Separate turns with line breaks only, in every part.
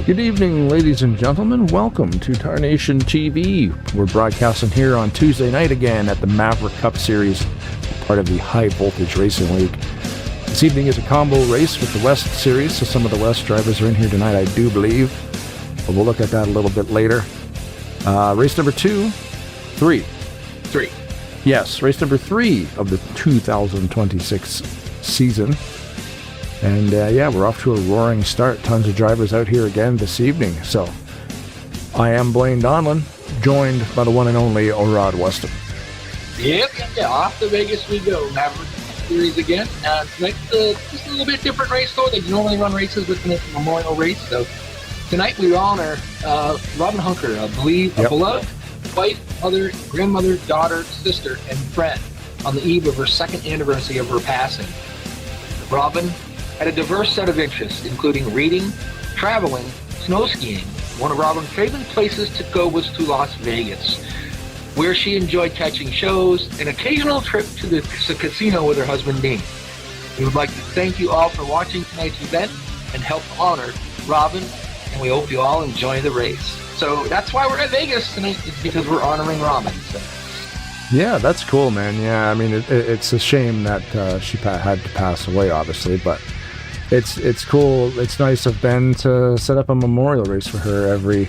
Good evening, ladies and gentlemen. Welcome to Tarnation TV. We're broadcasting here on Tuesday night again at the Maverick Cup Series, part of the High Voltage Racing League. This evening is a combo race with the West Series, so some of the West drivers are in here tonight, I do believe. But we'll look at that a little bit later. Race number three. Yes, race number 3 of the 2026 season. And yeah, we're off to a roaring start. Tons of drivers out here again this evening. So, I am Blaine Donlin, joined by the one and only Rod Weston.
Yep, off to Vegas we go. Maverick Series again. Tonight, just a little bit different race though. They normally run races with the Memorial race. So tonight we honor Robin Hunker, I believe, a beloved wife, mother, grandmother, daughter, sister, and friend on the eve of her 2nd anniversary of her passing. Robin had a diverse set of interests, including reading, traveling, snow skiing. One of Robin's favorite places to go was to Las Vegas, where she enjoyed catching shows, an occasional trip to the casino with her husband Dean. We would like to thank you all for watching tonight's event and help honor Robin, and we hope you all enjoy the race. So that's why we're at Vegas tonight, is because we're honoring Robin. So.
Yeah, that's cool, man. Yeah, I mean, it's a shame that she had to pass away, obviously, but it's cool. It's nice of Ben to set up a memorial race for her every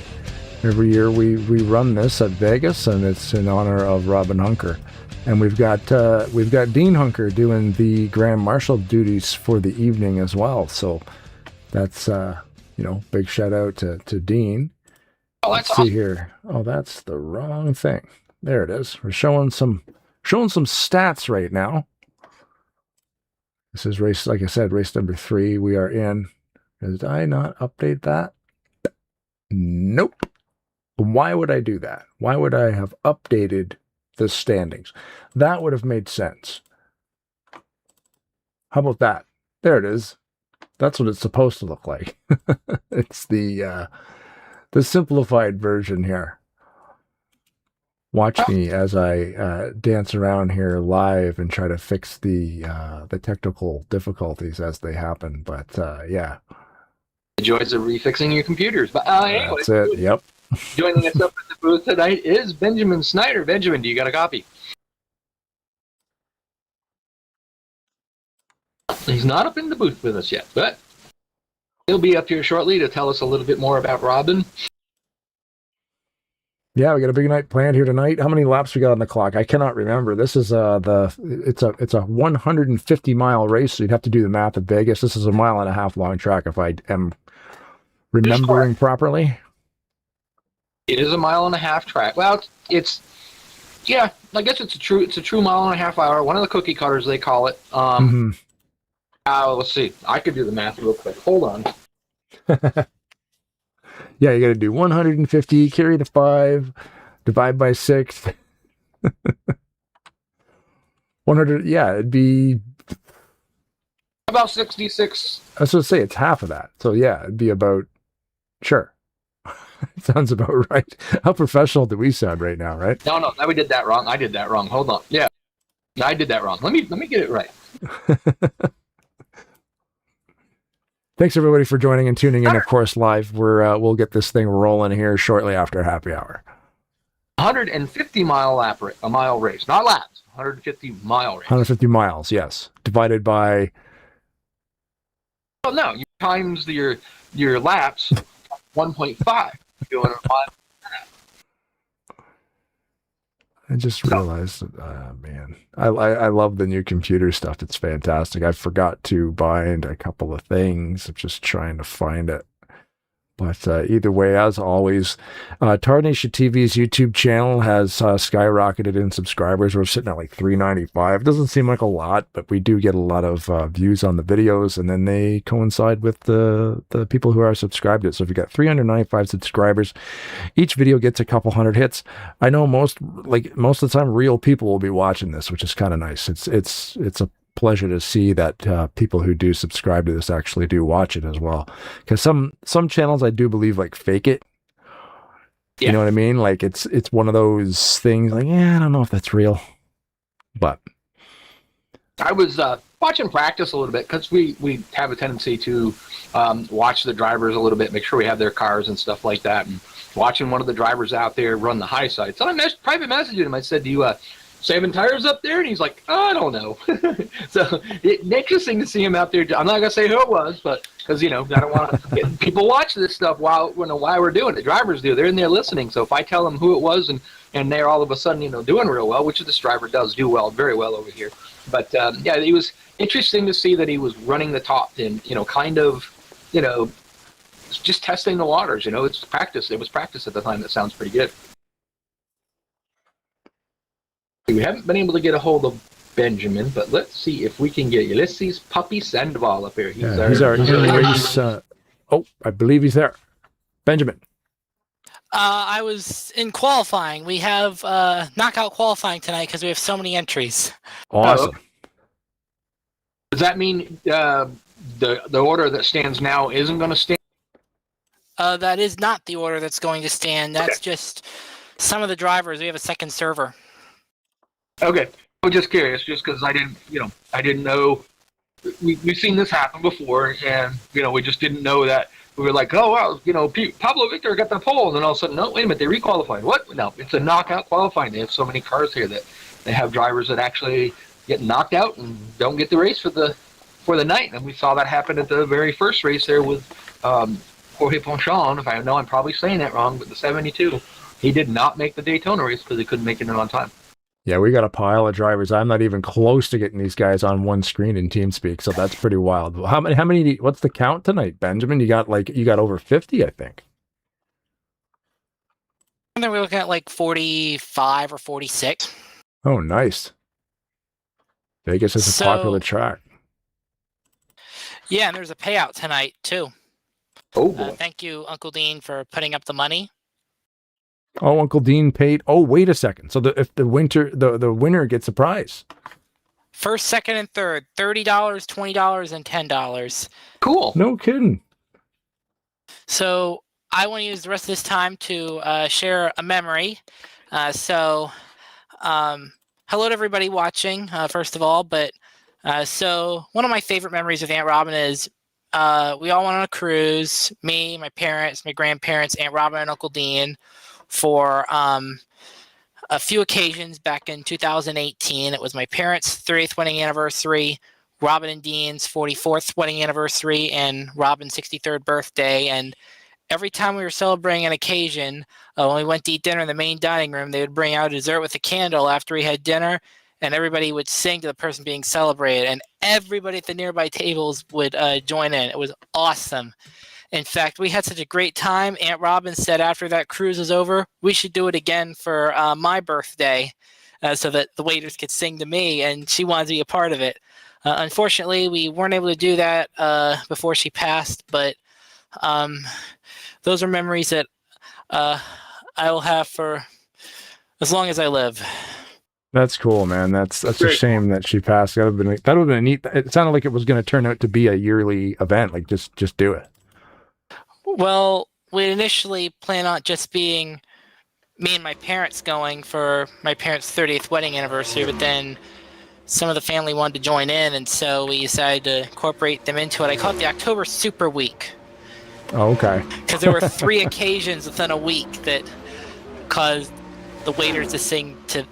year. We run this at Vegas, and it's in honor of Robin Hunker. And we've got Dean Hunker doing the Grand Marshal duties for the evening as well. So that's big shout out to Dean.
Oh, that's
Let's see here. Oh, that's the wrong thing. There it is. We're showing some stats right now. This is race, like I said, race number 3. We are in. Did I not update that? Nope. Why would I do that? Why would I have updated the standings? That would have made sense. How about that? There it is. That's what it's supposed to look like. It's the simplified version here. Watch me as I dance around here live and try to fix the technical difficulties as they happen. But yeah,
The joys of refixing your computers. But anyway,
that's it. Yep.
Joining us up in the booth tonight is Benjamin Snyder. Benjamin, do you got a copy? He's not up in the booth with us yet, but he'll be up here shortly to tell us a little bit more about Robin.
Yeah, we got a big night planned here tonight. How many laps we got on the clock? I cannot remember. This is it's a 150-mile race, so you'd have to do the math at Vegas. This is a 1.5 mile long track if I am remembering properly.
It is a 1.5 mile track. Well, it's I guess it's a true 1.5 mile hour. One of the cookie cutters they call it. Let's see. I could do the math real quick. Hold on.
Yeah, you got to do 150, carry the 5, divide by 6. 100, yeah, it'd be
About 66.
I was going to say it's half of that. So yeah, it'd be about, sure. Sounds about right. How professional do we sound right now, right?
No, we did that wrong. I did that wrong. Hold on. Yeah, I did that wrong. Let me get it right.
Thanks everybody for joining and tuning in, of course, live. We'll get this thing rolling here shortly after happy hour.
150-mile race, not laps. 150-mile race.
150 miles, yes. Divided by.
Well, no, you times your laps 1.5. Doing a mile.
I just realized, man, I love the new computer stuff. It's fantastic. I forgot to bind a couple of things. I'm just trying to find it. But either way, as always, Tarnation TV's YouTube channel has skyrocketed in subscribers. We're sitting at like 395. It doesn't seem like a lot, but we do get a lot of views on the videos, and then they coincide with the people who are subscribed to it. So if you got 395 subscribers, each video gets a couple hundred hits. I know most of the time, real people will be watching this, which is kind of nice. It's a pleasure to see that people who do subscribe to this actually do watch it as well, because some channels I do believe like fake it. You know what I mean? Like it's one of those things like, I don't know if that's real, but
I was watch them practice a little bit, because we have a tendency to watch the drivers a little bit, make sure we have their cars and stuff like that. And watching one of the drivers out there run the high side. So I private messaged him. I said, "Do you saving tires up there?" And he's like, "Oh, I don't know." So interesting to see him out there. I'm not gonna say who it was, but because I don't want to get people watch this stuff while we're doing it. Drivers do. They're in there listening. So if I tell them who it was and they're all of a sudden doing real well, which this driver does do very well over here. But yeah, it was interesting to see that he was running the top and kind of just testing the waters. It's practice. It was practice at the time. That sounds pretty good. We haven't been able to get a hold of Benjamin, but let's see if we can get you. Let's see Puppy Sandoval up here.
He's our race. Oh, I believe he's there. Benjamin.
I was in qualifying. We have knockout qualifying tonight because we have so many entries.
Awesome.
Does that mean the order that stands now isn't going to stand?
That is not the order that's going to stand. That's just some of the drivers. We have a second server.
Okay. I'm just curious, just because I didn't know. We've seen this happen before, and we just didn't know that. We were like, oh wow, Pablo Victor got the pole, and then all of a sudden, no, wait a minute, they requalified. What? No, it's a knockout qualifying. They have so many cars here that they have drivers that actually get knocked out and don't get the race for the night. And we saw that happen at the very first race there with Jorge Ponchon. If I know, I'm probably saying that wrong, but the 72, he did not make the Daytona race because he couldn't make it in on time.
Yeah, we got a pile of drivers. I'm not even close to getting these guys on one screen in TeamSpeak, so that's pretty wild. How many? What's the count tonight, Benjamin? You got over 50, I think.
And then we're looking at like 45 or 46.
Oh, nice. Vegas is a popular track.
Yeah, and there's a payout tonight too.
Oh boy.
Thank you, Uncle Dean, for putting up the money.
Oh, Uncle Dean paid. Oh, wait a second. So if the winner gets a prize.
First, second, and third, $30, $20, and $10.
Cool.
No kidding.
So I want to use the rest of this time to share a memory. Hello to everybody watching, first of all. But so one of my favorite memories with Aunt Robin is we all went on a cruise. Me, my parents, my grandparents, Aunt Robin, and Uncle Dean, for a few occasions back in 2018. It was my parents' 30th wedding anniversary, Robin and Dean's 44th wedding anniversary, and Robin's 63rd birthday. And every time we were celebrating an occasion, when we went to eat dinner in the main dining room, they would bring out a dessert with a candle after we had dinner, and everybody would sing to the person being celebrated. And everybody at the nearby tables would join in. It was awesome. In fact, we had such a great time. Aunt Robin said after that cruise was over, we should do it again for my birthday so that the waiters could sing to me, and she wanted to be a part of it. Unfortunately, we weren't able to do that before she passed, but those are memories that I will have for as long as I live.
That's cool, man. That's a shame that she passed. That would have been neat. It sounded like it was going to turn out to be a yearly event. Like just do it.
Well, we initially planned on just being me and my parents going for my parents' 30th wedding anniversary, but then some of the family wanted to join in, and so we decided to incorporate them into it. I call it the October Super Week.
Oh, okay.
Because there were 3 occasions within a week that caused the waiters to sing to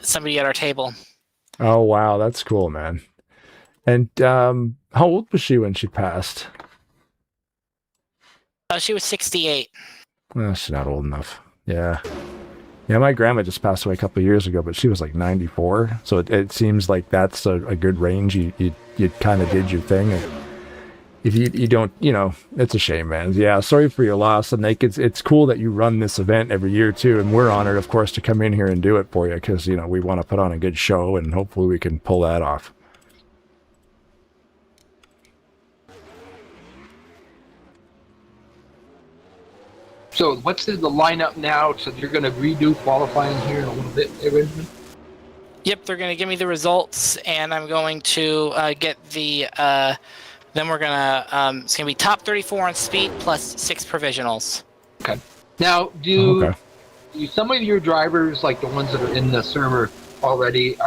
somebody at our table.
Oh, wow. That's cool, man. And how old was she when she passed?
She was 68.
Well, she's not old enough. Yeah. Yeah, my grandma just passed away a couple of years ago, but she was like 94. So it seems like that's a good range. You kind of did your thing. And if you don't, it's a shame, man. Yeah, sorry for your loss. And it's cool that you run this event every year too. And we're honored, of course, to come in here and do it for you because, we want to put on a good show and hopefully we can pull that off.
So what's the lineup now? So you're going to redo qualifying here in a little bit, Benjamin?
Yep, they're going to give me the results, and I'm going to get the. Then we're gonna. It's gonna be top 34 on speed plus 6 provisionals.
Okay. Now, do some of your drivers, like the ones that are in the server already,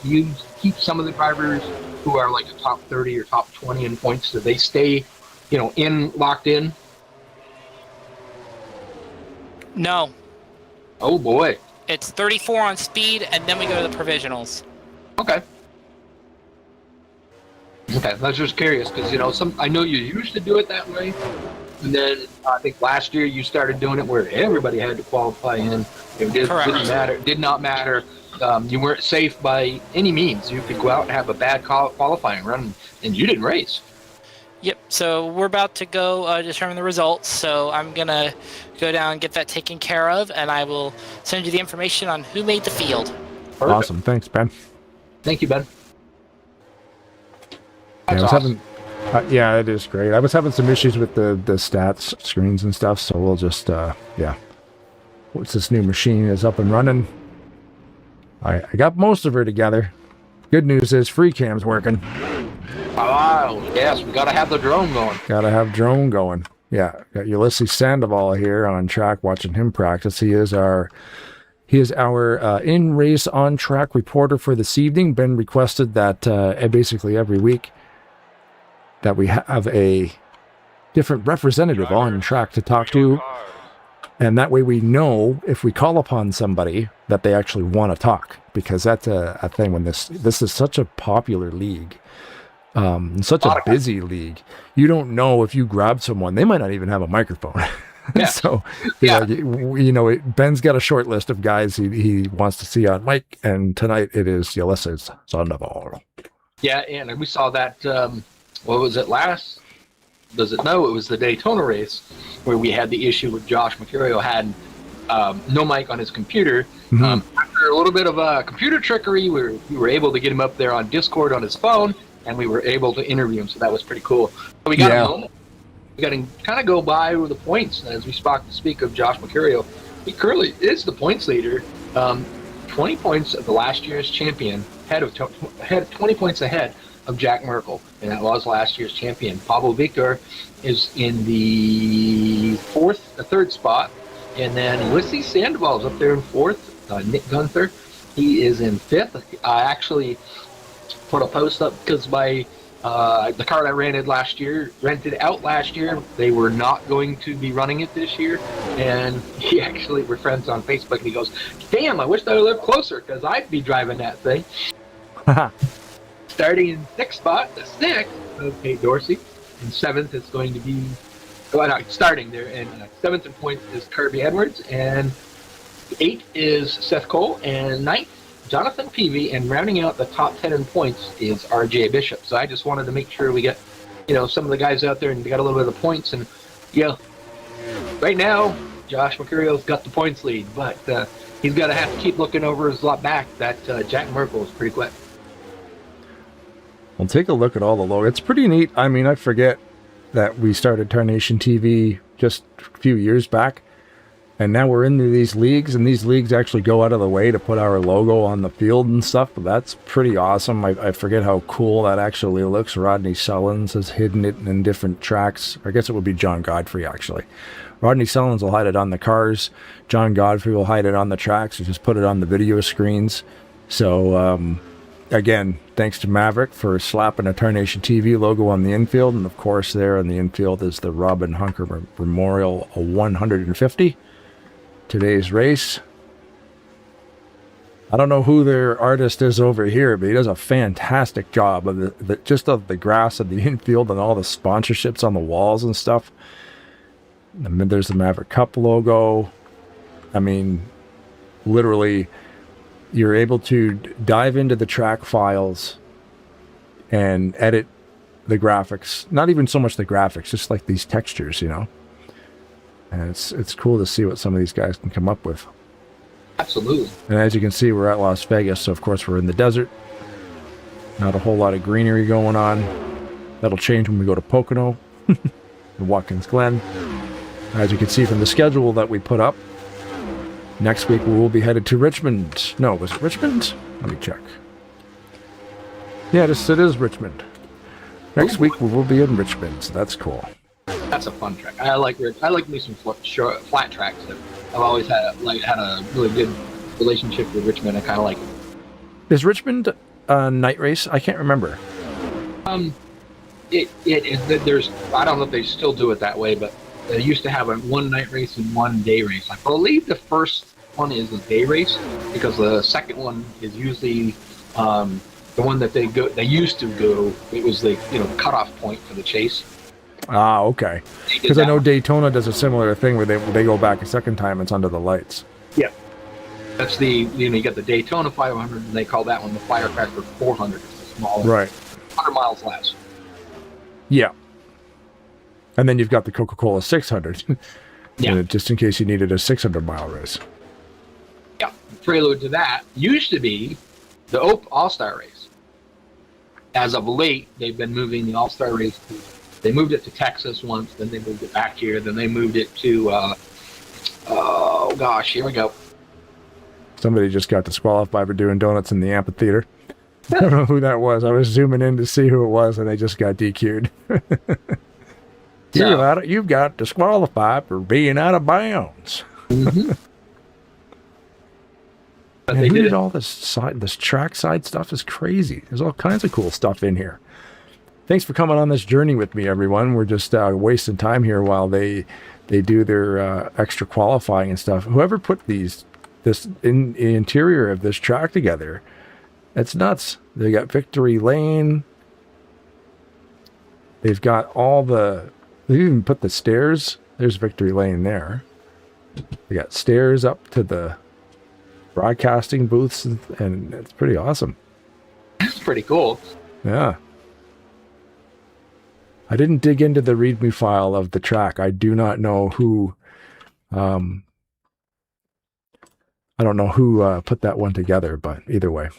do you keep some of the drivers who are like a top 30 or top 20 in points? Do they stay, locked in?
No,
Oh boy.
it's 34 on speed, and then we go to the provisionals.
Okay. Okay, I was just curious because I know you used to do it that way, and then I think last year you started doing it where everybody had to qualify in. Didn't matter. Did not matter. You weren't safe by any means. You could go out and have a bad qualifying run, and you didn't race.
Yep, so we're about to go determine the results, so I'm going to go down and get that taken care of, and I will send you the information on who made the field.
Perfect.
Awesome. Thanks, Ben.
Thank you, Ben.
Yeah,
That's awesome.
yeah, it is great. I was having some issues with the stats screens and stuff, so we'll just, once this new machine is up and running, I got most of her together. Good news is free cam's working.
Oh, yes, we got to have the drone going.
Gotta have drone going. Yeah, got Ulysses Sandoval here on track watching him practice. He is our in-race on-track reporter for this evening. Ben requested that basically every week that we have a different representative on track to talk to, and that way we know if we call upon somebody that they actually want to talk, because that's a thing when this is such a popular league, such a busy league. You don't know if you grab someone, they might not even have a microphone.
Yeah.
So,
Yeah.
Ben's got a short list of guys he wants to see on mic, and tonight it is Ulysses Sandoval.
Yeah, and we saw that, what was it last? No, it was the Daytona race where we had the issue with Josh Mercurio had no mic on his computer.
Mm-hmm.
After a little bit of computer trickery, we were able to get him up there on Discord on his phone, and we were able to interview him, so that was pretty cool. So we got a moment. We got to kind of go by with the points as we speak of Josh Mercurio. He currently is the points leader, 20 points of the last year's champion, 20 points ahead of Jack Merkel, and that was last year's champion. Pablo Victor is in the third spot, and then Ulysses Sandoval is up there in fourth. Nick Gunther, he is in fifth. I actually put a post up because the car I rented out last year, they were not going to be running it this year, and we're friends on Facebook, and he goes, "Damn, I wish I lived closer because I'd be driving that thing." Starting in sixth spot, the sixth, okay, Dorsey. In seventh is going to be, starting there, and seventh in points is Kirby Edwards, and eighth is Seth Cole, and ninth, Jonathan Peavy, and rounding out the top 10 in points is RJ Bishop. So I just wanted to make sure we get, some of the guys out there and we got a little bit of the points. And, right now, Josh Mercurio's got the points lead, but he's got to have to keep looking over his back. That Jack Merkel is pretty quick.
Well, take a look at all the logos. It's pretty neat. I mean, I forget that we started Tarnation TV just a few years back, and now we're into these leagues, and these leagues actually go out of the way to put our logo on the field and stuff. But that's pretty awesome. I forget how cool that actually looks. Rodney Sullins has hidden it in different tracks. I guess it would be John Godfrey, actually. Rodney Sullins will hide it on the cars. John Godfrey will hide it on the tracks, or just put it on the video screens. So, again, thanks to Maverick for slapping a Tarnation TV logo on the infield. And, of course, there on the infield is the Robin Hunker Memorial 150. Today's race. I don't know who their artist is over here, but he does a fantastic job of the grass of the infield and all the sponsorships on the walls and stuff. And then there's the Maverick Cup logo. I mean, literally, you're able to dive into the track files and edit the graphics. Not even so much the graphics, just like these textures, And it's cool to see what some of these guys can come up with.
Absolutely.
And as you can see, we're at Las Vegas, so of course we're in the desert. Not a whole lot of greenery going on. That'll change when we go to Pocono and Watkins Glen. As you can see from the schedule that we put up, next week we will be headed to Richmond. No, was it Richmond? Let me check. Yeah, it is Richmond. Next week we will be in Richmond, so that's cool.
That's a fun track. I like me some flat tracks. I've always had a really good relationship with Richmond. I kind of like it.
Is Richmond a night race? I can't remember.
There's, I don't know if they still do it that way, but they used to have a one night race and one day race. I believe the first one is a day race because the second one is usually the one that they used to go. It was the cutoff point for the chase.
Ah, okay. Because I know Daytona does a similar thing where they go back a second time. It's under the lights.
Yeah, that's you got the Daytona 500, and they call that one the Firecracker 400. It's the smaller,
right?
100 miles less.
Yeah. And then you've got the Coca-Cola 600.
Yeah.
Just in case you needed a 600-mile race.
Yeah. Prelude to that used to be the All-Star race. As of late, they've been moving the All-Star race. They moved it to Texas once, then they moved it back here, then they moved it to, oh gosh, here we go.
Somebody just got disqualified for doing donuts in the amphitheater. I don't know who that was. I was zooming in to see who it was, and they just got DQ'd. You've got disqualified for being out of bounds.
Mm-hmm.
And who did all this track side stuff is crazy. There's all kinds of cool stuff in here. Thanks for coming on this journey with me, everyone. We're just wasting time here while they do their extra qualifying and stuff. Whoever put this in the interior of this track together, it's nuts. They got Victory Lane. They've got they even put the stairs. There's Victory Lane there. They got stairs up to the broadcasting booths, and it's pretty awesome.
That's pretty cool.
Yeah. I didn't dig into the README file of the track. I do not know who. I don't know who put that one together, but either way,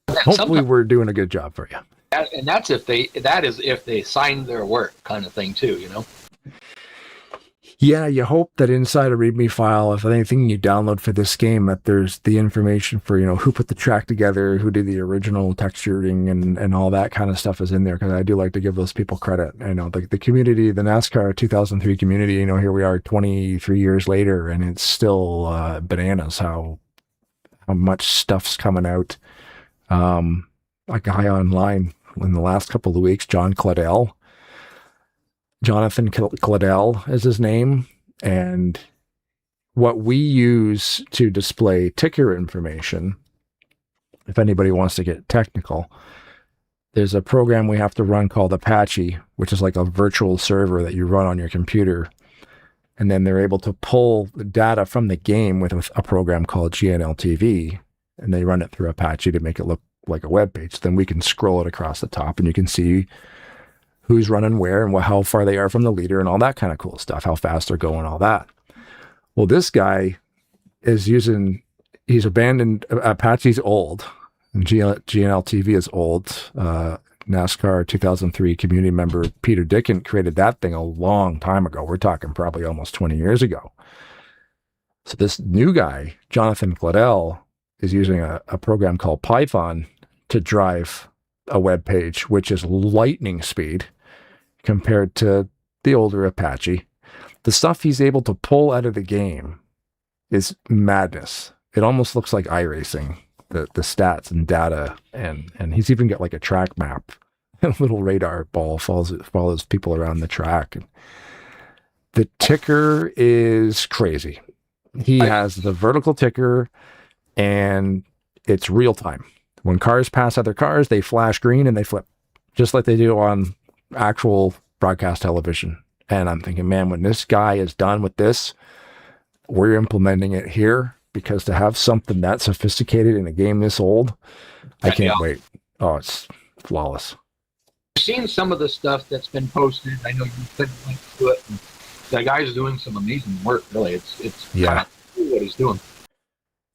hopefully we're doing a good job for you.
And that is if they signed their work, kind of thing too.
Yeah, you hope that inside a README file, if anything you download for this game, that there's the information for, who put the track together, who did the original texturing and all that kind of stuff is in there, because I do like to give those people credit. I know the community, the NASCAR 2003 community, here we are 23 years later, and it's still bananas how much stuff's coming out. A guy online in the last couple of weeks, Jonathan Claddell is his name, and what we use to display ticker information, if anybody wants to get technical, there's a program we have to run called Apache, which is like a virtual server that you run on your computer, and then they're able to pull the data from the game with a program called GNL TV, and they run it through Apache to make it look like a web page. Then we can scroll it across the top, and you can see who's running where and how far they are from the leader and all that kind of cool stuff, how fast they're going, all that. Well, this guy is he's abandoned, Apache's old, and GNL TV is old. NASCAR 2003 community member Peter Dickens created that thing a long time ago. We're talking probably almost 20 years ago. So this new guy, Jonathan Claddell, is using a program called Python to drive a web page, which is lightning speed compared to the older Apache. The stuff he's able to pull out of the game is madness. It almost looks like iRacing, the stats and data, and he's even got like a track map. A little radar ball follows people around the track. And the ticker is crazy. He has the vertical ticker, and it's real time. When cars pass other cars, they flash green and they flip, just like they do on actual broadcast television. And I'm thinking, man, when this guy is done with this, we're implementing it here, because to have something that sophisticated in a game this old, I can't wait. Oh, it's flawless.
I've seen some of the stuff that's been posted. I know you said link to it. And the guy's doing some amazing work, really. It's kind of cool what he's doing.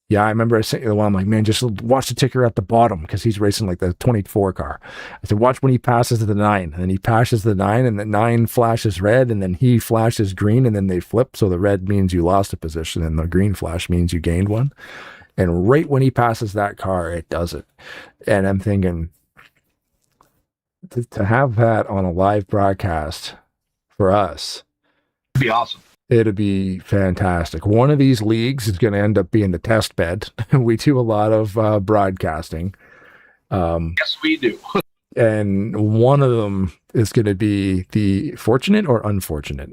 Yeah, I remember I sent you the one. I'm like, man, just watch the ticker at the bottom, because he's racing like the 24 car. I said, watch when he passes the 9, and then he passes the 9, and the 9 flashes red, and then he flashes green, and then they flip. So the red means you lost a position, and the green flash means you gained one. And right when he passes that car, it does it. And I'm thinking, to have that on a live broadcast for us,
it'd be awesome.
It'd be fantastic. One of these leagues is going to end up being the test bed. We do a lot of broadcasting.
Yes, we do.
and one of them is going to be the fortunate or unfortunate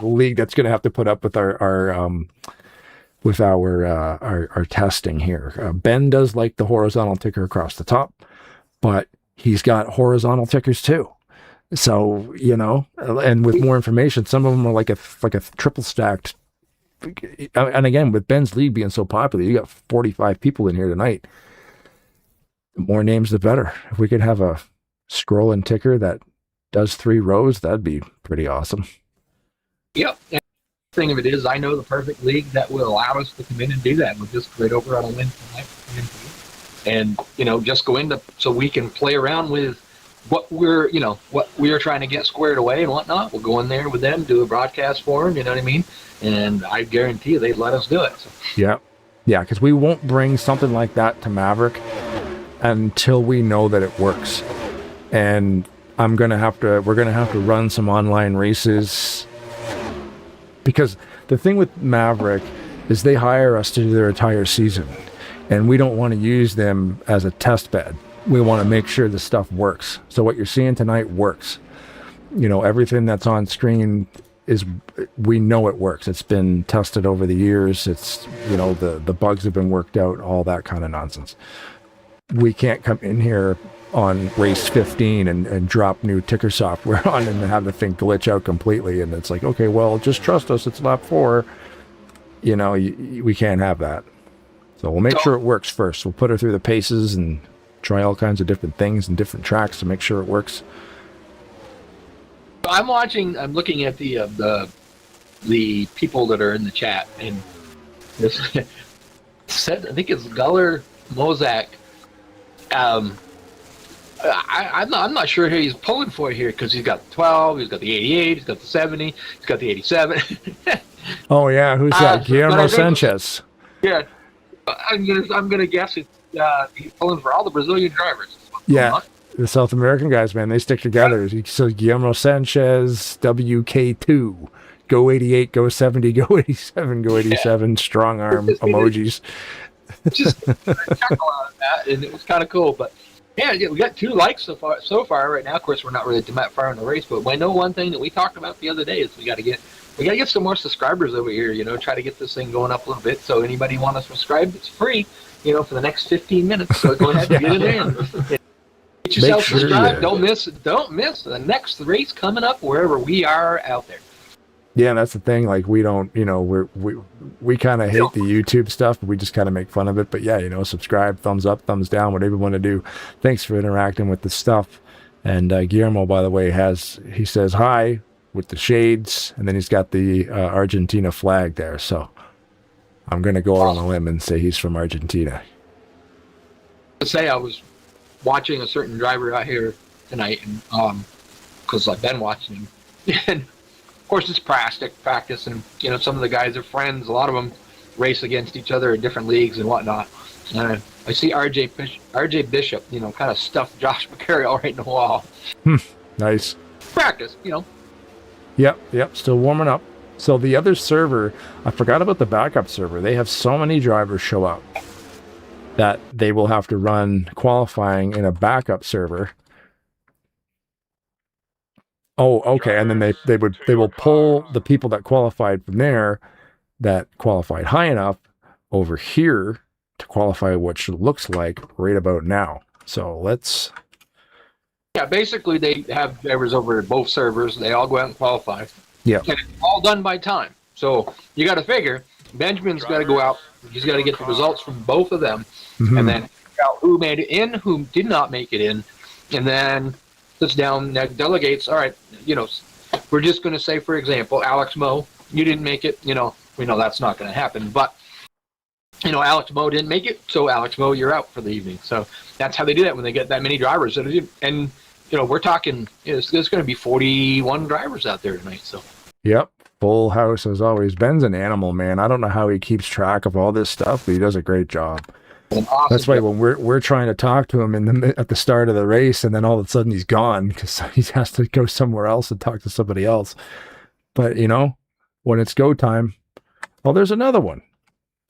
league that's going to have to put up with our testing here. Ben does like the horizontal ticker across the top, but he's got horizontal tickers too. So, you know, and with more information, some of them are like a triple stacked. And again, with Ben's league being so popular, you got 45 people in here tonight. The more names, the better. If we could have a scrolling ticker that does 3 rows, that'd be pretty awesome.
Yep. And the thing of it is, I know the perfect league that will allow us to come in and do that. We'll just right over on a win tonight, and you know, just go into so we can play around with what we're trying to get squared away and whatnot. We'll go in there with them, do a broadcast for them. You know what I mean? And I guarantee you, they'd let us do it. So.
Yeah, because we won't bring something like that to Maverick until we know that it works. And we're gonna have to run some online races, because the thing with Maverick is they hire us to do their entire season, and we don't want to use them as a test bed. We want to make sure the stuff works. So what you're seeing tonight works. You know, everything that's on screen we know it works. It's been tested over the years. It's, you know, the bugs have been worked out, all that kind of nonsense. We can't come in here on race 15 and drop new ticker software on and have the thing glitch out completely. And it's like, okay, well, just trust us. It's lap 4. You know, we can't have that. So we'll make sure it works first. We'll put her through the paces and try all kinds of different things and different tracks to make sure it works.
I'm looking at the people that are in the chat, and this said, I think it's Guller Mozak. I'm not sure who he's pulling for here, because he's got the 12, he's got the 88, he's got the 70, he's got the 87.
Oh yeah, who's that? Guillermo Sanchez.
Yeah, I'm gonna guess it's he's pulling for all the Brazilian drivers.
Yeah. The South American guys, man, they stick together. So Guillermo Sanchez, WK2, go 88, go 70, go 87, go 87, yeah. Strong arm emojis.
Just chuckle out of that, and it was kind of cool. But yeah, we got 2 likes so far right now. Of course, we're not really that far in the race, but I know one thing that we talked about the other day is we got to get some more subscribers over here. You know, try to get this thing going up a little bit. So anybody want to subscribe, it's free. You know, for the next 15 minutes. So go ahead and get it in. Get yourself subscribed. Don't miss the next race coming up wherever we are out there.
Yeah, that's the thing. Like, we don't, you know, we kind of hate the YouTube stuff, but we just kind of make fun of it. But yeah, you know, subscribe, thumbs up, thumbs down, whatever you want to do. Thanks for interacting with the stuff. And Guillermo, by the way, he says hi with the shades, and then he's got the Argentina flag there. So I'm gonna go out on a limb and say he's from Argentina.
To say I was watching a certain driver out here tonight, and because I've been watching him, and of course it's practice, and you know, some of the guys are friends. A lot of them race against each other in different leagues and whatnot. And I see RJ Bishop, you know, kind of stuffed Josh McCarroll right in the wall.
Nice
practice, you know.
Yep, still warming up. So the other server, I forgot about the backup server. They have so many drivers show up that they will have to run qualifying in a backup server. Oh, okay. And then they will pull the people that qualified from there, that qualified high enough, over here to qualify what looks like right about now. So let's.
Yeah, basically they have drivers over at both servers. They all go out and qualify.
Yeah.
And it's all done by time. So you got to figure Benjamin's got to go out. He's got to get the results from both of them, and then figure out who made it in, who did not make it in, and then sits down, delegates. All right, you know, we're just going to say, for example, Alex Moe, you didn't make it. You know, we know that's not going to happen, but you know, Alex Moe didn't make it, so Alex Moe, you're out for the evening. So that's how they do that when they get that many drivers. And you know, we're talking, there's going to be 41 drivers out there tonight. So.
Yep. Full house as always. Ben's an animal, man. I don't know how he keeps track of all this stuff, but he does a great job. Awesome. That's why when we're trying to talk to him at the start of the race, and then all of a sudden he's gone because he has to go somewhere else and talk to somebody else. But you know, when it's go time, oh, there's another one.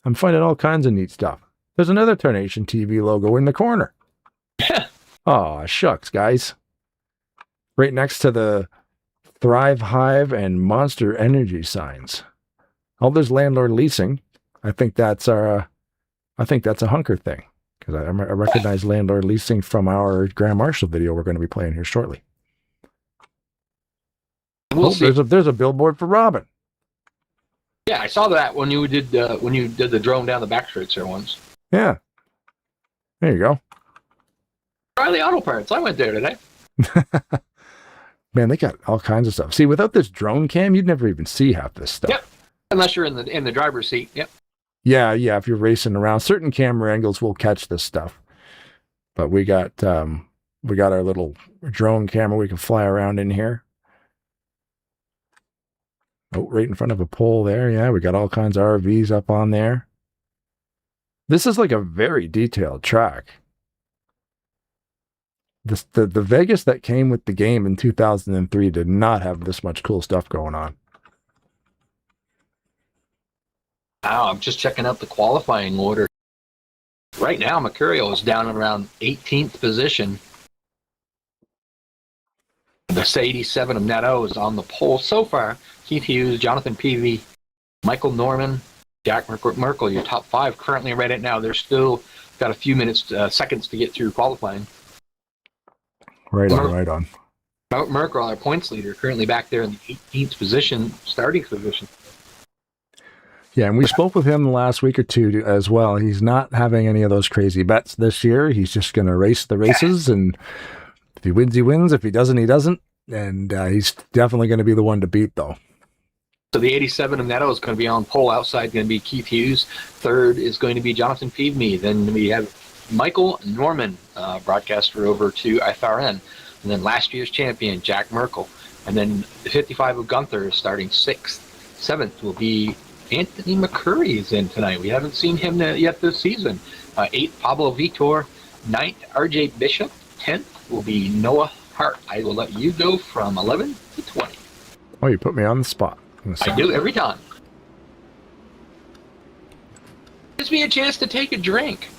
I'm finding all kinds of neat stuff. There's another Tarnation TV logo in the corner. Oh, shucks, guys. Right next to the Thrive Hive and Monster Energy signs. Oh, there's Landlord Leasing. I think that's a Hunker thing, because I recognize Landlord Leasing from our Grand Marshal video we're going to be playing here shortly.
We'll see.
There's a billboard for Robin.
Yeah, I saw that when you did the drone down the back streets there once.
Yeah. There you go.
Riley Auto Parts. I went there today.
Man, they got all kinds of stuff. See, without this drone cam, you'd never even see half this stuff.
Yep. Unless you're in the driver's seat. Yep.
Yeah. If you're racing around, certain camera angles will catch this stuff. But we got our little drone camera we can fly around in here. Oh, right in front of a pole there. Yeah, we got all kinds of RVs up on there. This is like a very detailed track. The Vegas that came with the game in 2003 did not have this much cool stuff going on.
Wow, I'm just checking out the qualifying order. Right now, Mercurio is down at around 18th position. The 87 of Neto is on the pole so far. Keith Hughes, Jonathan Peavy, Michael Norman, Jack Merkel, your top five currently right now. They're still got a few seconds to get through qualifying.
Right on.
Merkel, our points leader, currently back there in the 18th position, starting position.
Yeah, and we spoke with him the last week or two as well. He's not having any of those crazy bets this year. He's just going to race the races, and if he wins, he wins. If he doesn't, he doesn't. And he's definitely going to be the one to beat, though.
So the 87 of Neto is going to be on pole. Outside going to be Keith Hughes. Third is going to be Jonathan Peavy. Then we have Michael Norman, broadcaster over to FRN. And then last year's champion, Jack Merkel. And then the 55 of Gunther is starting 6th. 7th will be Anthony McCurry is in tonight. We haven't seen him yet this season. 8th, Pablo Vitor. 9th, RJ Bishop. 10th will be Noah Hart. I will let you go from 11 to 20.
Oh, you put me on the spot.
I do every time. Gives me a chance to take a drink.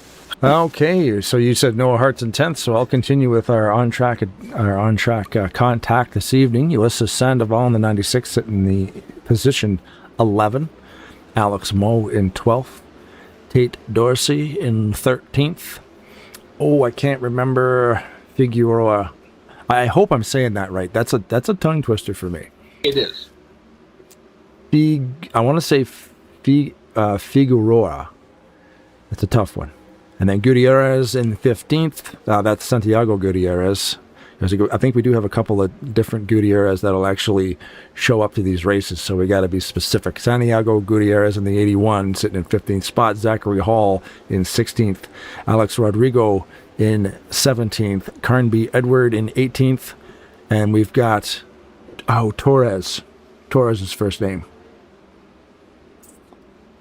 Okay, so you said Noah Hart's in 10th, so I'll continue with our on-track contact this evening. Ulysses Sandoval in the 96th, in the position 11. Alex Moe in 12th. Tate Dorsey in 13th. Oh, I can't remember Figueroa. I hope I'm saying that right. That's a tongue twister for me.
It is.
I want to say Figueroa. That's a tough one. And then Gutierrez in 15th. That's Santiago Gutierrez. I think we do have a couple of different Gutierrez that'll actually show up to these races, so we got to be specific. Santiago Gutierrez in the 81, sitting in 15th spot. Zachary Hall in 16th. Alex Rodrigo in 17th. Carnby Edward in 18th. And we've got, Torres. Torres is first name.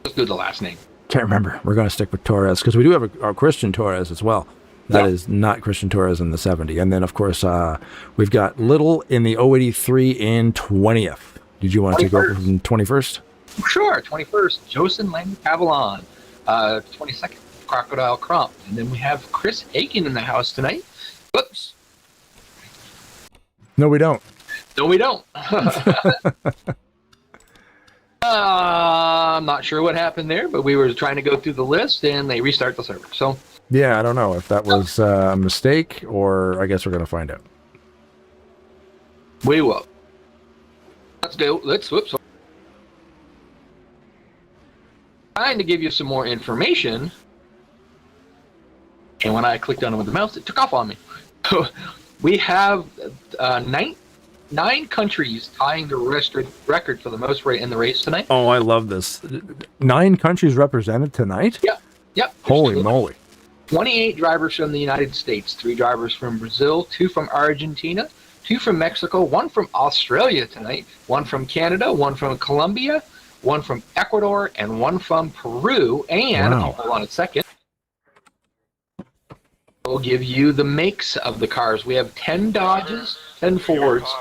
Let's do the last name.
Can't remember. We're going to stick with Torres because we do have a Christian Torres as well. That is not Christian Torres in the 70. And then, of course, we've got Little in the 083 in 20th. Did you want to take over from 21st?
Sure. 21st, Jocelyn Landy Pavillon. 22nd, Crocodile Crump. And then we have Chris Aiken in the house tonight. Whoops.
No, we don't.
No, we don't. I'm not sure what happened there, but we were trying to go through the list and they restart the server. So
yeah, I don't know if that was a mistake, or I guess we're going to find out.
We will. Let's whoops. Trying to give you some more information, and when I clicked on it with the mouse, it took off on me. We have 9 countries tying the record for the most rate in the race tonight.
Oh, I love this. 9 countries represented tonight?
Yep.
Holy moly.
28 drivers from the United States, 3 drivers from Brazil, 2 from Argentina, 2 from Mexico, 1 from Australia tonight, 1 from Canada, 1 from Colombia, 1 from Ecuador, and 1 from Peru. And, hold on a second, we'll give you the makes of the cars. We have 10 Dodges, 10 Fords,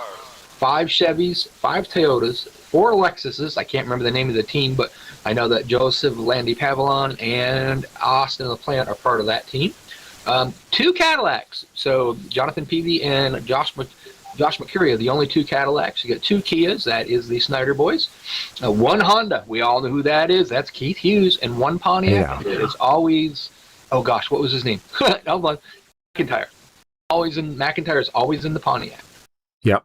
5 Chevys, 5 Toyotas, 4 Lexuses. I can't remember the name of the team, but I know that Joseph Landy Pavillon and Austin LaPlante are part of that team. Two Cadillacs. So Jonathan Peavy and Josh McCurry are the only two Cadillacs. You got two Kias. That is the Snyder Boys. One Honda. We all know who that is. That's Keith Hughes. And one Pontiac.
Yeah.
It's always, oh gosh, what was his name? McIntyre. McIntyre is always in the Pontiac.
Yep.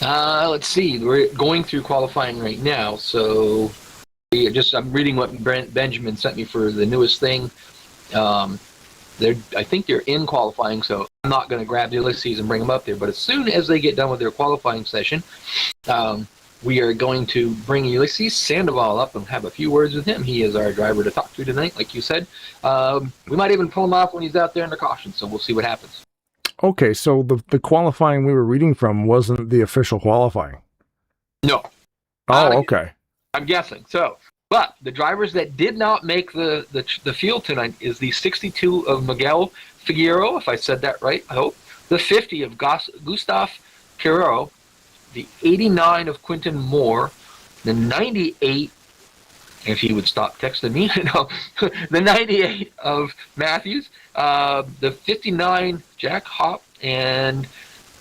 Let's see. We're going through qualifying right now. So I'm reading what Brent Benjamin sent me for the newest thing. I think they're in qualifying, so I'm not going to grab the Ulysses and bring them up there. But as soon as they get done with their qualifying session, we are going to bring Ulysses Sandoval up and have a few words with him. He is our driver to talk to tonight, like you said. We might even pull him off when he's out there under caution, so we'll see what happens.
Okay, so the qualifying we were reading from wasn't the official qualifying.
No.
Oh, okay.
I'm guessing. So, but the drivers that did not make the field tonight is the 62 of Miguel Figueroa, if I said that right, I hope. The 50 of Gustav Quirero, the 89 of Quinton Moore, the 98, if he would stop texting me, the 98 of Matthews, the 59 Jack Hopp, and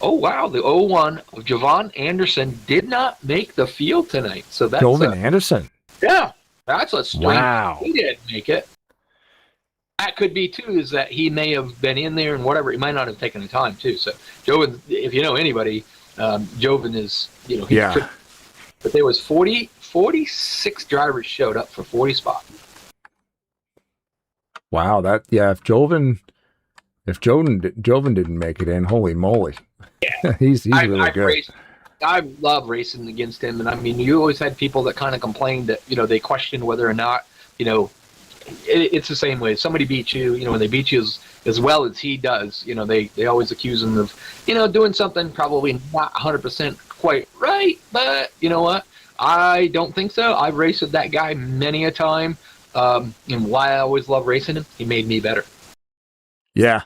oh wow, the 01 of Javon Anderson did not make the field tonight. So that's
Jovan Anderson.
Yeah, that's a strange.
Wow.
He didn't make it. That could be too, is that he may have been in there and whatever. He might not have taken the time too. So Jovan, if you know anybody, Jovan is,
Yeah.
But there was 46 drivers showed up for 40 spots.
Wow, if Jovan didn't make it in, holy moly. Yeah. he's really good.
I love racing against him, and I mean, you always had people that kind of complained that, they questioned whether or not, it's the same way. If somebody beats you, when they beat you as well as he does, they always accuse him of, doing something probably not 100% quite right, but you know what? I don't think so. I've raced with that guy many a time, and why I always love racing him, he made me better.
Yeah,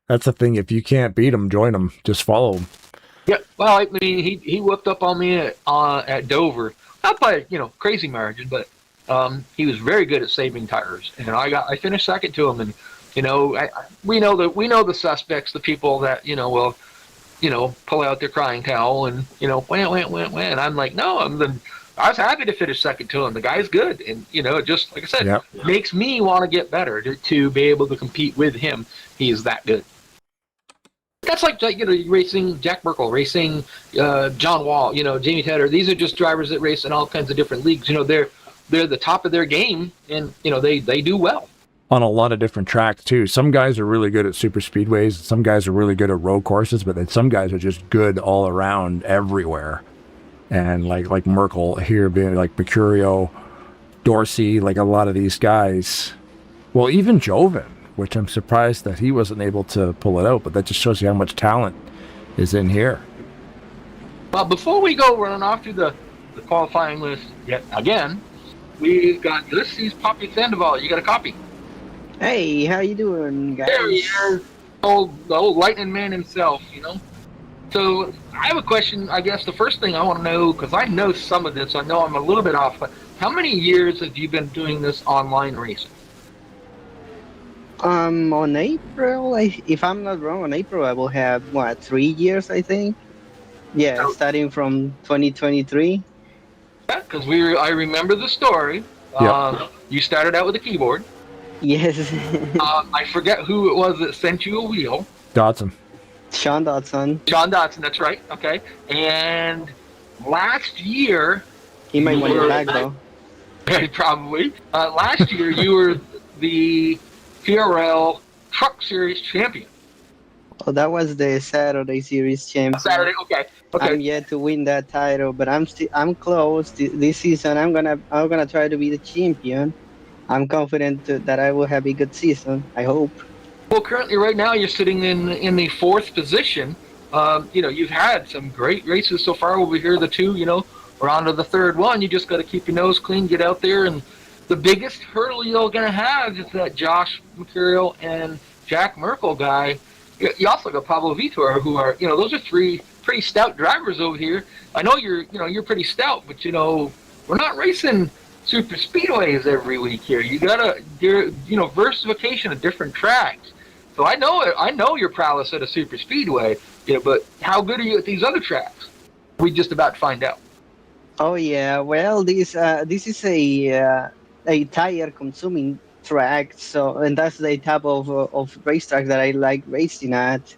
that's the thing. If you can't beat him, join him. Just follow him.
Yeah, well, I mean, he whipped up on me at Dover, not by crazy margin, but he was very good at saving tires, and I finished second to him, and we know the suspects, the people that will pull out their crying towel and went, and I'm like, no, I was happy to finish second to him. The guy's good, and just like I said,
Yep.
Makes me want to get better to be able to compete with him. He is that good. That's like racing Jack Merkel, racing John Wall, Jamie Tedder. These are just drivers that race in all kinds of different leagues. They're the top of their game, and they do well
on a lot of different tracks too. Some guys are really good at super speedways. Some guys are really good at road courses, but then some guys are just good all around everywhere. And like Merkel here being like Mercurio, Dorsey, like a lot of these guys. Well, even Jovan, which I'm surprised that he wasn't able to pull it out, but that just shows you how much talent is in here.
Well, before we go running off through the qualifying list yet again, we've got Ulysses Poppy Sandoval. You got a copy?
Hey, how you doing, guys?
There he is, the old lightning man himself, So I have a question. I guess the first thing I want to know, because I know some of this, I know I'm a little bit off, but how many years have you been doing this online racing?
On April, if I'm not wrong, on April I will have 3 years, I think. Yeah, starting from 2023.
Yeah, because I remember the story.
Yep.
You started out with a keyboard.
Yes.
I forget who it was that sent you a wheel.
Dotson.
Sean Dotson.
Sean Dotson, that's right. Okay. And last year...
He might want it back, though.
Probably. Last year, you were the HVRL Truck Series champion.
Oh, that was the Saturday Series champion.
Saturday, okay.
I'm yet to win that title, but I'm close. This season, I'm gonna try to be the champion. I'm confident that I will have a good season. I hope.
Well, currently, right now, you're sitting in the 4th position. You've had some great races so far over here. The 2, we're on to the 3rd one. You just got to keep your nose clean, get out there, and the biggest hurdle you're going to have is that Josh Mercurio and Jack Merkel guy. You also got Pablo Vitor, who are, those are 3 pretty stout drivers over here. I know you're pretty stout, but we're not racing super speedways every week here. You gotta, versification of different tracks. So I know your prowess at a super speedway, but how good are you at these other tracks? We just about to find out.
Oh yeah, well this is a tire consuming track, so and that's the type of racetrack that I like racing at.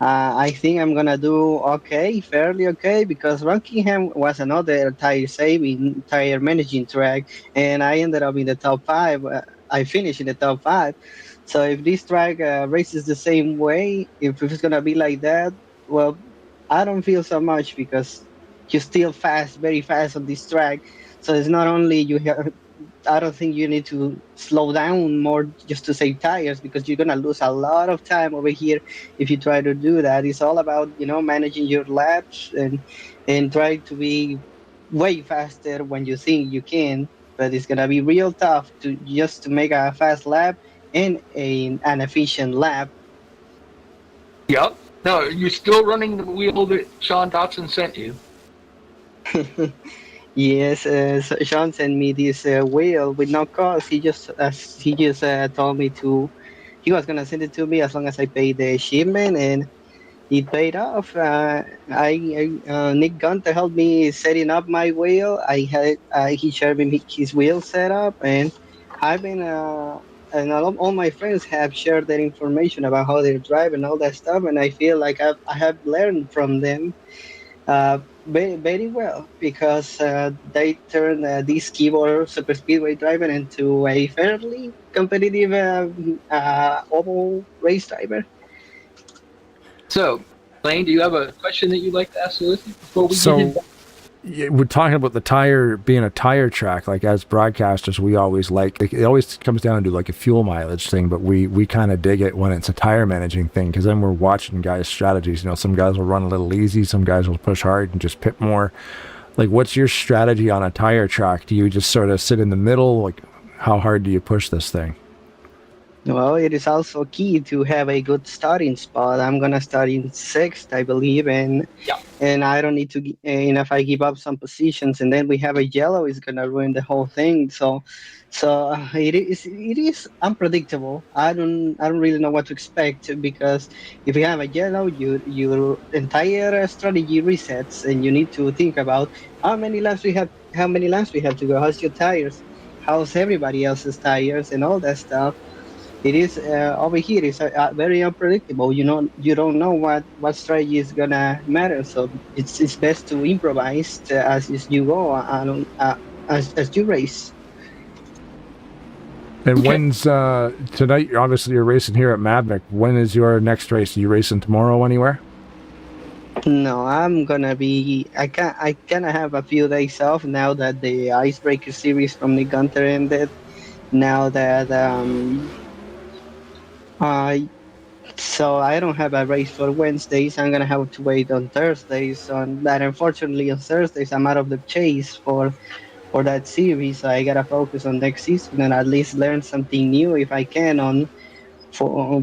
I think I'm gonna do okay, fairly okay, because Rockingham was another tire saving, tire managing track, and I ended up in the top five. I finished in the top five. So if this track races the same way, if it's gonna be like that, well, I don't feel so much because you're still fast, very fast on this track. So it's not only you have I don't think you need to slow down more just to save tires because you're gonna lose a lot of time over here if you try to do that. It's all about managing your laps and try to be way faster when you think you can. But it's gonna be real tough to make a fast lap and an efficient lap.
Yep. No, you're still running the wheel that Sean Dotson sent you.
Yes, so Sean sent me this wheel with no cost. He just told me he was gonna send it to me as long as I paid the shipment, and it paid off. Nick Gunter helped me setting up my wheel. He shared me his wheel setup, and I've been and all my friends have shared their information about how they drive and all that stuff, and I feel like I have learned from them. Very, very well because they turned this keyboard super speedway driver into a fairly competitive oval race driver.
So, Lane, do you have a question that you'd like to ask Felicity before we get into
we're talking about the tire being a tire track. Like as broadcasters, we always it always comes down to like a fuel mileage thing, but we kind of dig it when it's a tire managing thing because then we're watching guys' strategies. Some guys will run a little easy, some guys will push hard and just pit more. Like, what's your strategy on a tire track? Do you just sort of sit in the middle? Like, how hard do you push this thing?
Well, it is also key to have a good starting spot. I'm gonna start in sixth, I believe, and I don't need to. If I give up some positions and then we have a yellow, it's gonna ruin the whole thing. So it is unpredictable. I don't really know what to expect because if you have a yellow, your entire strategy resets, and you need to think about how many laps we have to go. How's your tires? How's everybody else's tires and all that stuff. It is over here. It's very unpredictable. You don't know what strategy is gonna matter. So it's best to improvise as you go as you race.
And when's tonight? Obviously, you're racing here at Maverick. When is your next race? Are you racing tomorrow anywhere?
No, I'm gonna be. I kinda have a few days off now that the Icebreaker series from the Gunter ended. Now that so I don't have a race for Wednesdays. I'm gonna have to wait on Thursdays. On that, unfortunately, on Thursdays I'm out of the chase for that series. So I gotta focus on next season and at least learn something new if I can for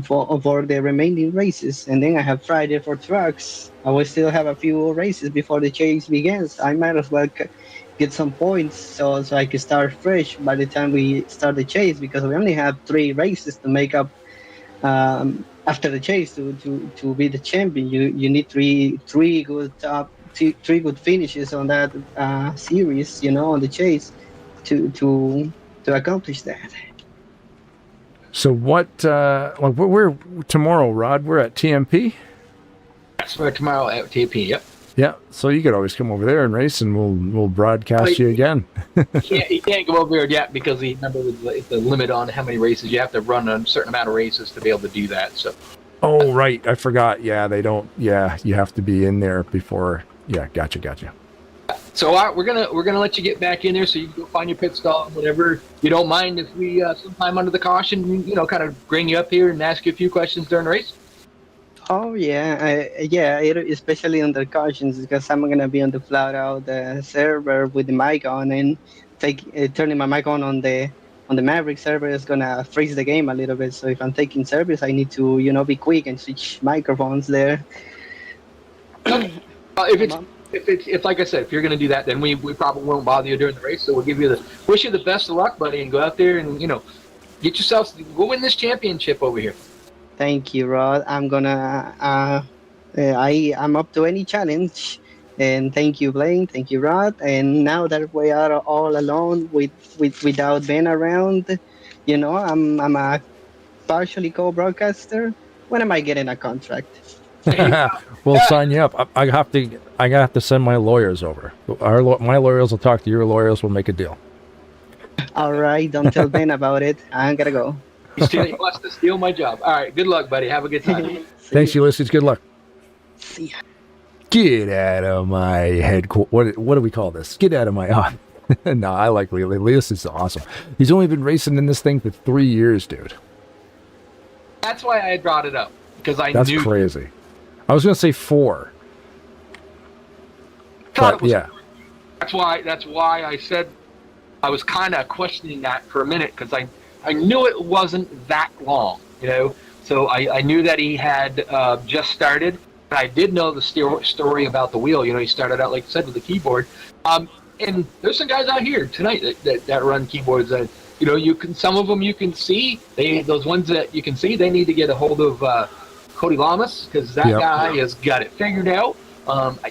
the remaining races. And then I have Friday for trucks. I will still have a few races before the chase begins. I might as well get some points so I can start fresh by the time we start the chase because we only have 3 races to make up. After the chase to be the champion, you need three good finishes on that series, on the chase to accomplish that.
So what? We're tomorrow, Rod. We're at TMP.
Yes, we're tomorrow at TMP. Yep.
Yeah, so you could always come over there and race, and we'll broadcast you again.
You can't go over there yet because remember the limit on how many races you have to run a certain amount of races to be able to do that. So.
Oh right, I forgot. Yeah, they don't. Yeah, you have to be in there before. Yeah, gotcha.
So we're gonna let you get back in there so you can go find your pit stall, whatever. You don't mind if we sometime under the caution, kind of bring you up here and ask you a few questions during the race.
Oh yeah, especially under cautions because I'm gonna be on the flat out server with the mic on and turning my mic on the Maverick server is gonna freeze the game a little bit. So if I'm taking service, I need to be quick and switch microphones there.
If if like I said, if you're going to do that, then we probably won't bother you during the race. So we'll wish you the best of luck, buddy, and go out there and get yourself go win this championship over here.
Thank you, Rod. I'm gonna. I'm up to any challenge. And thank you, Blaine. Thank you, Rod. And now that we are all alone without Ben around, I'm a partially co-broadcaster. When am I getting a contract?
We'll sign you up. I have to send my lawyers over. My lawyers will talk to your lawyers. We'll make a deal.
All right. Don't tell Ben about it. I'm gonna go.
He wants to steal my job. All right. Good luck, buddy. Have a good time.
Thanks, Ulysses. Good luck.
See ya.
Get out of my head. What do we call this? Get out of my... No, I like Ulysses. Is awesome. He's only been racing in this thing for 3 years, dude.
That's why I brought it up, because I
That's
knew.
That's crazy. I was going to say 4. But, yeah.
That's why I said I was kind of questioning that for a minute, because I knew it wasn't that long, So I knew that he had just started. I did know the story about the wheel. He started out, like I said, with the keyboard. And there's some guys out here tonight that run keyboards. That some of them you can see. Those ones that you can see, they need to get a hold of Cody Lamas, because that guy has got it figured out.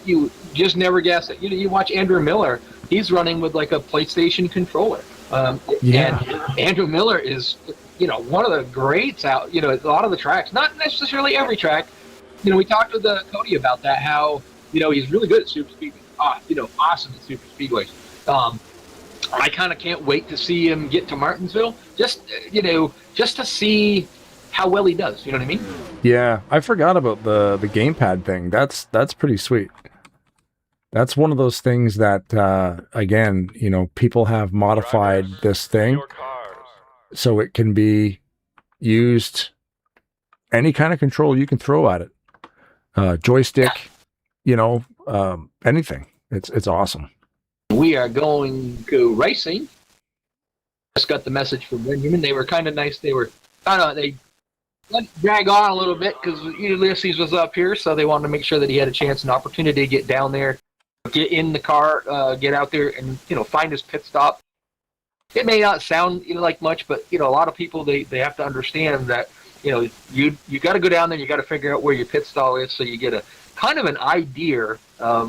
You just never guess it. You watch Andrew Miller. He's running with like a PlayStation controller. And Andrew Miller is one of the greats out. A lot of the tracks, not necessarily every track. We talked with Cody about that, how, he's really good at super speedway. Awesome at super speedways. I kind of can't wait to see him get to Martinsville, just to see how well he does. You know what I mean?
Yeah, I forgot about the gamepad thing. That's pretty sweet. That's one of those things that, again, people have modified this thing so it can be used any kind of control you can throw at it. Joystick, anything. It's awesome.
We are going to racing. Just got the message from Benjamin. They were kind of nice. They let it drag on a little bit because Ulysses was up here, so they wanted to make sure that he had a chance and opportunity to get down there, get in the car, get out there, and find his pit stop. It may not sound like much, but a lot of people they have to understand that you got to go down there. You got to figure out where your pit stall is, so you get a kind of an idea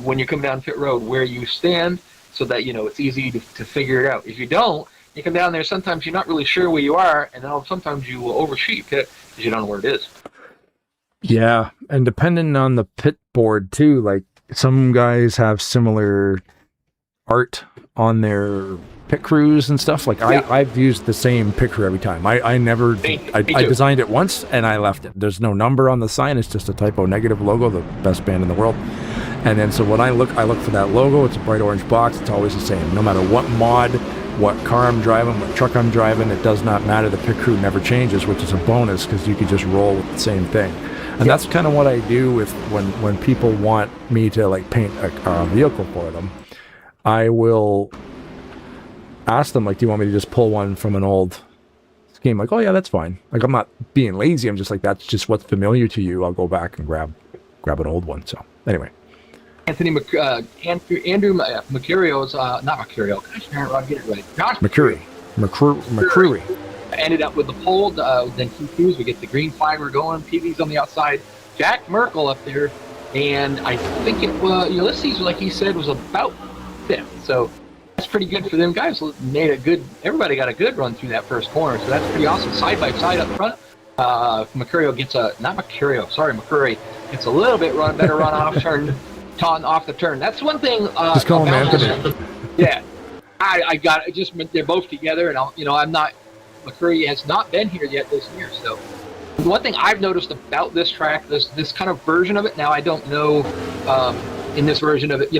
when you come down pit road where you stand, so that it's easy to figure it out. If you don't, you come down there. Sometimes you're not really sure where you are, and then sometimes you will overshoot your pit because you don't know where it is.
Yeah, and depending on the pit board too, like some guys have similar art on their pit crews and stuff. Like I've used the same pit crew every time. I designed it once and I left it. There's no number on the sign. It's just a typo negative logo, the best band in the world. And then so when I look for that logo. It's a bright orange box. It's always the same. No matter what mod, what car I'm driving, what truck I'm driving, it does not matter. The pit crew never changes, which is a bonus because you can just roll with the same thing. And that's kind of what I do with when people want me to like paint a vehicle for them. I will ask them, like, do you want me to just pull one from an old scheme? Like, oh yeah, that's fine. Like, I'm not being lazy. I'm just like, that's just what's familiar to you. I'll go back and grab an old one. So anyway.
Andrew Mercurio's, not Mercurio. Gosh, Rod, get it right. Josh
McCreary.
Ended up with the pole, then Q2s. We get the green fiber going. PV's on the outside. Jack Merkel up there. And I think it was, Ulysses, like he said, was about 5th. So that's pretty good for them guys. Everybody got a good run through that first corner. So that's pretty awesome. Side by side up front. McCurry gets McCurry gets a little bit better run off the turn. That's one thing.
Just call him Anthony.
Yeah. I got it. Just they're both together, and McCurry has not been here yet this year. So one thing I've noticed about this track, this kind of version of it. Now I don't know in this version of it,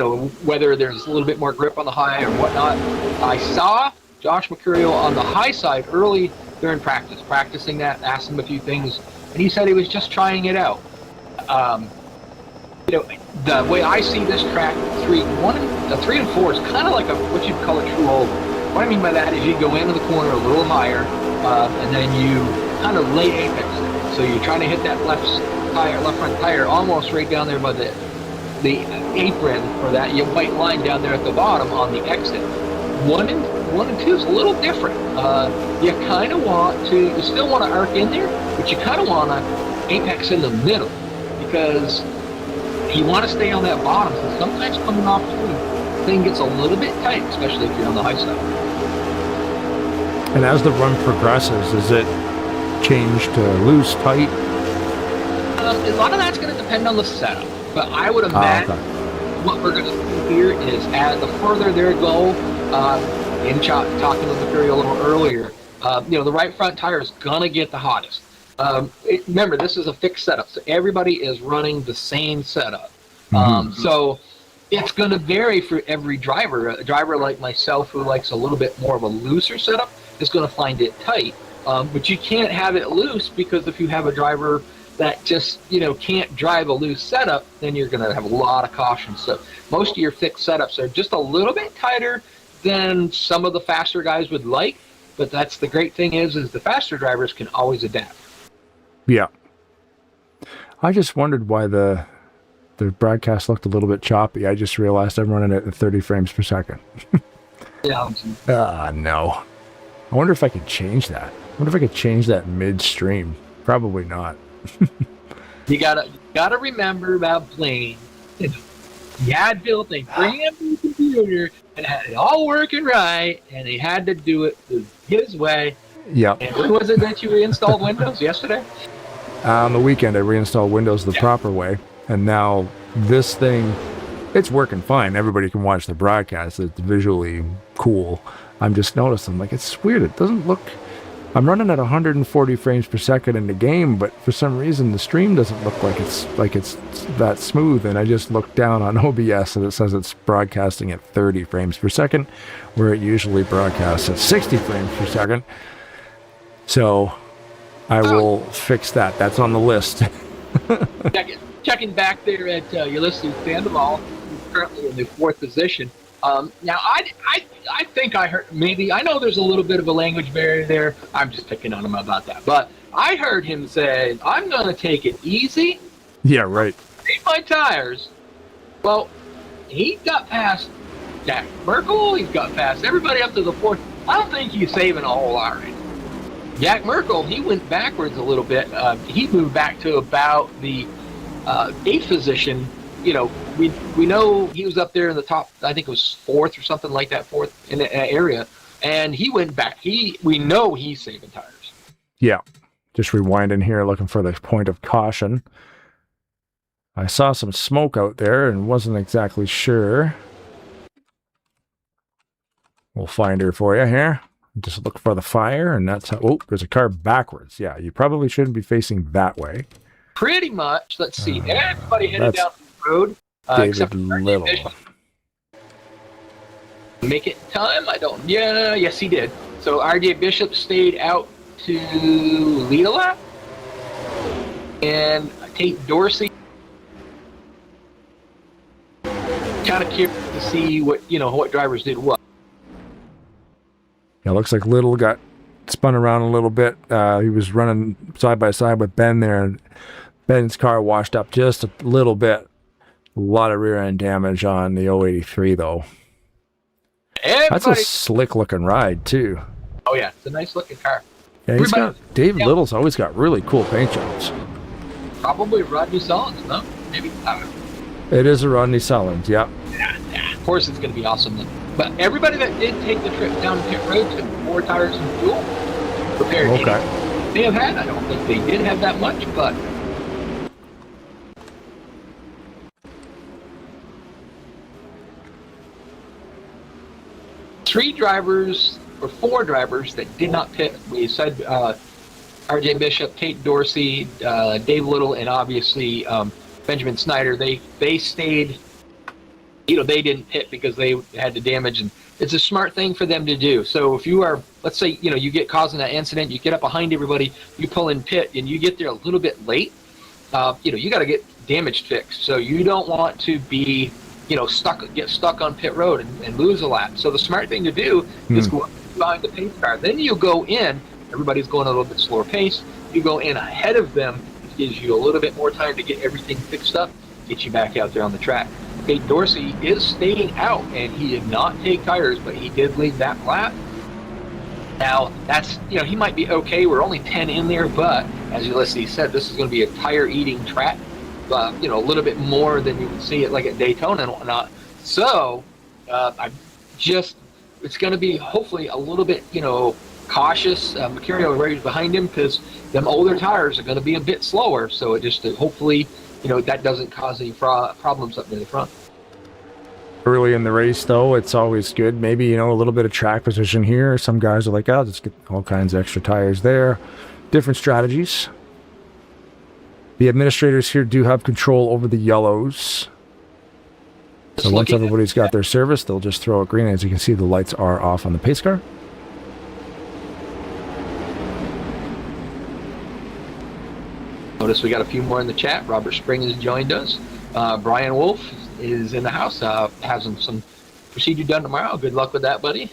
whether there's a little bit more grip on the high or whatnot. I saw Josh Mercurio on the high side early during practicing that. Asked him a few things, and he said he was just trying it out. The way I see this track, 3 and 4 is kind of like what you'd call a true oval. What I mean by that is you go into the corner a little higher, and then you kind of lay apex. So you're trying to hit that left front tire, almost right down there by the the apron for that white line down there at the bottom on the exit. One and two is a little different. You kind of want to, you still want to arc in there, but you kind of want to apex in the middle, because you want to stay on that bottom. So sometimes coming off the thing gets a little bit tight, especially if you're on the high side.
And as the run progresses, is it changed to loose, tight?
A lot of that's going to depend on the setup, but I would imagine what we're going to do here is, as the further they go, talking with the Fury a little earlier, the right front tire is going to get the hottest. Remember, this is a fixed setup, so everybody is running the same setup. So it's going to vary for every driver. A driver like myself who likes a little bit more of a looser setup is going to find it tight. But you can't have it loose, because if you have a driver that just, can't drive a loose setup, then you're going to have a lot of caution. So most of your fixed setups are just a little bit tighter than some of the faster guys would like. But that's the great thing is the faster drivers can always adapt.
Yeah. I just wondered why the broadcast looked a little bit choppy. I just realized I'm running it at 30 frames per second.
Yeah.
No. I wonder if I could change that. I wonder if I could change that midstream. Probably not.
You gotta remember about playing. You had built a brand new computer and had it all working right, and he had to do it his way.
Yep.
And when was it that you reinstalled Windows? Yesterday?
On the weekend, I reinstalled Windows the proper way, and now this thing, it's working fine. Everybody can watch the broadcast. It's visually cool. I'm just noticing, it's weird. It doesn't look... I'm running at 140 frames per second in the game, but for some reason the stream doesn't look like it's that smooth. And I just looked down on OBS and it says it's broadcasting at 30 frames per second, where it usually broadcasts at 60 frames per second. So I will fix that. That's on the list.
Checking back there at your listening Sandoval, who's currently in the 4th position. Now, I think I heard, maybe, I know there's a little bit of a language barrier there. I'm just picking on him about that. But I heard him say, I'm going to take it easy.
Yeah, right.
Save my tires. Well, he got past Jack Merkel. He's got past everybody up to the 4th. I don't think he's saving a whole lot right now. Jack Merkel, he went backwards a little bit. He moved back to about the 8th position. We know he was up there in the top, I think it was 4th or something like that, 4th in the area, and he went back. We know he's saving tires.
Yeah, just rewinding here, looking for the point of caution. I saw some smoke out there and wasn't exactly sure. We'll find her for you here. Just look for the fire, and that's how... Oh, there's a car backwards. Yeah, you probably shouldn't be facing that way.
Pretty much. Let's see. Everybody headed down road,
David Little.
Make it time? I don't. Yeah, yes, he did. So RJ Bishop stayed out to lead a lap, and Tate Dorsey. Kind of curious to see what drivers did what.
Yeah, looks like Little got spun around a little bit. He was running side by side with Ben there, and Ben's car washed up just a little bit. A lot of rear end damage on the 083 though. That's a slick looking ride too.
Oh yeah, it's a nice looking car.
Yeah, Dave Little's always got really cool paint jobs.
Probably Rodney Sullins, no? Maybe. I don't know.
It is a Rodney Sullins, yeah.
Yeah. Of course it's going to be awesome then. But everybody that did take the trip down pit road took 4 tires and fuel. Prepared.
Okay.
They have had. I don't think they did have that much, but. Four drivers that did not pit. We said RJ Bishop, Tate Dorsey, Dave Little, and obviously Benjamin Snyder. They stayed. They didn't pit because they had the damage, and it's a smart thing for them to do. So if you are, let's say, you get caused in that incident, you get up behind everybody, you pull in pit, and you get there a little bit late. You got to get damage fixed. So you don't want to be get stuck on pit road and lose a lap. So the smart thing to do is go behind the pace car. Then you go in, everybody's going a little bit slower pace. You go in ahead of them, it gives you a little bit more time to get everything fixed up. get you back out there on the track. Tate Dorsey is staying out, and he did not take tires, but he did lead that lap. Now, that's, he might be okay. We're only 10 in there, but as Ulysses said, this is going to be a tire-eating track, a little bit more than you would see it like at Daytona and whatnot. So, it's going to be hopefully a little bit, cautious. Mercurio right behind him because them older tires are going to be a bit slower. So it just hopefully, that doesn't cause any problems up near the front.
Early in the race, though, it's always good. Maybe, a little bit of track position here. Some guys are like, I'll just get all kinds of extra tires there. Different strategies. The administrators here do have control over the yellows. So once everybody's got their service, they'll just throw it green. As you can see, the lights are off on the pace car.
Notice we got a few more in the chat. Robert Spring has joined us. Brian Wolf is in the house. Has some procedure done tomorrow. Good luck with that, buddy.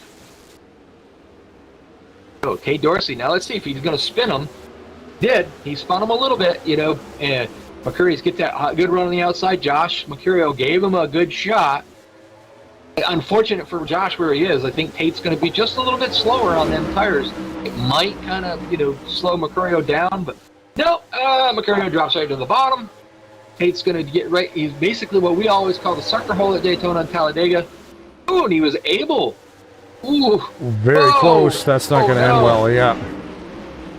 So, Tate Dorsey. Now let's see if he's going to spin him. He spun him a little bit, and Mercurio's get that good run on the outside. Josh Mercurio gave him a good shot. Unfortunate for Josh where he is. I think Tate's going to be just a little bit slower on them tires. It might kind of, slow Mercurio down, but no, Mercurio drops right to the bottom. Tate's going to get right. He's basically what we always call the sucker hole at Daytona and Talladega. Ooh, and he was able. Ooh.
Very close. That's not going to end well, yeah.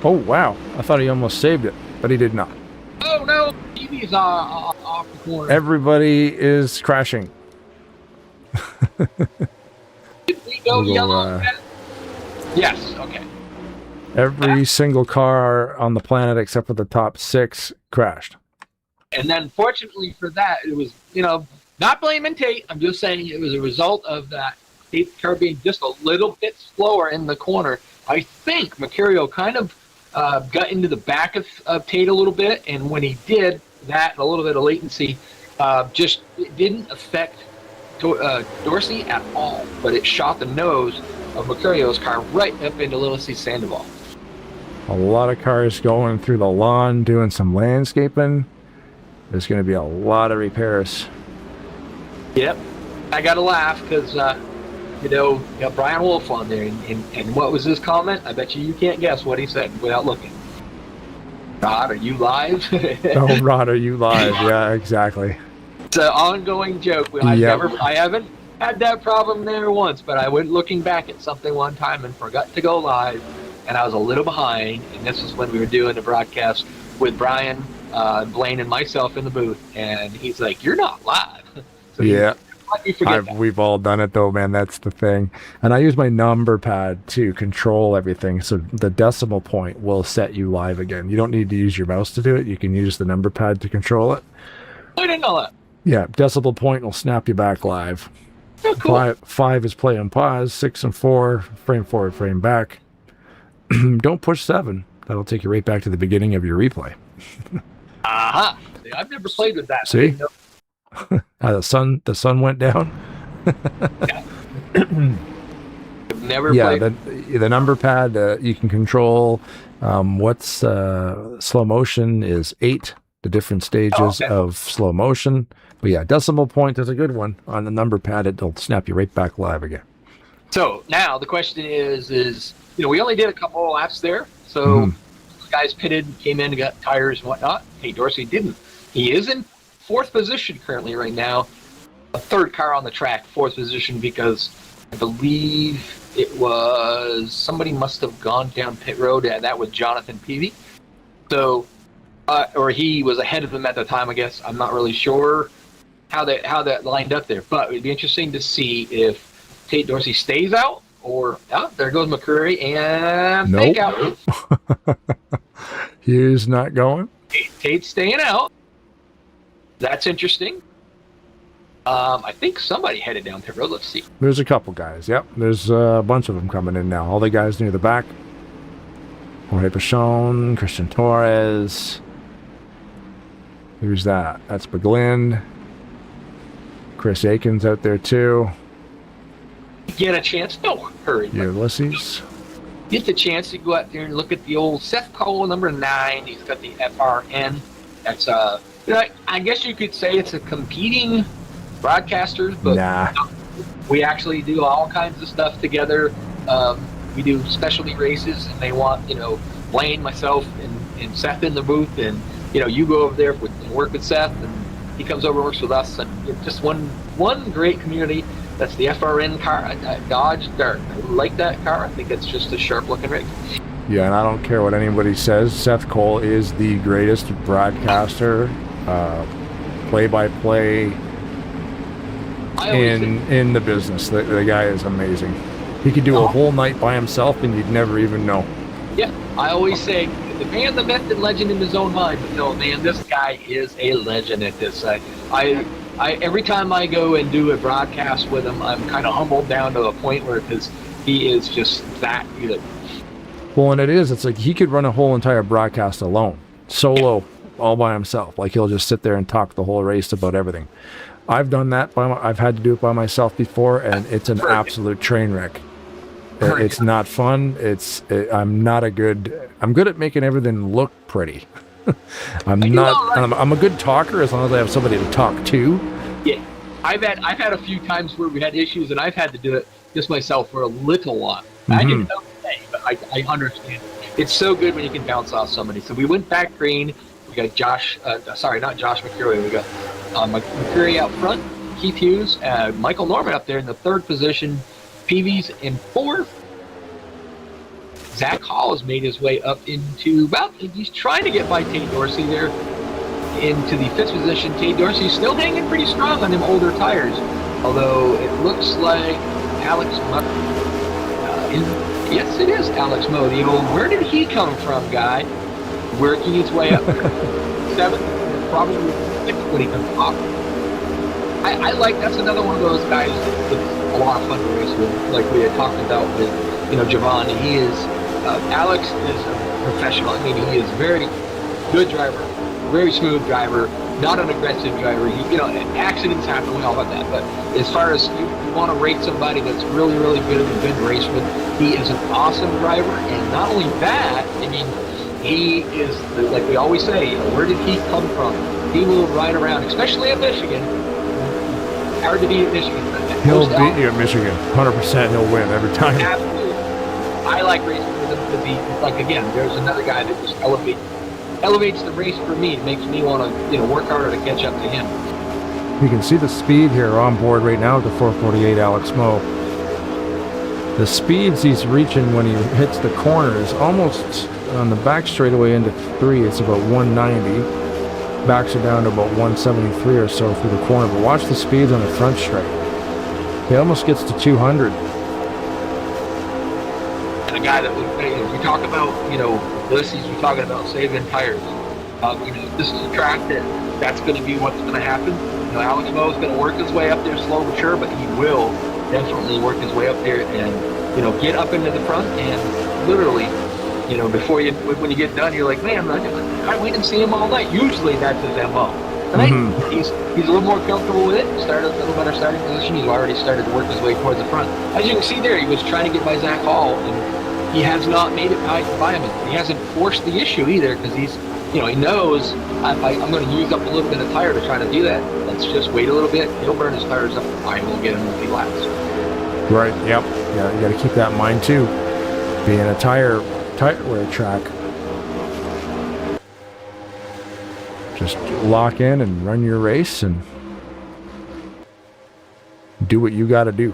Oh, wow. I thought he almost saved it, but he did not.
Oh, no. TV's off the corner.
Everybody is crashing.
Did we go yellow? Yes, okay.
Every single car on the planet except for the top 6 crashed.
And then, fortunately for that, it was, not blaming Tate. I'm just saying it was a result of that Tate's car being just a little bit slower in the corner. I think Mercurio kind of got into the back of Tate a little bit, and when he did that, and a little bit of latency, it didn't affect Dorsey at all, but it shot the nose of Mercurio's car right up into Little C Sandoval.
A lot of cars going through the lawn, doing some landscaping. There's going to be a lot of repairs.
Yep. I got to laugh because, you got Brian Wolf on there, and what was his comment? I bet you can't guess what he said without looking. Rod, are you live?
Oh, Rod, are you live? Yeah, exactly.
It's an ongoing joke. I haven't had that problem there once, but I went looking back at something one time and forgot to go live, and I was a little behind, and this was when we were doing the broadcast with Brian, Blaine, and myself in the booth, and he's like, "You're not live." So
yeah.
We've
all done it though, man. That's the thing. And I use my number pad to control everything. So the decimal point will set you live again. You don't need to use your mouse to do it. You can use the number pad to control it.
I didn't know that.
Yeah, decimal point will snap you back live.
Oh, cool.
5 is play on pause. 6 and 4, frame forward, frame back. Don't push 7. That'll take you right back to the beginning of your replay.
Aha! I've never played with that.
See? The sun went down.
Never
yeah,
played.
the number pad you can control. What's slow motion is 8. The different stages of slow motion. But yeah, decimal point is a good one on the number pad. It'll snap you right back live again.
So now the question is we only did a couple of laps there. So guys pitted, came in, and got tires and whatnot. Tate Dorsey didn't. He is in 4th position currently right now. A 3rd car on the track, 4th position, because I believe it was somebody must have gone down pit road, and that was Jonathan Peavy. So, or he was ahead of him at the time, I guess. I'm not really sure how that lined up there, but it'd be interesting to see if Tate Dorsey stays out, or there goes McCurry and
nope.
fake out.
He's not going.
Tate's staying out. That's interesting. I think somebody headed down pit road. Let's see.
There's a couple guys. Yep. There's a bunch of them coming in now. All the guys near the back. Jorge Pachon, Christian Torres. Who's that? That's McGlynn. Chris Aiken's out there too.
Get a chance. No hurry.
Ulysses.
Get the chance to go out there and look at the old Seth Cole, number 9. He's got the FRN. That's I guess you could say it's a competing broadcasters, but
Nah.
we actually do all kinds of stuff together. We do specialty races, and they want, Blaine, myself, and Seth in the booth, and you go over there and work with Seth, and he comes over and works with us, and just one great community. That's the FRN car, Dodge Dart. I like that car. I think it's just a sharp looking rig.
Yeah, and I don't care what anybody says. Seth Cole is the greatest broadcaster, play-by-play in the business. The guy is amazing. He could do a whole night by himself, and you'd never even know.
Yeah, I always say the man, the myth, and legend in his own mind. But no, man, this guy is a legend at this. I every time I go and do a broadcast with him, I'm kind of humbled down to a point where, because he is just that good.
Well, and it's like he could run a whole entire broadcast alone, solo, all by himself. Like he'll just sit there and talk the whole race about everything. I've done that. I've had to do it by myself before, and it's an absolute train wreck. It's not fun. I'm good at making everything look pretty. I'm a good talker as long as I have somebody to talk to.
Yeah, I've had a few times where we had issues, and I've had to do it just myself for a little while. Mm-hmm. I didn't know today, but I understand. It's so good when you can bounce off somebody. So we went back green. We got not Josh McCurry. We got McCurry out front, Keith Hughes, Michael Norman up there in the third position, Peavy's in fourth. Zach Hall has made his way up into he's trying to get by Tate Dorsey there into the fifth position. Tate Dorsey's still hanging pretty strong on them older tires, although it looks like Alex Moe. Yes, it is Alex Moe, the old where did he come from guy, working his way up seventh, probably sixth when he comes off. I like, that's another one of those guys that's a lot of fun to race with, like we had talked about with Javon. He is Alex is a professional. I mean, he is a very good driver, very smooth driver, not an aggressive driver. He, accidents happen, we all about that. But as far as you want to rate somebody that's really, really good and good to race with, he is an awesome driver. And not only that, I mean, he is, like we always say, where did he come from? He will ride around, especially in Michigan. Hard to beat at Michigan.
He'll beat you at Michigan. 100% he'll win every time.
Absolutely. I like racing with him because he, like, again, there's another guy that just elevates the race for me. It makes me want to, work harder to catch up to him.
You can see the speed here on board right now with the 448 Alex Moe. The speeds he's reaching when he hits the corner is almost on the back straightaway into 3. It's about 190. Backs it down to about 173 or so through the corner. But watch the speeds on the front straight. He almost gets to 200.
And a guy that we talk about, Ulysses, we're talking about saving tires. This is a track that's going to be what's going to happen. Alex Moe is going to work his way up there slow but sure, but he will definitely work his way up there and, get up into the front and literally, before when you get done, you're like, man, I wait and see him all night. Usually that's his MO. Tonight, he's a little more comfortable with it. Started a little better starting position. He's already started to work his way towards the front. As you can see there, he was trying to get by Zach Hall, and he has not made it by him. He hasn't forced the issue either, because he's, he knows I'm going to use up a little bit of tire to try to do that. Let's just wait a little bit. He'll burn his tires up. I will get him if he lasts.
Right. Yep. Yeah. You got to keep that in mind too. Being a tire wear track. Just lock in and run your race and do what you got to do.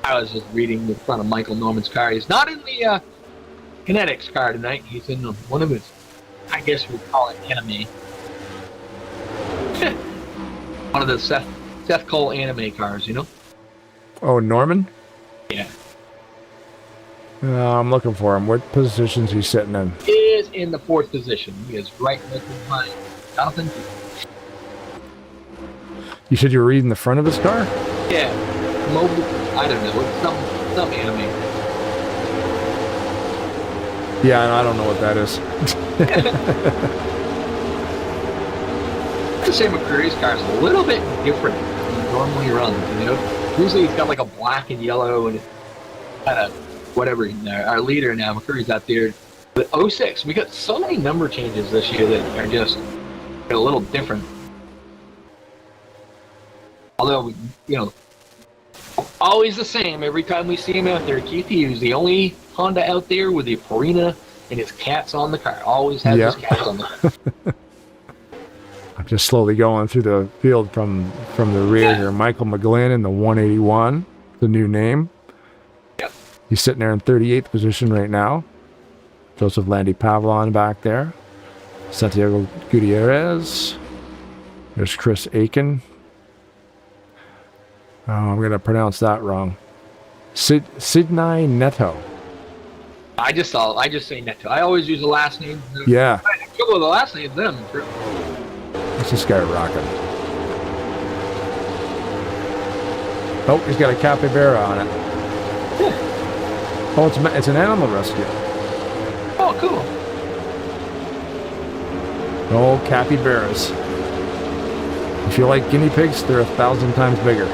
I was just reading the front of Michael Norman's car. He's not in the Kinetics car tonight. He's in one of his, I guess we'd call it anime. One of the Seth Cole anime cars,
Oh, Norman?
Yeah.
I'm looking for him. What positions he's sitting in?
He is in the fourth position. He is right behind Jonathan.
You said you were reading the front of his car?
Yeah. Mobile, I don't know. It's some anime.
Yeah, I don't know what that is.
I'd say McCreary's car is a little bit different than he normally runs, Usually he's got like a black and yellow and kind of whatever. Our leader now, McCurry's out there. But 06, we got so many number changes this year that are just a little different. Although, you know, always the same every time we see him out there. Keith, he was the only Honda out there with the Purina and his cats on the car. Always has his cats on the car.
I'm just slowly going through the field from the rear here. Michael McGlynn in the 181, the new name.
Yep.
He's sitting there in 38th position right now. Joseph Landy Pavlon back there. Santiago Gutierrez. There's Chris Aiken. Oh, I'm going to pronounce that wrong. Sidney Neto.
I just say Neto. I always use the last name.
Yeah.
I go with the last name them.
What's this guy rocking? Oh, he's got a capybara on it.
Yeah.
Oh, it's an animal rescue.
Oh, cool.
Oh, capybaras. If you like guinea pigs, they're 1,000 times bigger.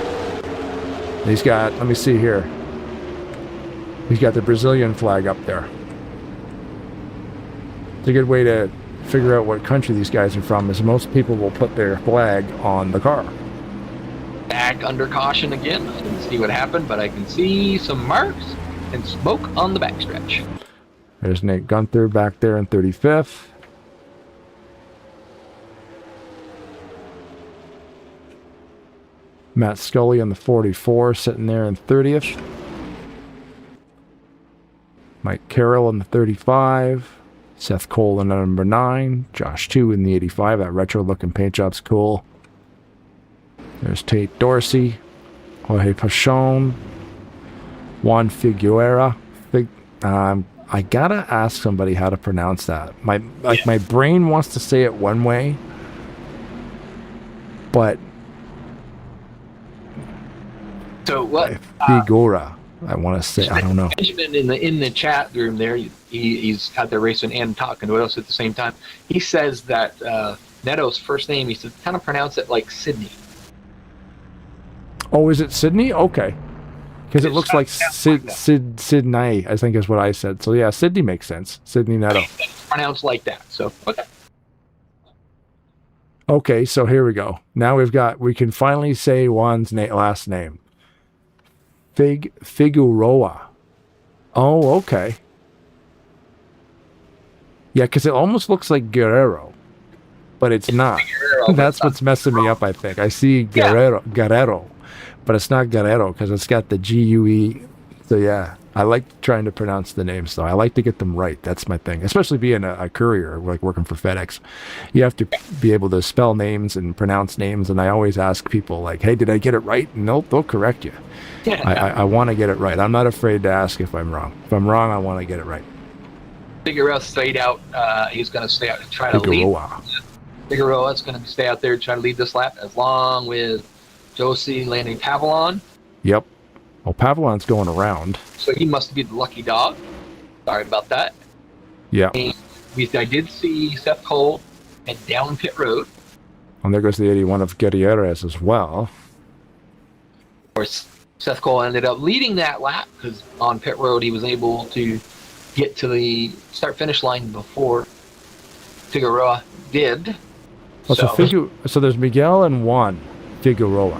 He's got, let me see here. He's got the Brazilian flag up there. It's a good way to figure out what country these guys are from, is most people will put their flag on the car.
Back under caution again. I didn't see what happened, but I can see some marks and smoke on the backstretch.
There's Nate Gunther back there in 35th. Matt Scully in the 44, sitting there in 30th. Mike Carroll in the 35. Seth Cole in the number 9. Josh 2 in the 85. That retro-looking paint job's cool. There's Tate Dorsey. Jorge Pachon. Juan Figueroa. I gotta ask somebody how to pronounce that. My brain wants to say it one way, but
so what?
Figura. I want to say. I don't know.
Benjamin in the chat room there. He's out there racing and talking to us at the same time. He says that Neto's first name. He said kind of pronounce it like Sydney.
Oh, is it Sydney? Okay. Because it looks like Sydney, I think is what I said. So yeah, Sydney makes sense. Sydney Neto.
It's pronounced like that. So okay.
Okay, so here we go. Now we can finally say Juan's last name. Figueroa. Oh, okay. Yeah, because it almost looks like Guerrero, but it's not. That's what's messing me up, I think. I see Guerrero, but it's not Guerrero because it's got the G-U-E. So yeah, I like trying to pronounce the names, though. I like to get them right. That's my thing, especially being a courier, like working for FedEx. You have to be able to spell names and pronounce names, and I always ask people, like, hey, did I get it right? And they'll correct you. I want to get it right. I'm not afraid to ask if I'm wrong. If I'm wrong, I want to get it right.
Figueroa stayed out. He's going to stay out and try to lead. Figueroa's going to stay out there and try to lead this lap, along with Josie landing Pavlon.
Yep. Well, Pavlon's going around.
So he must be the lucky dog. Sorry about that.
Yeah.
And I did see Seth Cole head down pit road.
And there goes the 81 of Gutierrez as well.
Of course, Seth Cole ended up leading that lap because on pit road he was able to get to the start-finish line before Figueroa did.
Well, so there's Miguel and Juan Figueroa,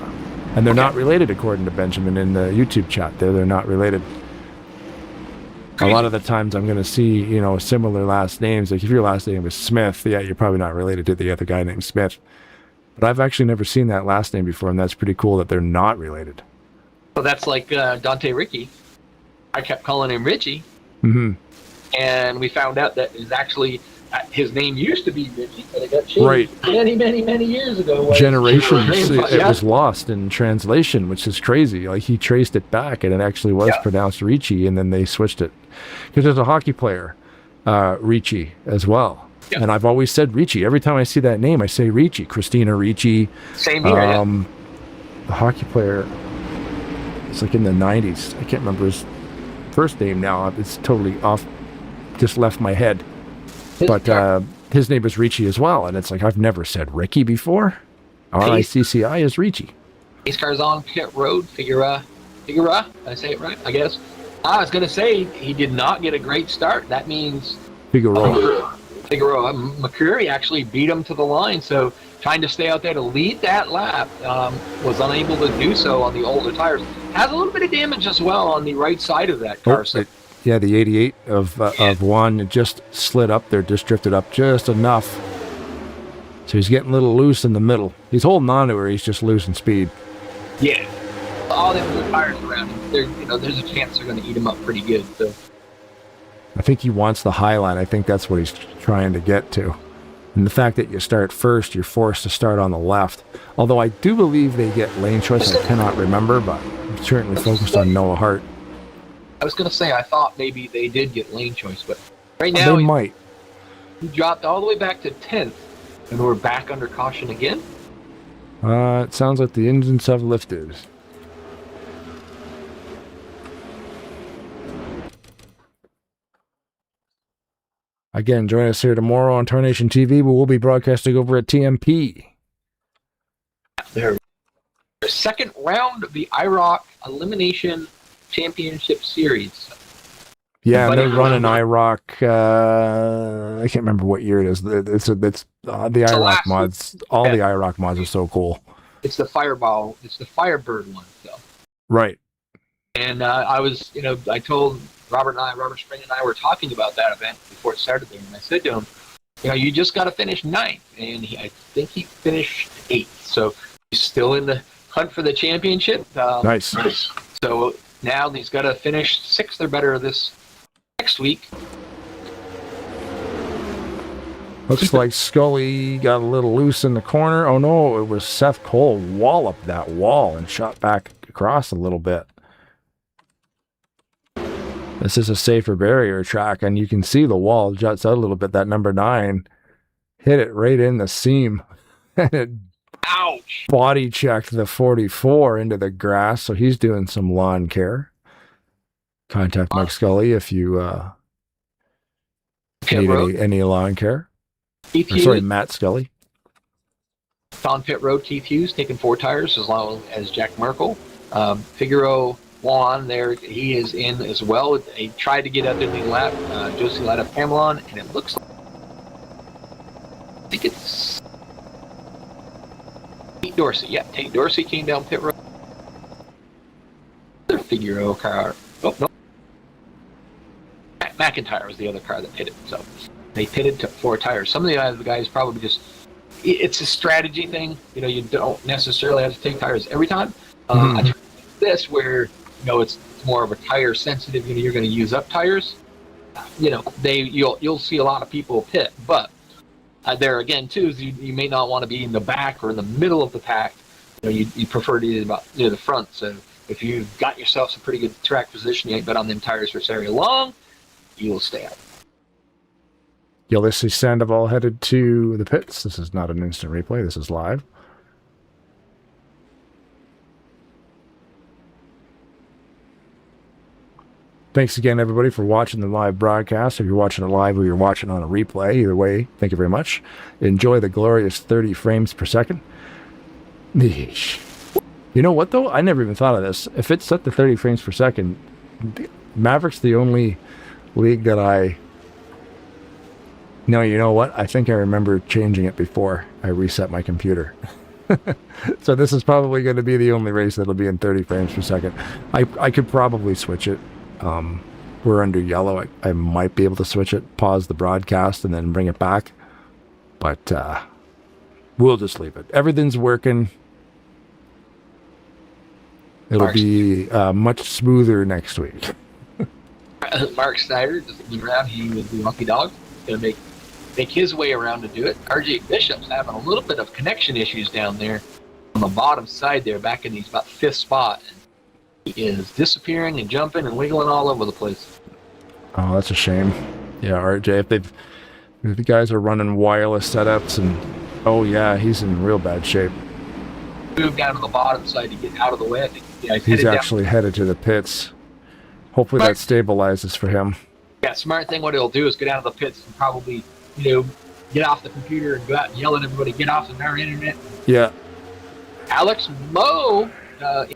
and they're not related according to Benjamin in the YouTube chat. They're not related. Crazy. A lot of the times I'm going to see, similar last names. Like if your last name is Smith, yeah, you're probably not related to the other guy named Smith. But I've actually never seen that last name before, and that's pretty cool that they're not related.
Well, that's like Dante Ricky. I kept calling him Richie.
Mm-hmm.
And we found out that is actually his name used to be Richie, but it got changed many years ago.
Generations. It was lost in translation, which is crazy. Like he traced it back, and it actually was pronounced Ricci, and then they switched it. Because there's a hockey player, Ricci, as well. Yeah. And I've always said Ricci. Every time I see that name, I say Ricci. Christina Ricci.
Same here.
The hockey player, it's like in the 90s. I can't remember his first name now. It's totally off. Just left my head. But his name is Ricci as well. And it's like, I've never said Ricky before. R-I-C-C-I is Ricci.
Pace car's on pit road. Figueroa. Did I say it right? I guess. I was going to say he did not get a great start. That means
Figueroa.
Figueroa, McCreary actually beat him to the line, so trying to stay out there to lead that lap, was unable to do so on the older tires. Has a little bit of damage as well on the right side of that car.
Yeah, the 88 of Juan, it just slid up there, just drifted up just enough. So he's getting a little loose in the middle. He's holding on to her, he's just losing speed.
Yeah. All them good tires around him, there's a chance they're going to eat him up pretty good. So
I think he wants the high line. I think that's what he's trying to get to. And the fact that you start first, you're forced to start on the left. Although I do believe they get lane choice. I cannot remember, but I'm certainly focused on Noah Hart.
I was going to say, I thought maybe they did get lane choice, but right now
they might.
He dropped all the way back to 10th, and we're back under caution again.
It sounds like the engines have lifted. Again, join us here tomorrow on Tarnation TV, but we'll be broadcasting over at TMP.
Their second round of the IROC Elimination Championship Series.
Yeah, and they're running IROC. I can't remember what year it is. It's the IROC mods. All the IROC mods are so cool.
It's the Fireball. It's the Firebird one, though.
Right.
And I told Robert Spring and I were talking about that event before it started there, and I said to him, you just got to finish 9th, and I think he finished 8th, so he's still in the hunt for the championship.
Nice.
So now he's got to finish 6th or better this next week.
Looks like Scully got a little loose in the corner. Oh no, it was Seth Cole walloped that wall and shot back across a little bit. This is a safer barrier track, and you can see the wall juts out a little bit. That number 9 hit it right in the seam, and it
ouch!
Body checked the 44 into the grass, so he's doing some lawn care. Contact Mike Scully if you need any lawn care. Matt Scully.
On pit road, Keith Hughes taking 4 tires as long as Jack Merkel. Figaro Juan there, he is in as well. He tried to get out in the lap. Josie light up Pamelon, and it looks like I think it's Tate Dorsey. Yeah, Tate Dorsey came down pit road. Their Figaro car. Oh no. McIntyre was the other car that pitted. So they pitted to 4 tires. Some of the other guys probably just, it's a strategy thing. You don't necessarily have to take tires every time. I tried this where it's more of a tire sensitive. You're going to use up tires. You'll see a lot of people pit, but there again too is you may not want to be in the back or in the middle of the pack. You prefer to be about near the front. So if you've got yourself some pretty good track position, you ain't bet on them tires for very long, you will stay out.
Ulysses Sandoval headed to the pits. This is not an instant replay. This is live. Thanks again, everybody, for watching the live broadcast. If you're watching it live or you're watching on a replay, either way, thank you very much. Enjoy the glorious 30 frames per second. Yeesh. You know what, though? I never even thought of this. If it's set to 30 frames per second, Maverick's the only league that I... No, you know what? I think I remember changing it before I reset my computer. So this is probably going to be the only race that'll be in 30 frames per second. I could probably switch it. We're under yellow. I might be able to switch it, pause the broadcast, and then bring it back. But we'll just leave it. Everything's working. It'll be much smoother next week.
Mark Snyder doesn't get around. He was the lucky dog. He's going to make his way around to do it. RJ Bishop's having a little bit of connection issues down there on the bottom side there, back in he's about 5th spot. He is disappearing and jumping and wiggling all over the place.
Oh, that's a shame. Yeah, RJ, if the guys are running wireless setups, and oh yeah, he's in real bad shape.
Move down to the bottom side to get out of the way. I think
he's actually headed to the pits. Hopefully that stabilizes for him.
Yeah, smart thing. What he'll do is get out of the pits and probably, get off the computer and go out and yell at everybody, get off of our internet.
Yeah.
Alex Moe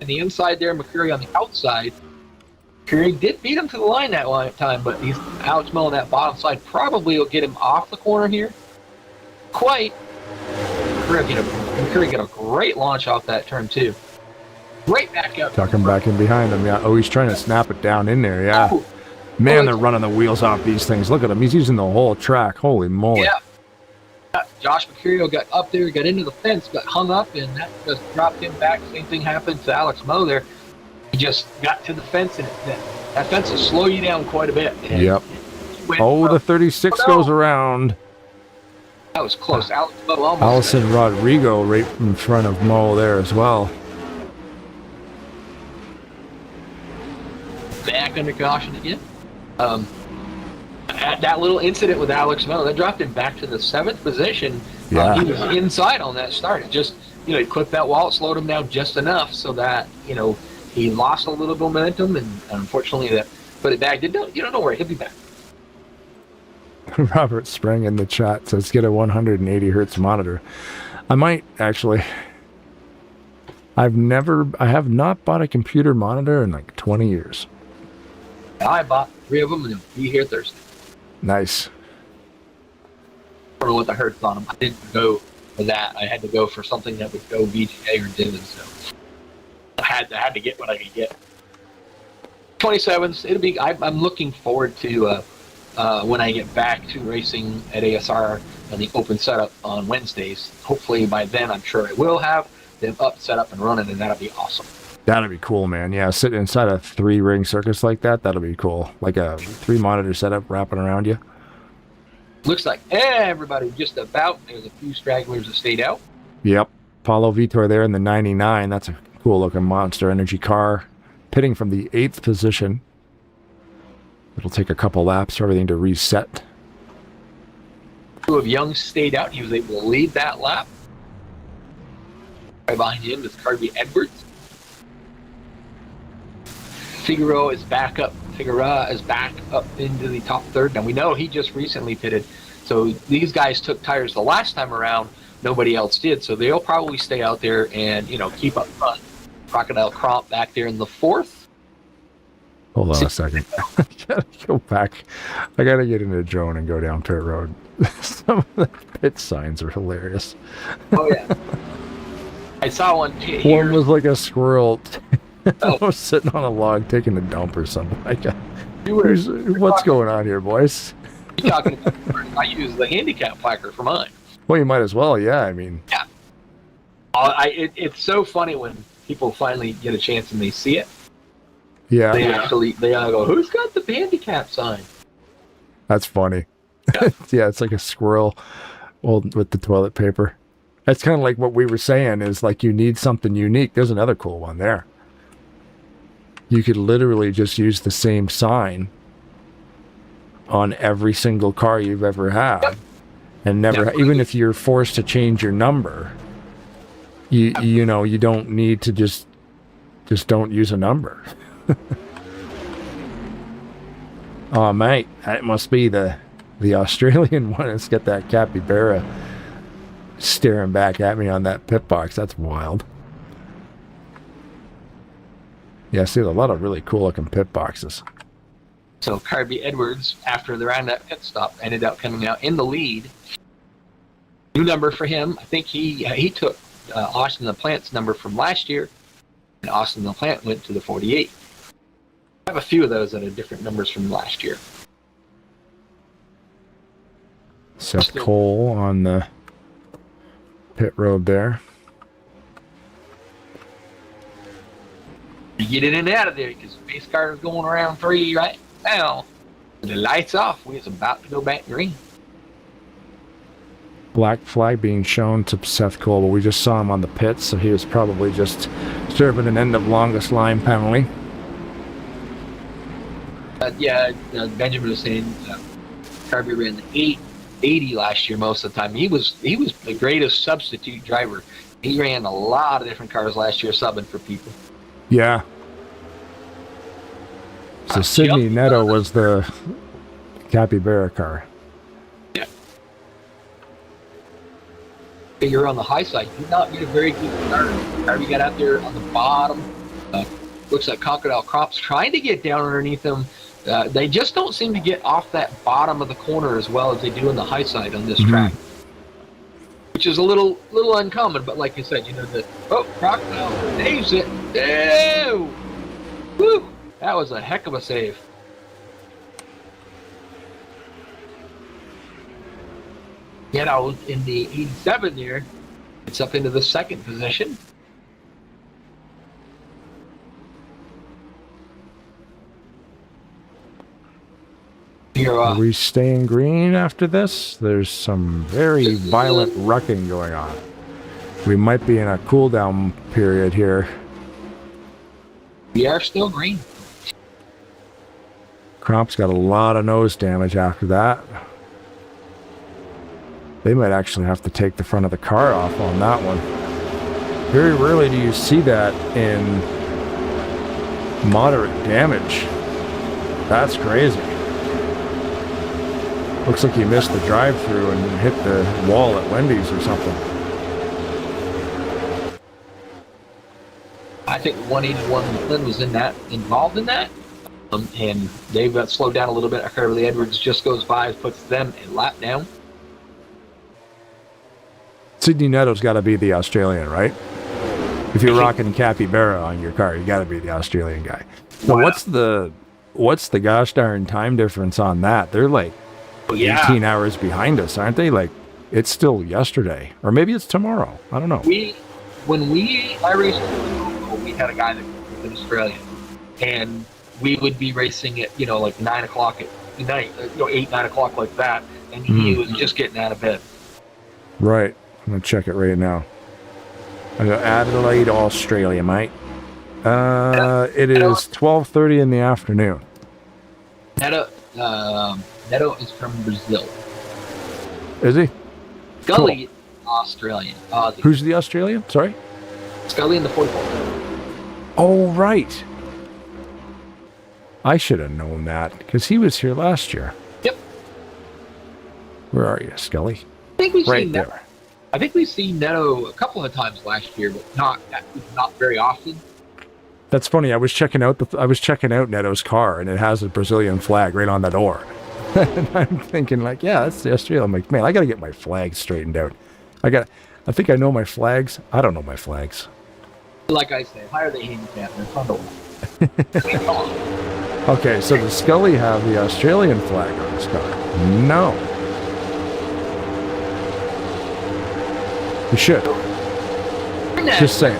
in the inside there, McCreary on the outside. Fury did beat him to the line that time, but he's Alex Moe on that bottom side probably will get him off the corner here. Quite. Fury get a great launch off that turn too. Right back up.
Tucking back in behind him. Yeah. Oh, he's trying to snap it down in there. Yeah.
Oh.
Man, they're running the wheels off these things. Look at him. He's using the whole track. Holy moly.
Yeah. Josh Mercurio got up there, got into the fence, got hung up, and that just dropped him back. Same thing happened to Alex Moe there. He just got to the fence, and that fence will slow you down quite a bit. And
yep. Oh, the 36 goes around.
That was close. Alex Moe almost.
Allison Rodrigo right in front of Moe there as well.
Back under caution again. That little incident with Alex Moe, that dropped him back to the 7th position.
Yeah.
He was inside on that start. It just, he clipped that wall, it slowed him down just enough so that, he lost a little momentum, and unfortunately that put it back. You don't know where he'll be back.
Robert Spring in the chat says, get a 180 hertz monitor. I might actually. I have not bought a computer monitor in like 20 years.
I bought 3 of them, and they'll be here Thursday.
Nice.
I don't know what the hertz on them. I didn't go for that. I had to go for something that would go VGA or Divid, so I had to get what I could get. 27s. It'll be. I'm looking forward to when I get back to racing at ASR and the open setup on Wednesdays. Hopefully by then, I'm sure I will have them up, set up, and running, and that'll be awesome.
That'll be cool, man. Yeah, sitting inside a 3-ring circus like that'll be cool. Like a 3-monitor setup wrapping around you.
Looks like everybody just about. There's a few stragglers that stayed out.
Yep. Paulo Vitor there in the 99. That's a cool-looking Monster Energy car. Pitting from the 8th position. It'll take a couple laps for everything to reset.
2 of Young stayed out. He was able to lead that lap. Right behind him is Carby Edwards. Figueroa is back up into the top 3rd. Now we know he just recently pitted, so these guys took tires the last time around. Nobody else did, so they'll probably stay out there and keep up front. Crocodile Cromp back there in the 4th.
Hold on a second. I gotta go back. I gotta get into drone and go down pit road. Some of the pit signs are hilarious.
Oh yeah. I saw one here.
One was like a squirrel. I was sitting on a log taking a dump or something. What's going on here, boys?
You're talking about, I use the handicap placard for mine.
Well, you might as well, yeah. I mean,
yeah. It's so funny when people finally get a chance and they see it.
Yeah.
They all go, "Who's got the handicap sign?"
That's funny. Yeah, yeah, it's like a squirrel with the toilet paper. That's kind of like what we were saying is like you need something unique. There's another cool one there. You could literally just use the same sign on every single car you've ever had. Yep. And never, even if you're forced to change your number, you don't need to just don't use a number. Oh, mate, that must be the Australian one. Let's get that capybara staring back at me on that pit box. That's wild. Yeah, see, a lot of really cool looking pit boxes.
So Carby Edwards, after the round that pit stop, ended up coming out in the lead. New number for him. I think he took Austin LaPlante's number from last year, and Austin LaPlante went to the 48. I have a few of those that are different numbers from last year.
Seth Cole on the pit road there.
You get in and out of there because the pace car is going around 3 right now. The lights off. We're about to go back green.
Black flag being shown to Seth Cole, but we just saw him on the pits, so he was probably just serving an end of longest line penalty.
Benjamin was saying Carby ran the 880 last year most of the time. He was the greatest substitute driver. He ran a lot of different cars last year, subbing for people.
Yeah. So Sidney Neto was the capybara car.
Yeah. You're on the high side. You did not get a very good start. Carby got out there on the bottom. looks like Crocodile Crop's trying to get down underneath them. They just don't seem to get off that bottom of the corner as well as they do in the high side on this track, which is a little uncommon. But like you said, Crocodile saves it. Ew! Woo! That was a heck of a save. Get out in the 87 there. It's up into the second position.
Are we staying green after this? There's some very violent wrecking going on. We might be in a cooldown period here.
We are still green.
Crop's got a lot of nose damage after that. They might actually have to take the front of the car off on that one. Very rarely do you see that in moderate damage. That's crazy. Looks like he missed the drive-through and hit the wall at Wendy's or something.
I think 181 Flynn was involved in that. And they've got slowed down a little bit after the Edwards just goes by, puts them a lap down.
Sidney Neto's got to be the Australian, right? If you're rocking Capybara on your car, you got to be the Australian guy. So
Wow.
what's the gosh darn time difference on that? They're like 18 hours behind us, aren't they? Like, it's still yesterday, or maybe it's tomorrow. I don't know.
I raced, we had a guy that was in Australia, and we would be racing at like 9 o'clock at night, 8, 9 o'clock like that, and he was just getting out of bed.
Right. I'm gonna check it right now. I go Adelaide, Australia, mate. It is 12:30 in the afternoon.
Neto is from Brazil.
Is he?
Scully, Australian.
Who's the Australian? Sorry?
Scully in the 44.
Oh, right. I should have known that, because he was here last year.
Yep.
Where are you, Scully?
I think we've
Right
seen
there.
I think we've seen Neto a couple of times last year, but not very often.
That's funny. I was checking out Neto's car, and it has a Brazilian flag right on the door. And I'm thinking, like, yeah, that's the Australian. I'm like, man, I got to get my flags straightened out. I think I know my flags. I don't know my flags.
Like I say, higher the handicap, they're fun to watch.
Okay, so does Scully have the Australian flag on his car? No. You should. Just saying.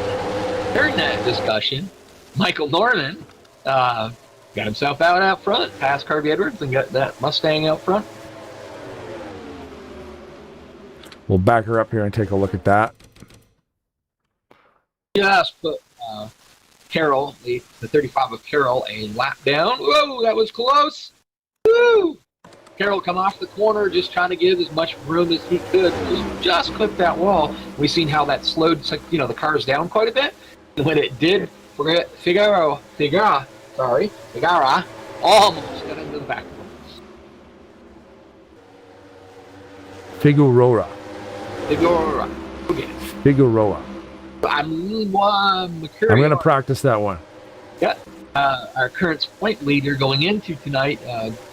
During that discussion, Michael Norman got himself out front, past Harvey Edwards, and got that Mustang out front.
We'll back her up here and take a look at that.
Just put Carroll, the 35 of Carroll, a lap down. Whoa, that was close. Woo! Carroll come off the corner, just trying to give as much room as he could. Just clipped that wall. We've seen how that slowed, the cars down quite a bit. And when it did, Figueroa almost got into the back of him.
Figueroa.
Okay.
Figueroa.
I'm
going to practice that one.
Yeah. Our current point leader going into tonight,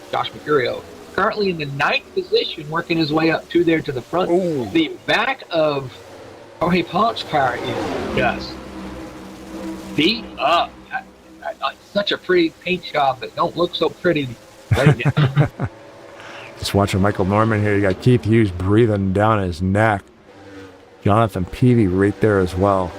Josh Mercurio, currently in the 9th position, working his way up to the front.
Ooh.
The back of Jorge Ponce's car is just beat up. Such a pretty paint job that don't look so pretty right now.
Just watching Michael Norman here. You got Keith Hughes breathing down his neck. Jonathan Peavy right there as well.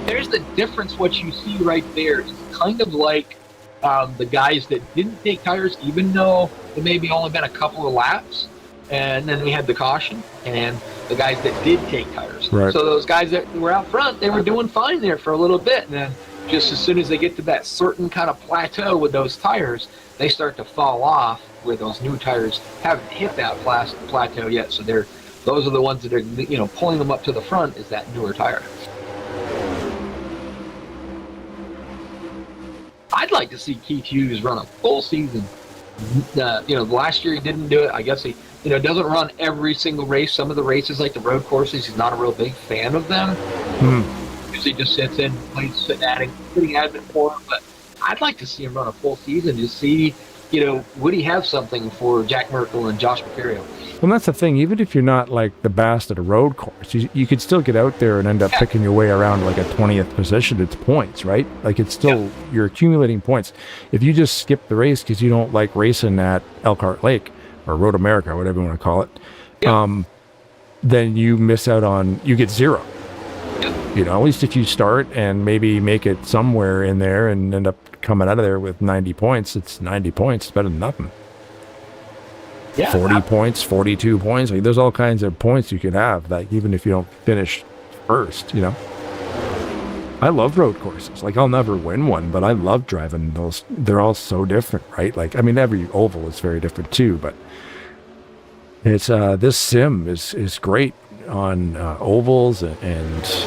There's the difference. What you see right there is kind of like the guys that didn't take tires, even though it maybe only been a couple of laps, and then we had the caution, and the guys that did take tires.
Right.
So those guys that were out front, they were doing fine there for a little bit, and then just as soon as they get to that certain kind of plateau with those tires, they start to fall off where those new tires haven't hit that plateau yet. So those are the ones that are pulling them up to the front is that newer tire. I'd like to see Keith Hughes run a full season. Last year he didn't do it. I guess he, doesn't run every single race. Some of the races, like the road courses, he's not a real big fan of them. usually just sits in, plays sitting admin for him. But I'd like to see him run a full season to see, would he have something for Jack Merkel and Josh Mercurio?
Well, that's the thing. Even if you're not like the best at a road course, you could still get out there and end up picking your way around like a 20th position. It's points, right? Like it's still, you're accumulating points. If you just skip the race because you don't like racing at Elkhart Lake or Road America, whatever you want to call it, then you miss out on, you get zero. At least if you start and maybe make it somewhere in there and end up coming out of there with 90 points, it's 90 points. It's better than nothing. 40 points, 42 points. Like, there's all kinds of points you could have, like even if you don't finish first, I love road courses. Like, I'll never win one, but I love driving those. They're all so different, right? Like, I mean, every oval is very different too, but it's this sim is great on ovals and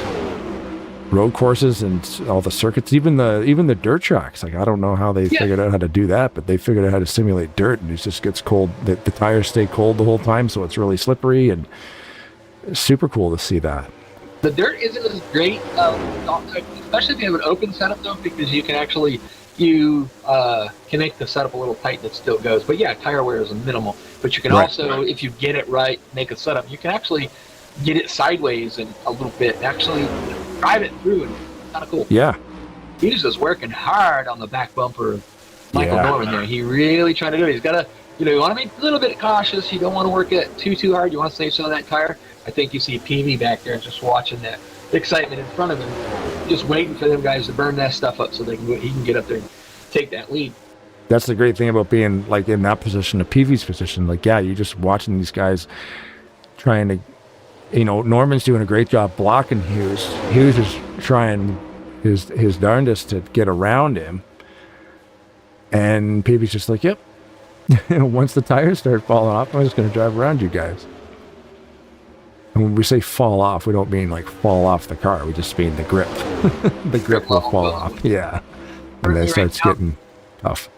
road courses and all the circuits, even the dirt tracks. Like, I don't know how they figured out how to do that, but they figured out how to simulate dirt, and it just gets cold. The tires stay cold the whole time, so it's really slippery, and it's super cool to see that.
The dirt isn't as great, especially if you have an open setup though, because you can actually can make the setup a little tight and it still goes. But yeah, tire wear is minimal. But you can also, if you get it right, make a setup. You can actually get it sideways and a little bit, actually drive it through, and it's kind of cool. Yeah. He was just working hard on the back bumper of Michael Norman there. He really tried to do it. He's got to, you want to be a little bit cautious. You don't want to work it too hard. You want to save some of that tire. I think you see PV back there just watching that excitement in front of him, just waiting for them guys to burn that stuff up so he can get up there and take that lead. That's
the great thing about being like in that position, a PV's position. Like, you're just watching these guys trying to, Norman's doing a great job blocking Hughes. Hughes is trying his darndest to get around him. And PV's just like, yep. Once the tires start falling off, I'm just going to drive around you guys. And when we say fall off, we don't mean like fall off the car. We just mean the grip. The grip will fall off. Yeah. And then it starts getting tough.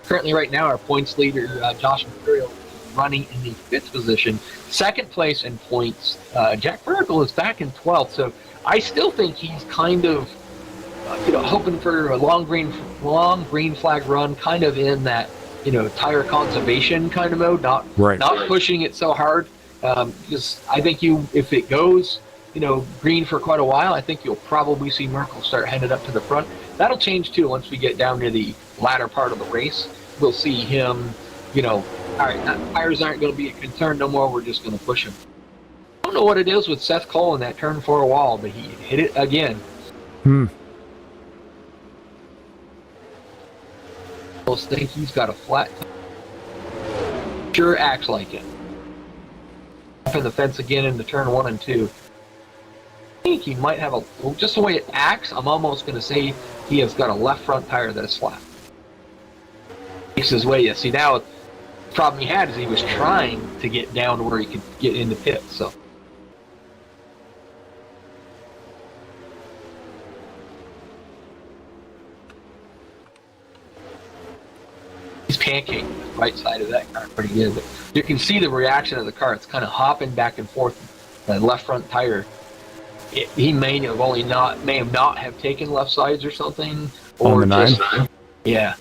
Currently right now, our points leader, Josh Mercurio, running in the 5th position. 2nd place in points, Jack Merkel is back in 12th. So I still think he's kind of, hoping for a long green flag run, kind of in that, tire conservation kind of mode, not pushing it so hard. Because I think if it goes, green for quite a while, I think you'll probably see Merkel start headed up to the front. That'll change too once we get down to the latter part of the race. We'll see him, all right, tires aren't going to be a concern no more. We're just going to push him. I don't know what it is with Seth Cole in that turn 4 wall, but he hit it again. I think he's got a flat tire. Sure acts like it. Up in the fence again into turn 1 and 2. I think he might have just the way it acts, I'm almost going to say he has got a left front tire that is flat. Makes his way. See, now the problem he had is he was trying to get down to where he could get in the pit. So he's pancaking the right side of that car pretty good. But you can see the reaction of the car. It's kind of hopping back and forth. The left front tire. He may have not have taken left sides or something, or
on the 9.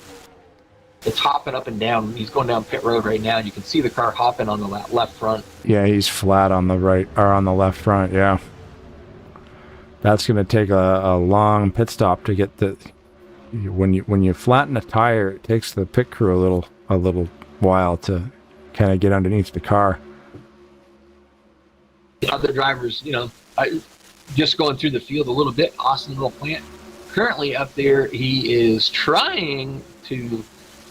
It's hopping up and down. He's going down pit road right now, and you can see the car hopping on the left front.
Yeah, he's flat on the right or on the left front. Yeah, that's going to take a long pit stop to get the. When you flatten a tire, it takes the pit crew a little while to kind of get underneath the car.
The other drivers, just going through the field a little bit. Austin LaPlante, currently up there, he is trying to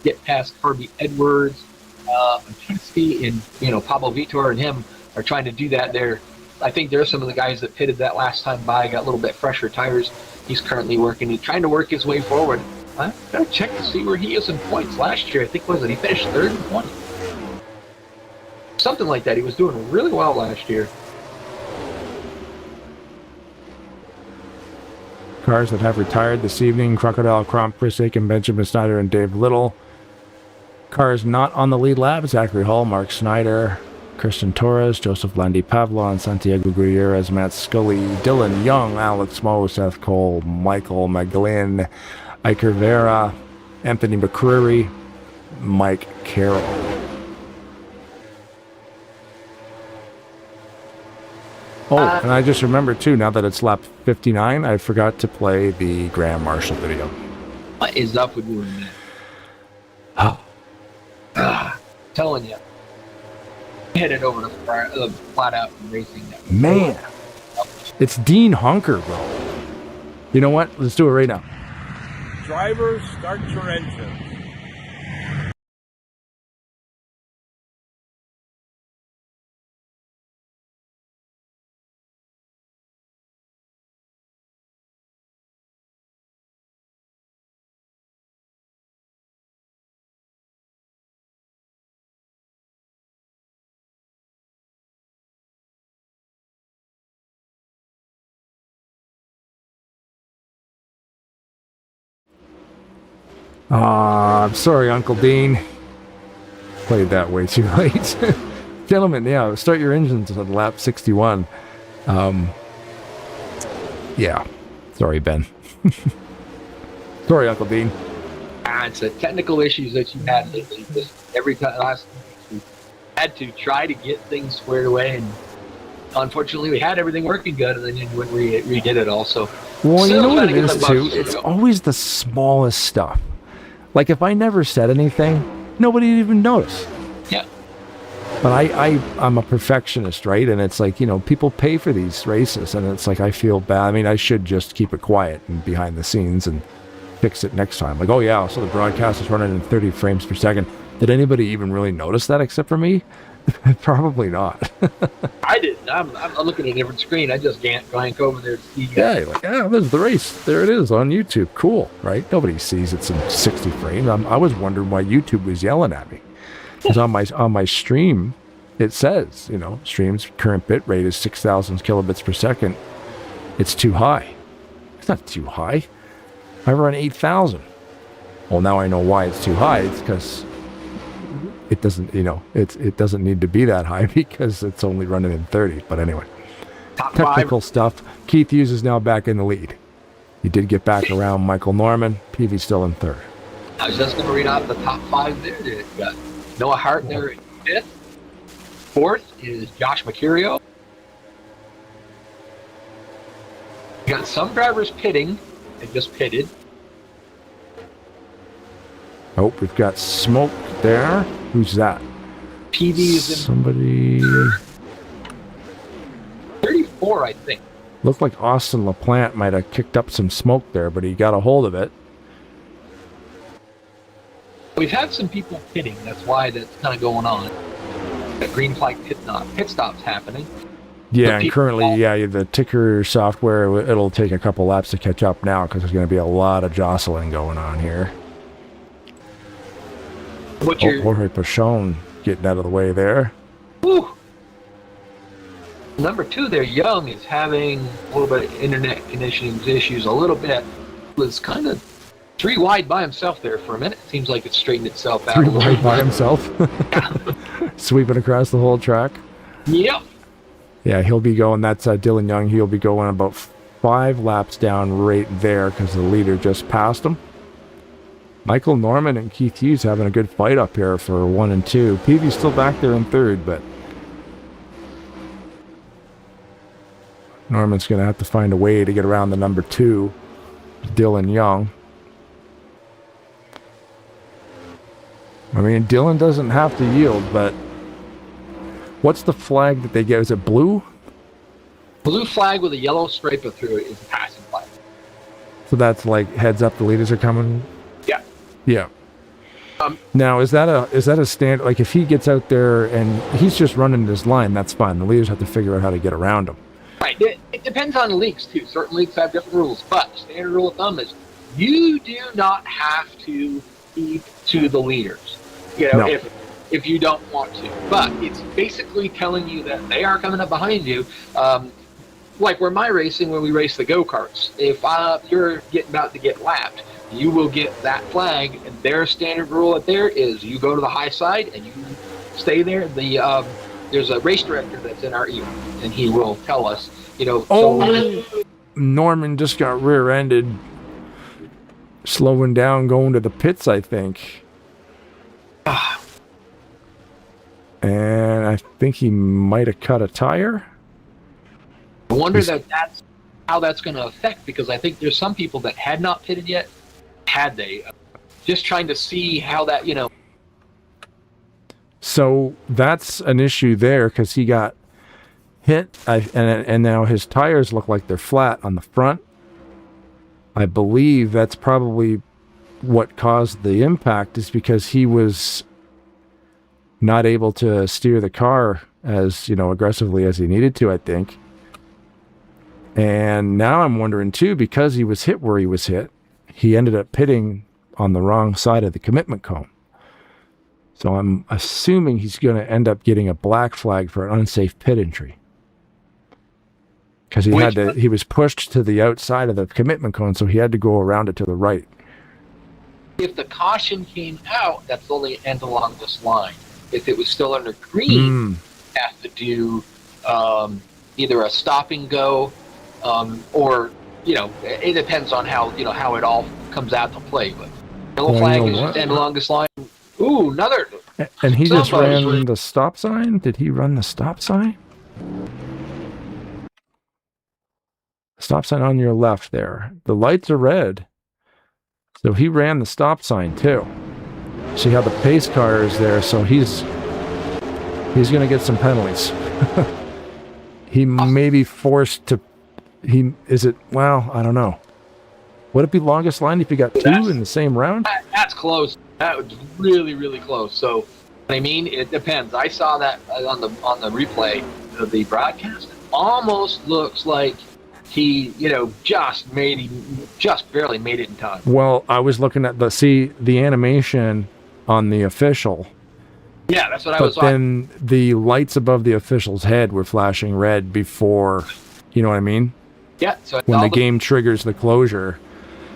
get past Kirby Edwards, Pinsky, and Pablo Vitor and him are trying to do that there. I think there's some of the guys that pitted that last time by, got a little bit fresher tires. He's currently trying to work his way forward. I gotta check to see where he is in points. Last year, I think he finished 3rd in points. Something like that. He was doing really well last year.
Cars that have retired this evening: Crocodile, Cromp, Chris Aiken, Benjamin Snyder, and Dave Little. Cars not on the lead lap: Zachary Hall, Mark Snyder, Christian Torres, Joseph Landy Pavlon, Santiago Gutierrez, Matt Scully, Dylan Young, Alex Moe, Seth Cole, Michael McGlynn, Iker Vera, Anthony McCreary, Mike Carroll. Oh, and I just remembered too, now that it's lap 59, I forgot to play the Graham Marshall video.
What is up with you, man? Telling you. Headed over to flat out racing.
Man, it's Dean Hunker, bro. You know what? Let's do it right now.
Drivers, start your engines.
I'm sorry, Uncle Dean. Played that way too late. Gentlemen, yeah, start your engines on lap 61. Yeah. Sorry, Ben. Sorry, Uncle Dean.
It's the technical issues that you had lately. Just every time last week, we had to try to get things squared away, and unfortunately, we had everything working good, and then you redid it all. So,
well, you know what it
trying to
is
get the
too?
bugs
It's
go.
always the smallest stuff. Like if I never said anything, nobody would even notice.
Yeah.
But I'm a perfectionist, right? And it's like, you know, people pay for these races, and it's like I feel bad. I mean, I should just keep it quiet and behind the scenes and fix it next time. Like, oh yeah, so the broadcast is running in 30 frames per second. Did anybody even really notice that except for me? Probably not.
I didn't. I'm looking at a different screen. I just can't blank over there to see.
Yeah, you're like, yeah, there's the race. There it is on YouTube. Cool, right? Nobody sees it's in 60 frames. I was wondering why YouTube was yelling at me. Because on my stream, it says, you know, stream's current bit rate is 6,000 kilobits per second. It's too high. It's not too high. I run 8,000. Well, now I know why it's too high. It's because it doesn't, you know, it doesn't need to be that high because it's only running in 30. But anyway,
Top
technical
five.
stuff. Keith Hughes is now back in the lead. He did get back around Michael Norman. PV's still in third.
I was just going to read out the top five there. You got Noah Hart there in fifth. Fourth is Josh Mercurio. You got some drivers pitting. They just pitted.
Oh, we've got smoke there. Who's that?
PV is in
Somebody
34, I think.
looked like Austin LaPlante might have kicked up some smoke there, but he got a hold of it.
We've had some people pitting. That's why that's kind of going on. The green flag pit stops happening.
Yeah,
But
and
people-
currently, yeah, the ticker software, it'll take a couple laps to catch up now because there's going to be a lot of jostling going on here.
What
Oh,
you're,
Jorge Pachon getting out of the way there.
whew. Number two there, Young, is having a little bit of internet connection issues. A little bit. Was kind of three wide by himself there for a minute. Seems like it's straightened itself out.
Three
a little
wide
bit.
by himself. Sweeping across the whole track.
Yep.
Yeah, he'll be going, that's Dylan Young. He'll be going about 5 laps down right there because the leader just passed him. Michael Norman and Keith Hughes having a good fight up here for 1 and 2. PV's still back there in third, but Norman's going to have to find a way to get around the number 2, Dylan Young. I mean, Dylan doesn't have to yield, but what's the flag that they get? Is it blue?
Blue flag with a yellow stripe through it is a passing flag.
So that's like heads up, the leaders are coming.
Yeah.
Yeah.
Um,
Now, is that a stand? Like, if he gets out there and he's just running this line, that's fine. The leaders have to figure out how to get around him.
Right. It depends on the leagues too. Certain leagues have different rules, but standard rule of thumb is you do not have to keep to the leaders. You know,
No.
if you don't want to, but it's basically telling you that they are coming up behind you. Like where my racing, when we race the go-karts, if you're about to get lapped, you will get that flag, and their standard rule there is you go to the high side and you stay there. The there's a race director that's in our ear, and he will tell us,
Oh, Norman just got rear-ended, slowing down, going to the pits, I think. And I think he might have cut a tire.
I wonder that's how that's going to affect, because I think there's some people that had not pitted yet, had they. Just trying to see how that,
So that's an issue there, because he got hit, and now his tires look like they're flat on the front. I believe that's probably what caused the impact, is because he was not able to steer the car as aggressively as he needed to, I think. And now I'm wondering too, because he was hit where he was hit, he ended up pitting on the wrong side of the commitment cone. So I'm assuming he's going to end up getting a black flag for an unsafe pit entry, because he was pushed to the outside of the commitment cone, so he had to go around it to the right.
If the caution came out, that's only end along this line. If it was still under green, have to do either a stop and go, or it depends on how how it all comes out to play. But yellow flag is just end along this line. Ooh, another.
And he just ran the stop sign. Did he run the stop sign? Stop sign on your left there. The lights are red, so he ran the stop sign too. See how the pace car is there, so he's going to get some penalties. He may be forced to. Well, I don't know. Would it be longest line if you got two in the same round?
That's close. That was really, really close. So, I mean, it depends. I saw that on the replay of the broadcast. It almost looks like he, just barely made it in time.
Well, I was looking at the animation on the official.
Yeah, that's what I was.
But then the lights above the official's head were flashing red before, you know what I mean?
Yeah. So
when the game triggers the closure,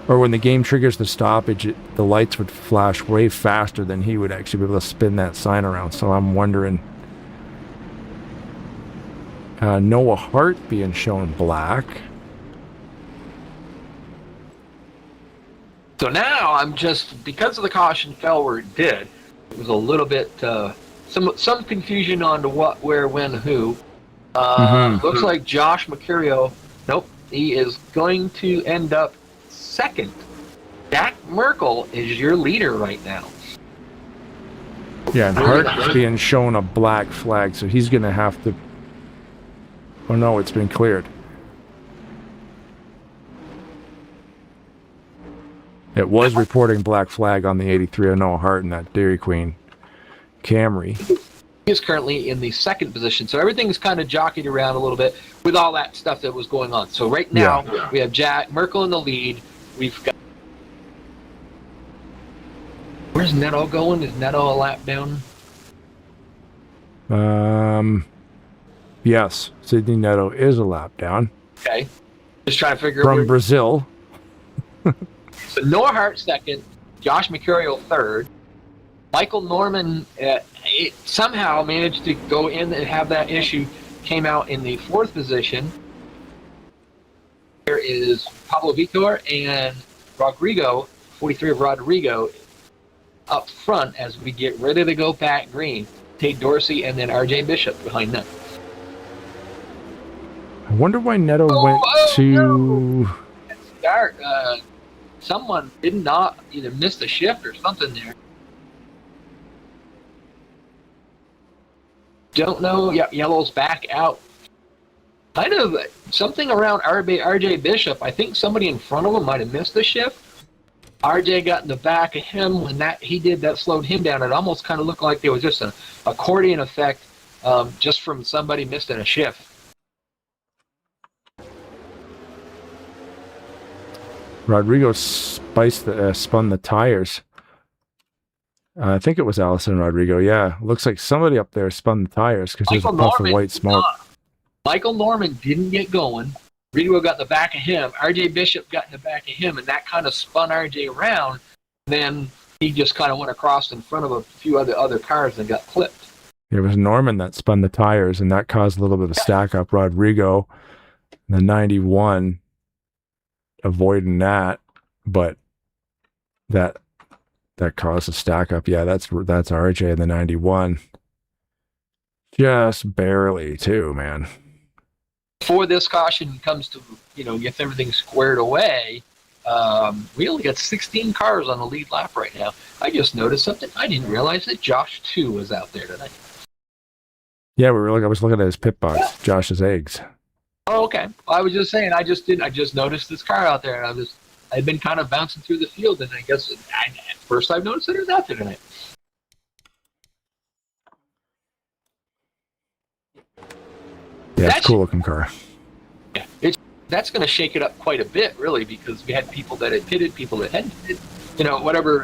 or when the game triggers the stoppage, the lights would flash way faster than he would actually be able to spin that sign around. So I'm wondering, Noah Hart being shown black.
So now I'm just, because of the caution fell where it did, it was a little bit some confusion on to what, where, when, who. Looks like Josh Mercurio. Nope, he is going to end up second. Jack Merkel is your leader right now.
Yeah, and Hart's being shown a black flag, so he's going to have to. Oh no, it's been cleared. It was reporting black flag on the 83 of Noah Hart in that Dairy Queen Camry.
He is currently in the second position, so everything's kind of jockeyed around a little bit with all that stuff that was going on. So right now, we have Jack Merkel in the lead. We've got... Where's Neto going? Is Neto a lap down?
Yes, Sidney Neto is a lap down.
Okay. Just trying to figure
out.
From
Brazil.
So Noah Hart second, Josh Mercurio third. Michael Norman somehow managed to go in and have that issue, came out in the fourth position. There is Pablo Vitor and Rodrigo, 43 of Rodrigo, up front as we get ready to go back green. Tate Dorsey and then RJ Bishop behind them.
I wonder why Neto went to...
Start. Someone did not either miss the shift or something there. Don't know. Yellow's back out. Kind of something around RJ Bishop. I think somebody in front of him might have missed the shift. RJ got in the back of him when he did that, slowed him down. It almost kind of looked like there was just an accordion effect, just from somebody missing a shift.
Rodrigo spun the tires. I think it was Allison Rodrigo. Yeah, looks like somebody up there spun the tires because there's a puff of white smoke.
Michael Norman didn't get going. Rodrigo got in the back of him. RJ Bishop got in the back of him, and that kind of spun RJ around. Then he just kind of went across in front of a few other cars and got clipped.
It was Norman that spun the tires, and that caused a little bit of stack up. Rodrigo, the 91, avoiding that, but that caused a stack up. Yeah, that's RJ in the 91. Just barely, too, man.
Before this caution comes to, gets everything squared away, we only got 16 cars on the lead lap right now. I just noticed something. I didn't realize that Josh 2 was out there tonight.
Yeah, I was looking at his pit box, Josh's eggs.
Oh, okay. I was just saying, I just noticed this car out there, and I'd been kind of bouncing through the field, and I guess at first I've noticed that it was out there tonight.
Yeah, it's a cool looking car.
Yeah, that's going to shake it up quite a bit, really, because we had people that had pitted, people that hadn't pitted,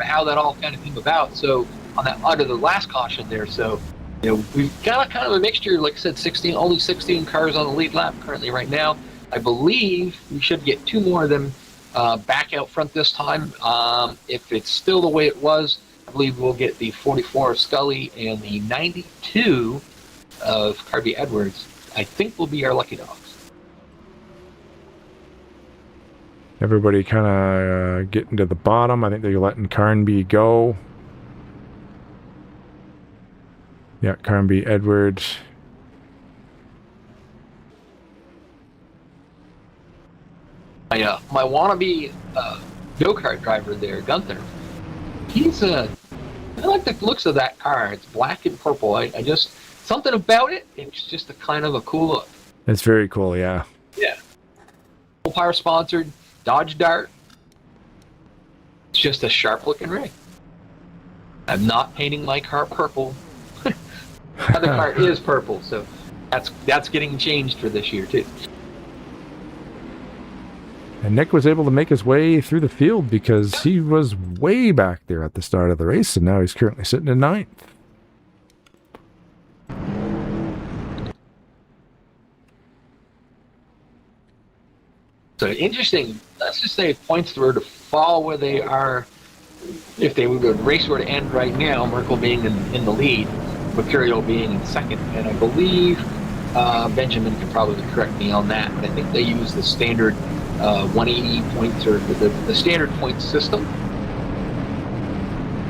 how that all kind of came about. So under the last caution there, so we've got kind of a mixture. Like I said, only 16 cars on the lead lap currently right now. I believe we should get 2 more of them back out front this time. If it's still the way it was, I believe we'll get the 44 of Scully and the 92 of Carby Edwards. I think will be our lucky dogs.
Everybody kind of getting to the bottom. I think they're letting Carnby go. Yeah, Carnby, Edwards.
My wannabe go-kart driver there, Gunther. I like the looks of that car. It's black and purple. I just something about it. It's just a kind of a cool look.
It's very cool, yeah.
Yeah. Power sponsored Dodge Dart. It's just a sharp looking rig. I'm not painting my car purple. The other car is purple, so that's getting changed for this year too.
And Nick was able to make his way through the field because he was way back there at the start of the race, and now he's currently sitting in 9th.
So interesting, let's just say if points were to fall where they are, if the race were to end right now, Merkel being in the lead, Mercurial being in second, and I believe Benjamin can probably correct me on that, but I think they use the standard 180 points or the standard points system.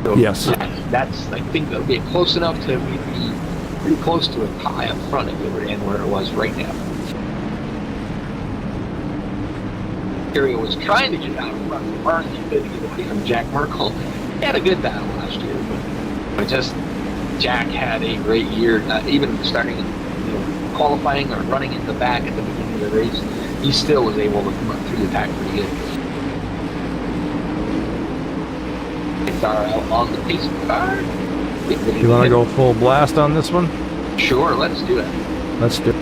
So
yes.
That's I think that'll be close enough to be pretty close to a tie up front if it were to end where it was right now. Mercurial was trying to get out of front of Barney to get away from Jack Merkel. He had a good battle last year, but just Jack had a great year, even starting qualifying or running in the back at the beginning of the race. He still was able to come up through the pack pretty good. It's out on the pace car.
You want to go full blast on this one?
Sure, let's do it.
Let's do it.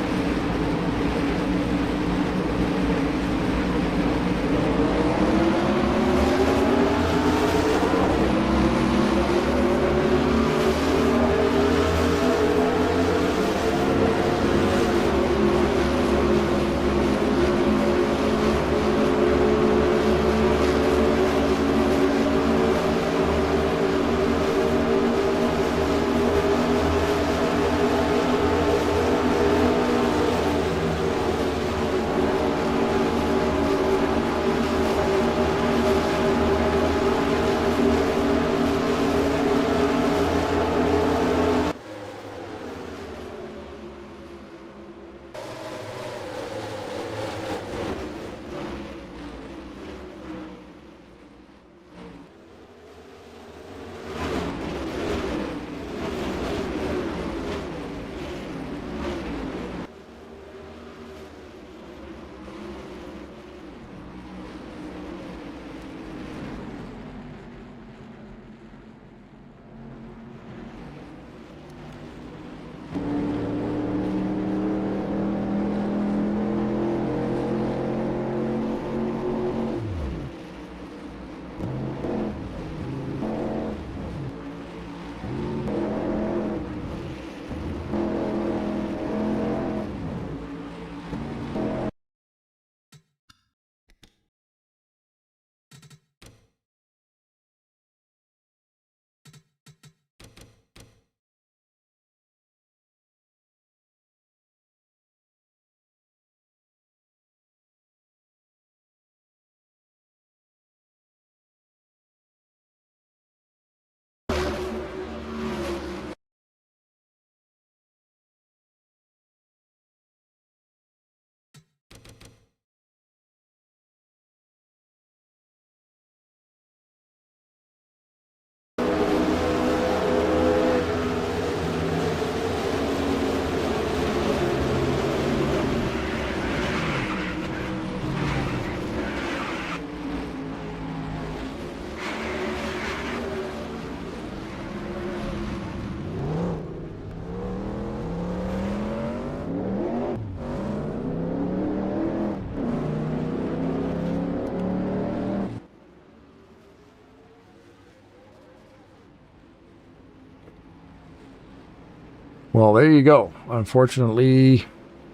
Well, there you go. Unfortunately,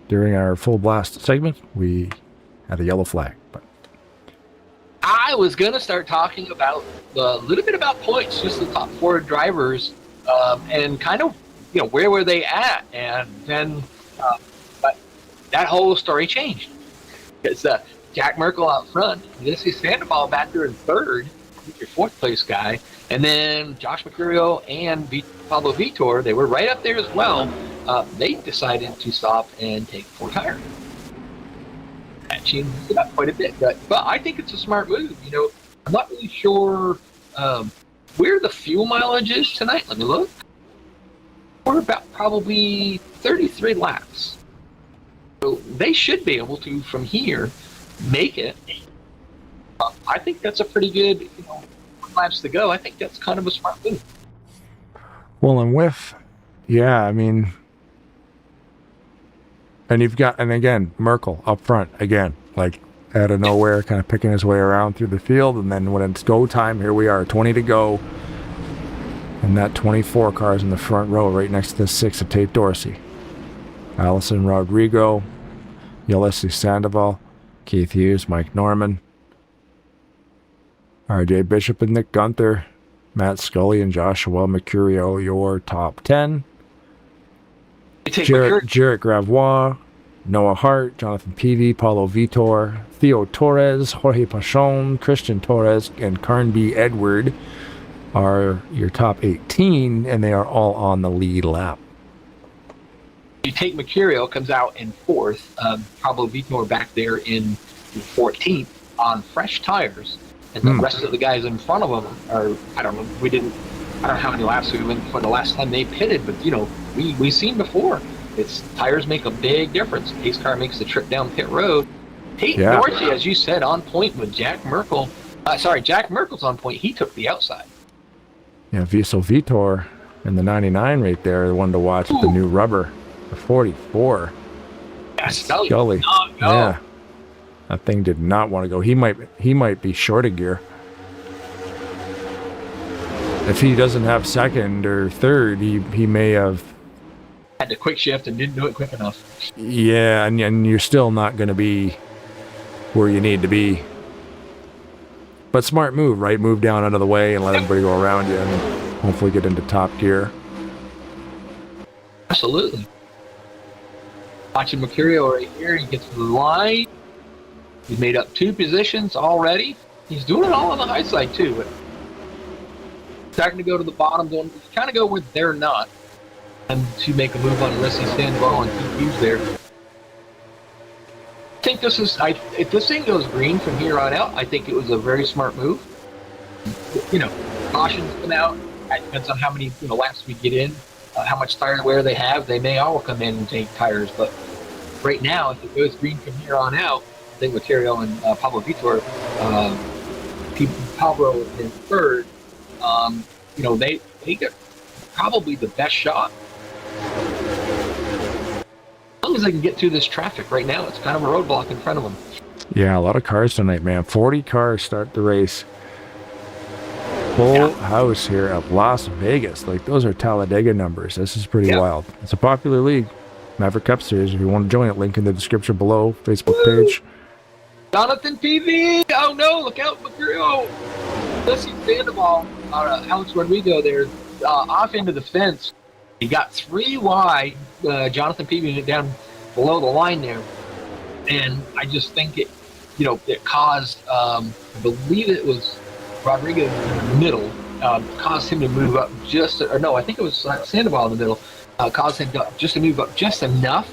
during our full blast segment, we had a yellow flag. But
I was going to start talking about a little bit about points, just the top 4 drivers, and kind of, where were they at? And then, but that whole story changed. Because Jack Merkel out front, Jesse Sandoval back there in 3rd, your 4th place guy, and then Josh Mercurio and Pablo Vitor, they were right up there as well. They decided to stop and take 4 tires. That changed it up quite a bit, but I think it's a smart move. I'm not really sure where the fuel mileage is tonight. Let me look. We're about probably 33 laps. So they should be able to, from here, make it. I think that's a pretty good, laps to go. I think that's kind of a smart move.
well, and with, yeah, I mean, and you've got, and again, Merkel up front again, like out of nowhere, kind of picking his way around through the field, and then when it's go time, here we are, 20 to go, and that 24 car is in the front row, right next to the 6 of Tate Dorsey. Allison Rodrigo, Yolesi Sandoval, Keith Hughes, Mike Norman, RJ Bishop and Nick Gunther, Matt Scully and Joshua Mercurio, your top 10. Jarrett Gravois, Noah Hart, Jonathan Peavy, Paulo Vitor, Theo Torres, Jorge Pachon, Christian Torres, and Carnby Edward are your top 18, and they are all on the lead lap.
You take Mercurio, comes out in 4th. Pablo Vitor back there in 14th on fresh tires. And the rest of the guys in front of them are, I don't know how many laps we went for the last time they pitted, but we've seen before. It's tires make a big difference. Pace car makes the trip down pit road. Tate Dorsey, as you said, on point with Jack Merkel. Jack Merkel's on point. He took the outside.
Yeah, so Vitor in the 99 right there, the one to watch with the new rubber, the 44. Scully. Yeah. That thing did not want to go. He might be short of gear. If he doesn't have 2nd or 3rd, he may have
had to quick shift and didn't do it quick enough.
Yeah, and you're still not going to be where you need to be. But smart move, right? Move down out of the way and let everybody go around you and hopefully get into top gear.
Absolutely. Watching Mercurio right here, he gets to the line. He's made up 2 positions already. He's doing it all on the high side too. But starting to go to the bottom, kind of go where they're not, and to make a move on Leslie Sandoval and Keith Hughes there. I think this is, if this thing goes green from here on out, I think it was a very smart move. Cautions come out. It depends on how many laps we get in, how much tire wear they have. They may all come in and take tires, but right now, if it goes green from here on out, I think Mercurio and Pablo Vitor, Pablo in 3rd, they get probably the best shot. As long as they can get through this traffic right now, it's kind of a roadblock in front of them.
Yeah, a lot of cars tonight, man. 40 cars start the race. Full house here at Las Vegas. Like, those are Talladega numbers. This is pretty wild. It's a popular league. Maverick Cup Series. If you want to join it, link in the description below. Facebook page.
Jonathan PV! Oh no, look out, Mercurio! Jesse Sandoval, Alex Rodrigo there, off into the fence. He got 3 wide. Jonathan PV went down below the line there. And I just think it caused, I believe it was Rodrigo in the middle, caused him to move up I think it was Sandoval in the middle, caused him to move up just enough,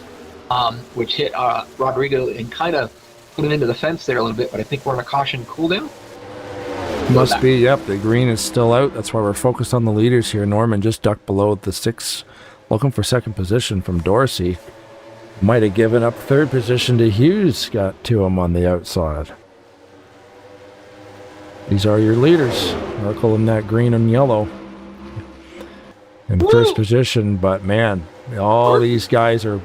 which hit Rodrigo and kind of put him into the fence there a little bit, but I think we're on a caution cooldown.
Must be, yep. The green is still out. That's why we're focused on the leaders here. Norman just ducked below the 6, looking for 2nd position from Dorsey. Might have given up 3rd position to Hughes. Got to him on the outside. These are your leaders. Merkel in that green and yellow. In 1st position, but man, all these guys are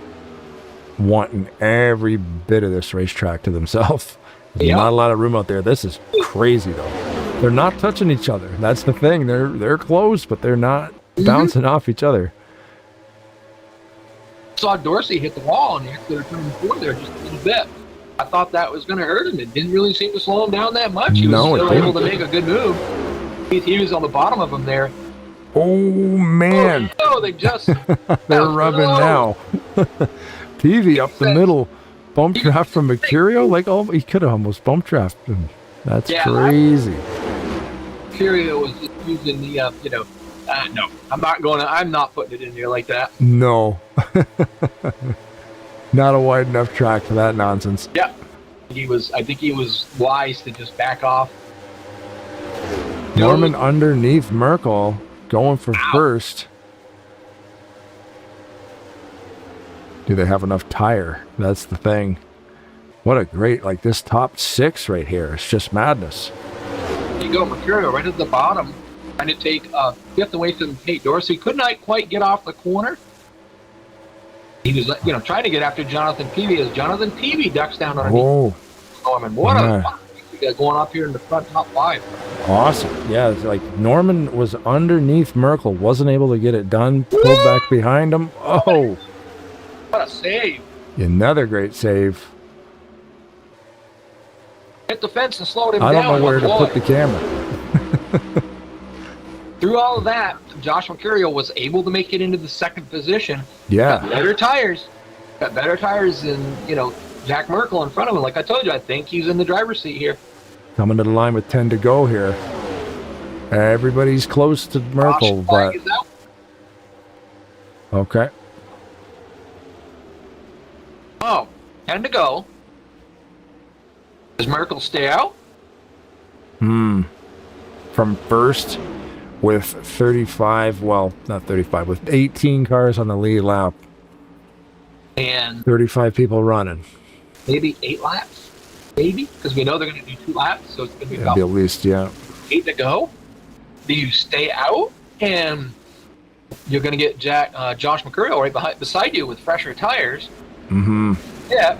wanting every bit of this racetrack to themselves. There's not a lot of room out there. This is crazy though. They're not touching each other. That's the thing. They're close, but they're not bouncing off each other.
saw Dorsey hit the wall and he actually turned forward there just a little bit. I thought that was going to hurt him. It didn't really seem to slow him down that much. He was still able to make a good move. He was on the bottom of him there.
Oh, man.
Oh, no, they just...
They're rubbing now. Peavy up the middle. Bump draft from Mercurio? Like, oh, he could have almost bump drafted him. That's crazy.
Mercurio was just using the, no, I'm not putting it in there like that.
No. Not a wide enough track for that nonsense.
Yeah. I think he was wise to just back off.
Norman underneath Merkel, going for first. Do they have enough tire? That's the thing. What a great, like this top 6 right here. It's just madness.
There you go, Mercurio right at the bottom. Trying to take fifth away from Tate Dorsey. Could not quite get off the corner. He was, trying to get after Jonathan Peavy as Jonathan Peavy ducks down underneath Norman. What a going up here in the front top 5.
Awesome. Yeah, it's like Norman was underneath Merkel, wasn't able to get it done, pulled back behind him. Oh,
what a save.
Another great save.
Hit the fence and slowed him down.
I don't know where to put the camera.
Through all of that, Josh Mercurio was able to make it into the 2nd position.
Yeah.
Got better tires than, Jack Merkel in front of him. Like I told you, I think he's in the driver's seat here.
Coming to the line with 10 to go here. Everybody's close to Merkel, but... Okay.
Oh, 10 to go. Does Merkel stay out?
From first with 35, well, not 35, with 18 cars on the lead lap.
And
35 people running.
Maybe 8 laps? Maybe? Because we know they're going to do 2 laps, so it's going to be
about at least,
8 to go. Do you stay out? And you're going to get Josh Mercurio right beside you with fresher tires.
Mm-hmm.
Yeah.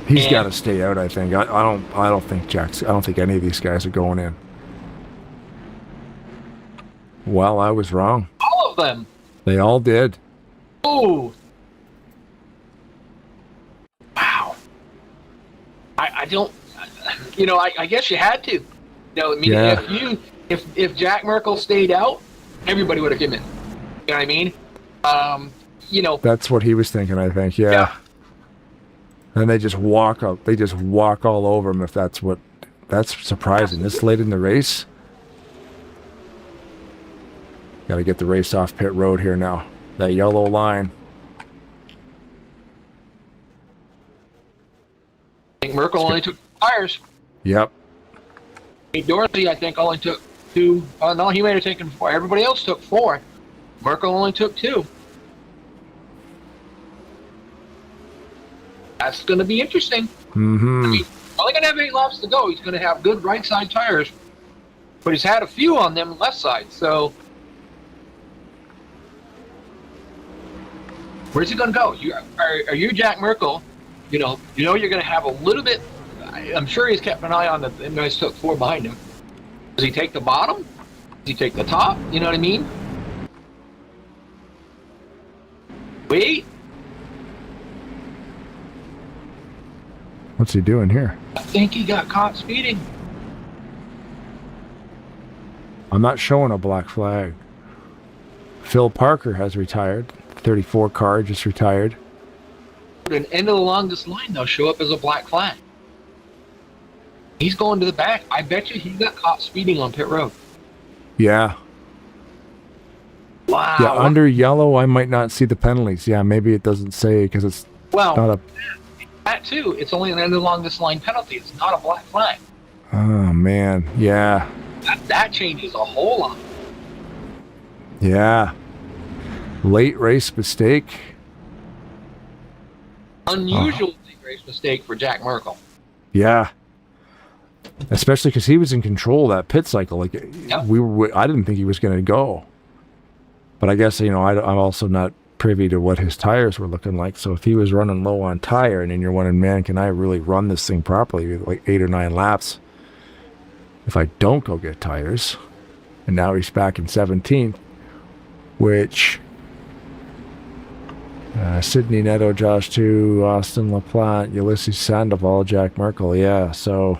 He's got to stay out, I think. I don't think any of these guys are going in. Well, I was wrong.
All of them.
They all did.
Oh. Wow. I don't, I guess you had to. If Jack Merkel stayed out, everybody would have come in. You know what I mean?
That's what he was thinking, I think. Yeah. And they just walk up. They just walk all over him. If that's surprising. This late in the race. Got to get the race off pit road here now. That yellow line.
I think Merkel only took tires.
Yep.
Dorsey, I think, only took 2. No, he may have taken 4. Everybody else took 4. Merkel only took 2. That's going to be interesting.
Mm-hmm.
I mean, only going to have 8 laps to go. He's going to have good right side tires, but he's had a few on them left side. So, where's he going to go? Are you Jack Merkel? You know you're going to have a little bit. I'm sure he's kept an eye on the guys took 4 behind him. Does he take the bottom? Does he take the top? You know what I mean? Wait.
What's he doing here?
I think he got caught speeding.
I'm not showing a black flag. Phil Parker has retired. 34 car just retired.
An end of the longest line, they'll show up as a black flag. He's going to the back. I bet you he got caught speeding on pit road.
Yeah.
Wow.
Yeah, under yellow, I might not see the penalties. Yeah, maybe it doesn't say because it's not a...
That too, it's only an end of longest line penalty. It's not a black flag.
Oh, man. Yeah.
That changes a whole lot.
Yeah. Late race mistake.
Unusual late race mistake for Jack Merkel.
Yeah. Especially because he was in control of that pit cycle. Like I didn't think he was going to go. But I guess, I'm also not privy to what his tires were looking like. So if he was running low on tire and then you're wondering, man, can I really run this thing properly with like 8 or 9 laps if I don't go get tires? And now he's back in 17th, which Sydney Neto, Josh 2, Austin LaPlante, Ulysses Sandoval, Jack Merkel. Yeah, so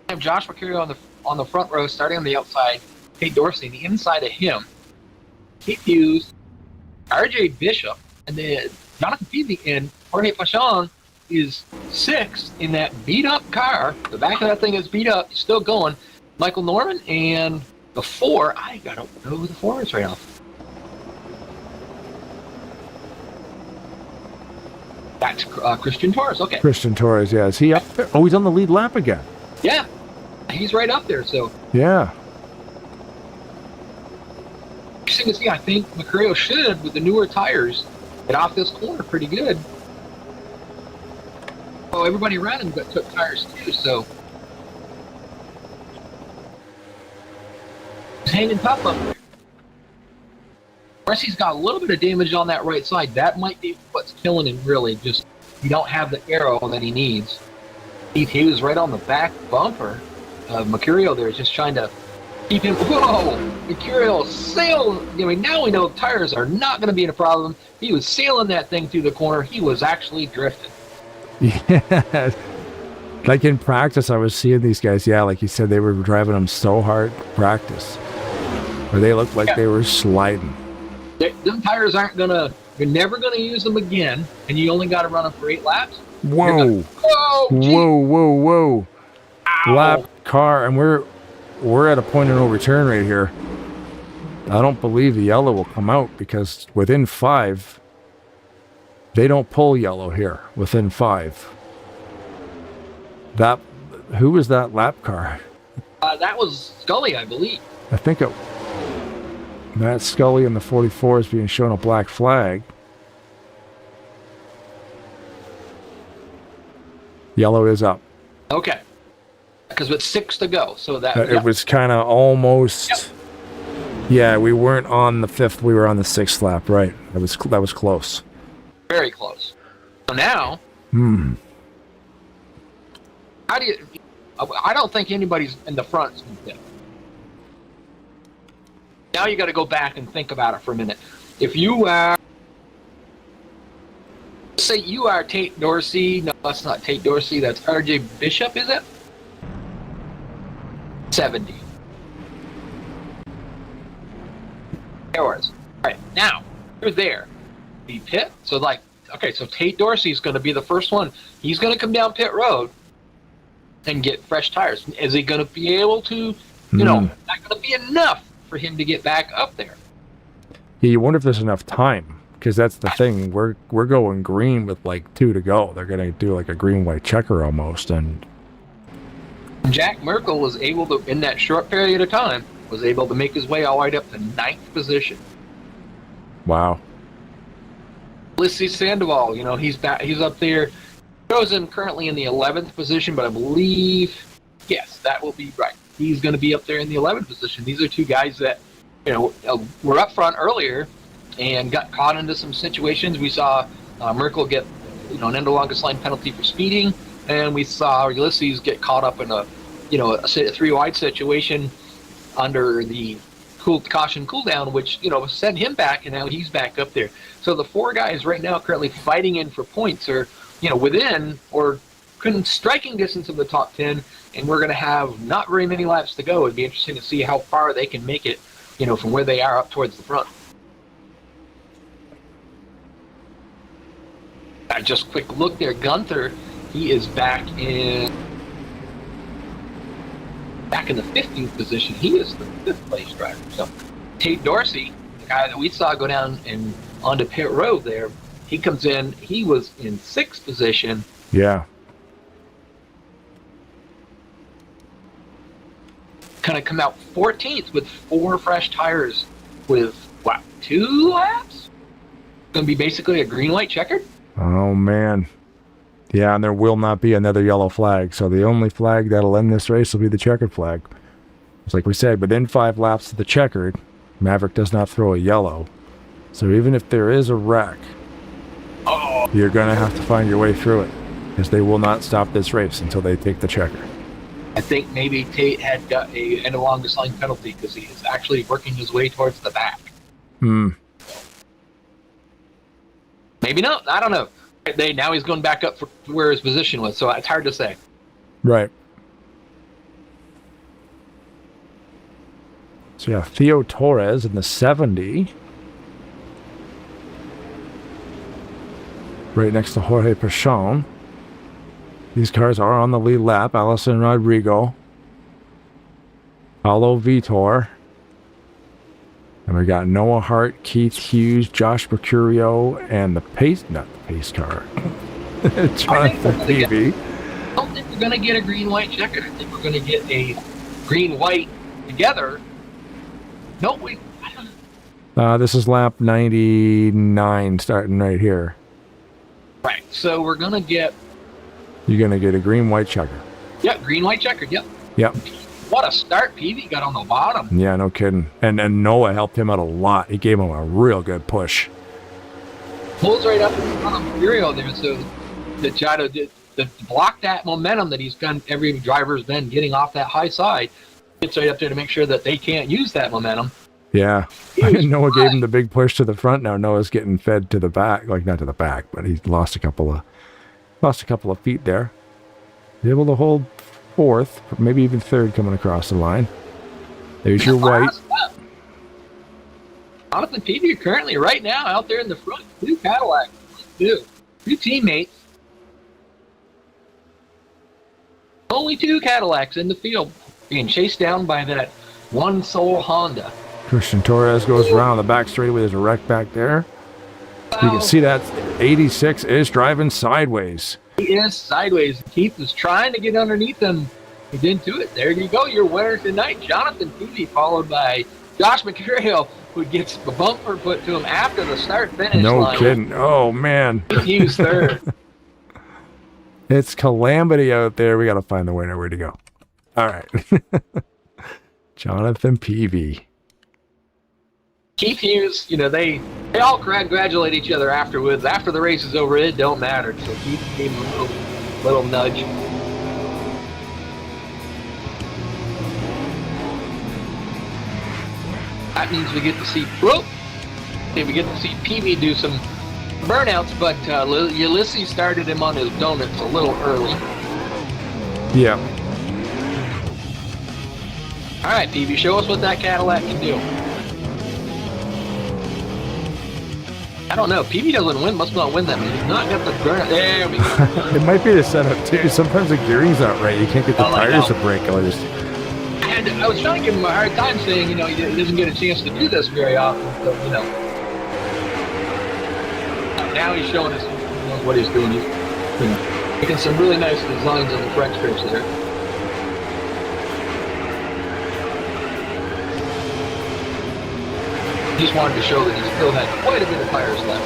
I have Josh Mercurio on the front row, starting on the outside. Tate Dorsey, and the inside of him, Keith Hughes, R.J. Bishop, and then Jonathan Peavy and Jorge Pachon is 6th in that beat-up car. The back of that thing is beat up. He's still going. Michael Norman, and the 4, I don't know who the 4 is right now. That's Christian Torres. Okay.
Christian Torres, yeah. Is he up there? Oh, he's on the lead lap again.
Yeah, he's right up there. So
Yeah.
interesting to see. I think Mercurio should, with the newer tires, get off this corner pretty good. Oh, everybody around him took tires too, so he's hanging tough up there. He's got a little bit of damage on that right side. That might be what's killing him, really. Just he don't have the arrow that he needs. He was right on the back bumper. Mercurio there is just trying to keep him. Whoa! Mercurio sailed. I mean, now we know tires are not going to be a problem. He was sailing that thing through the corner. He was actually drifting.
Yeah. Like in practice, I was seeing these guys. Yeah, like you said, they were driving them so hard in practice, where they looked like they were sliding.
Them tires aren't gonna. You're never gonna use them again, and you only got to run them for 8 laps.
Whoa!
Whoa!
Whoa!
Ow.
Lap car, and we're at a point of no return right here. I don't believe the yellow will come out because within 5, they don't pull yellow here. Within 5. Who was that lap car?
That was Scully, I believe.
I think Matt Scully in the 44 is being shown a black flag. Yellow is up.
Okay. Because with 6 to go, so that
It was kind of almost. Yep. Yeah, we weren't on the 5th. We were on the 6th lap. Right. That was close.
Very close. So now. How do you? I don't think anybody's in the front. Now you got to go back and think about it for a minute. If you are, say you are Tate Dorsey. No, that's not Tate Dorsey. That's R.J. Bishop, is it? 70. Hours. All right, now you're there. The pit. So like, okay, so Tate Dorsey is going to be the first one. He's going to come down pit road and get fresh tires. Is he going to be able to? You know, not going to be enough for him to get back up there.
Yeah, you wonder if there's enough time, because that's the thing. We're going green with like 2 to go. They're gonna do like a green-white checker almost, and
Jack Merkel was able to, in that short period of time, was able to make his way all the way up to 9th position.
Wow.
Ulysses Sandoval, you know, he's up there. Chosen currently in the 11th position, but I believe, yes, that will be right. He's going to be up there in the 11th position. These are 2 guys that, you know, were up front earlier and got caught into some situations. We saw Merkel get, you know, an end of longest line penalty for speeding, and we saw Ulysses get caught up in a 3-wide situation under the caution cooldown, which, you know, sent him back, and now he's back up there. So the 4 guys right now currently fighting in for points are, you know, within or striking distance of the top 10. And we're going to have not very many laps to go. It'd be interesting to see how far they can make it, you know, from where they are up towards the front. Just quick look there. Gunther, he is back in the 15th position. He is the 5th place driver. So Tate Dorsey, the guy that we saw go down and onto pit road there, he comes in. He was in 6th position.
Yeah.
Kind of come out 14th with 4 fresh tires with, what, 2 laps? Going to be basically a green-white checkered?
Oh, man. Yeah, and there will not be another yellow flag. So the only flag that'll end this race will be the checkered flag. It's like we said, within 5 laps of the checkered, Maverick does not throw a yellow. So even if there is a wreck, you're going to have to find your way through it, because they will not stop this race until they take the checker.
I think maybe Tate had got a longest line penalty because he is actually working his way towards the back. Maybe not. I don't know. Now he's going back up for where his position was, so it's hard to say.
Right. So yeah, Theo Torres in the 70. Right next to Jorge Pachon. These cars are on the lead lap. Alison Rodrigo. Paulo Vitor. And we got Noah Hart, Keith Hughes, Josh Mercurio, and the pace car. Jonathan Peavy.
I don't think we're going to get a green-white checker. I think we're going to get a green-white together. No, wait. I don't know.
This is lap 99 starting right here.
Right. So we're going to get...
You're going to get a green-white checker.
Yep, green-white checker. Yep.
Yep.
What a start Peavy got on the bottom.
Yeah, no kidding. And Noah helped him out a lot. He gave him a real good push.
Pulls right up in front of Mercurio there, so to try to block that momentum that he's done. Every driver's been getting off that high side. Gets right up there to make sure that they can't use that momentum.
Yeah. Noah gave him the big push to the front. Now Noah's getting fed to the back. Like, not to the back, but he lost a couple of feet there. He's able to hold fourth, maybe even third coming across the line. There's your white.
Jonathan Peavy currently right now out there in the front. Two Cadillacs. Two teammates. Only two Cadillacs in the field being chased down by that one sole Honda.
Christian Torres goes around the back straightaway. There's a wreck back there.
Wow.
You can see that 86 is driving sideways.
He is sideways. Keith was trying to get underneath him. He didn't do it. There you go. Your winner tonight, Jonathan Peavy, followed by Josh Mercurio, who gets the bumper put to him after the start-finish line.
No kidding. Oh, man.
He was third.
It's calamity out there. We got to find the winner. Where'd he go? All right. Jonathan Peavy.
Keith Hughes, they all congratulate each other afterwards. After the race is over, it don't matter. So Keith gave him a little nudge. That means we get to see, we get to see Peavy do some burnouts, but Ulysses started him on his donuts a little early.
Yeah.
All right, Peavy, show us what that Cadillac can do. I don't know. Peavy must not win that many. He's not got the burnout. There we go.
It might be the setup, too. Sometimes the gearing's not right. You can't get the tires to break.
And I was trying to give him a hard time saying, he doesn't get a chance to do this very often. So, now he's showing us what he's doing. He's making some really nice designs on the front strips there. He just wanted to show that he still had quite a bit of tires left.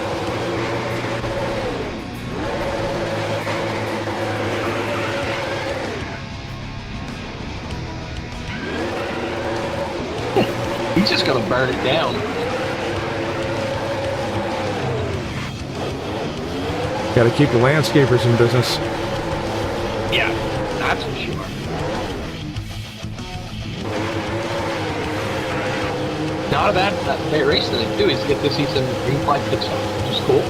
He's just going to burn it down.
Got to keep the landscapers in business.
Yeah, that's for sure. Not a bad race today, too. He's get to see some green flag pit stops, which is cool.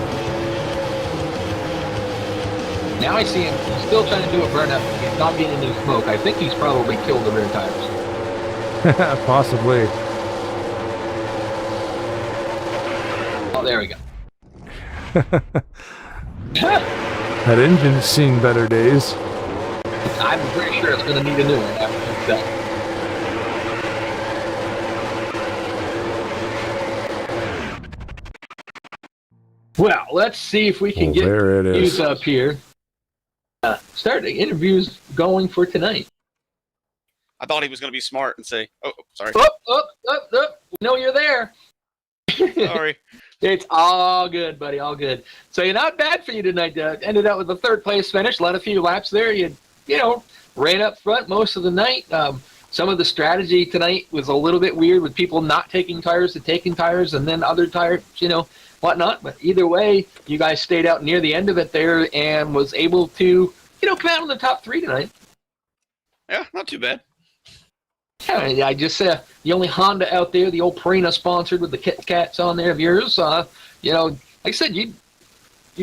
Now I see him. He's still trying to do a burnout. He's not getting any smoke. I think he's probably killed the rear tires.
Possibly.
Oh, there we go.
That engine's seen better days.
I'm pretty sure it's going to need a new one after that. Well, let's see if we can get interviews up here. Start the interviews going for tonight.
I thought he was going to be smart and say, "Oh, sorry."
Oh, we know you're there.
Sorry.
It's all good, buddy. All good. So you're not bad for you tonight. Ended up with a third place finish. Led a few laps there. You ran up front most of the night. Some of the strategy tonight was a little bit weird with people not taking tires to taking tires and then other tires, whatnot. But either way, you guys stayed out near the end of it there and was able to, come out in the top three tonight.
Yeah, not too bad.
Yeah, I just the only Honda out there, the old Purina sponsored with the Kit Kats on there of yours. Like I said, you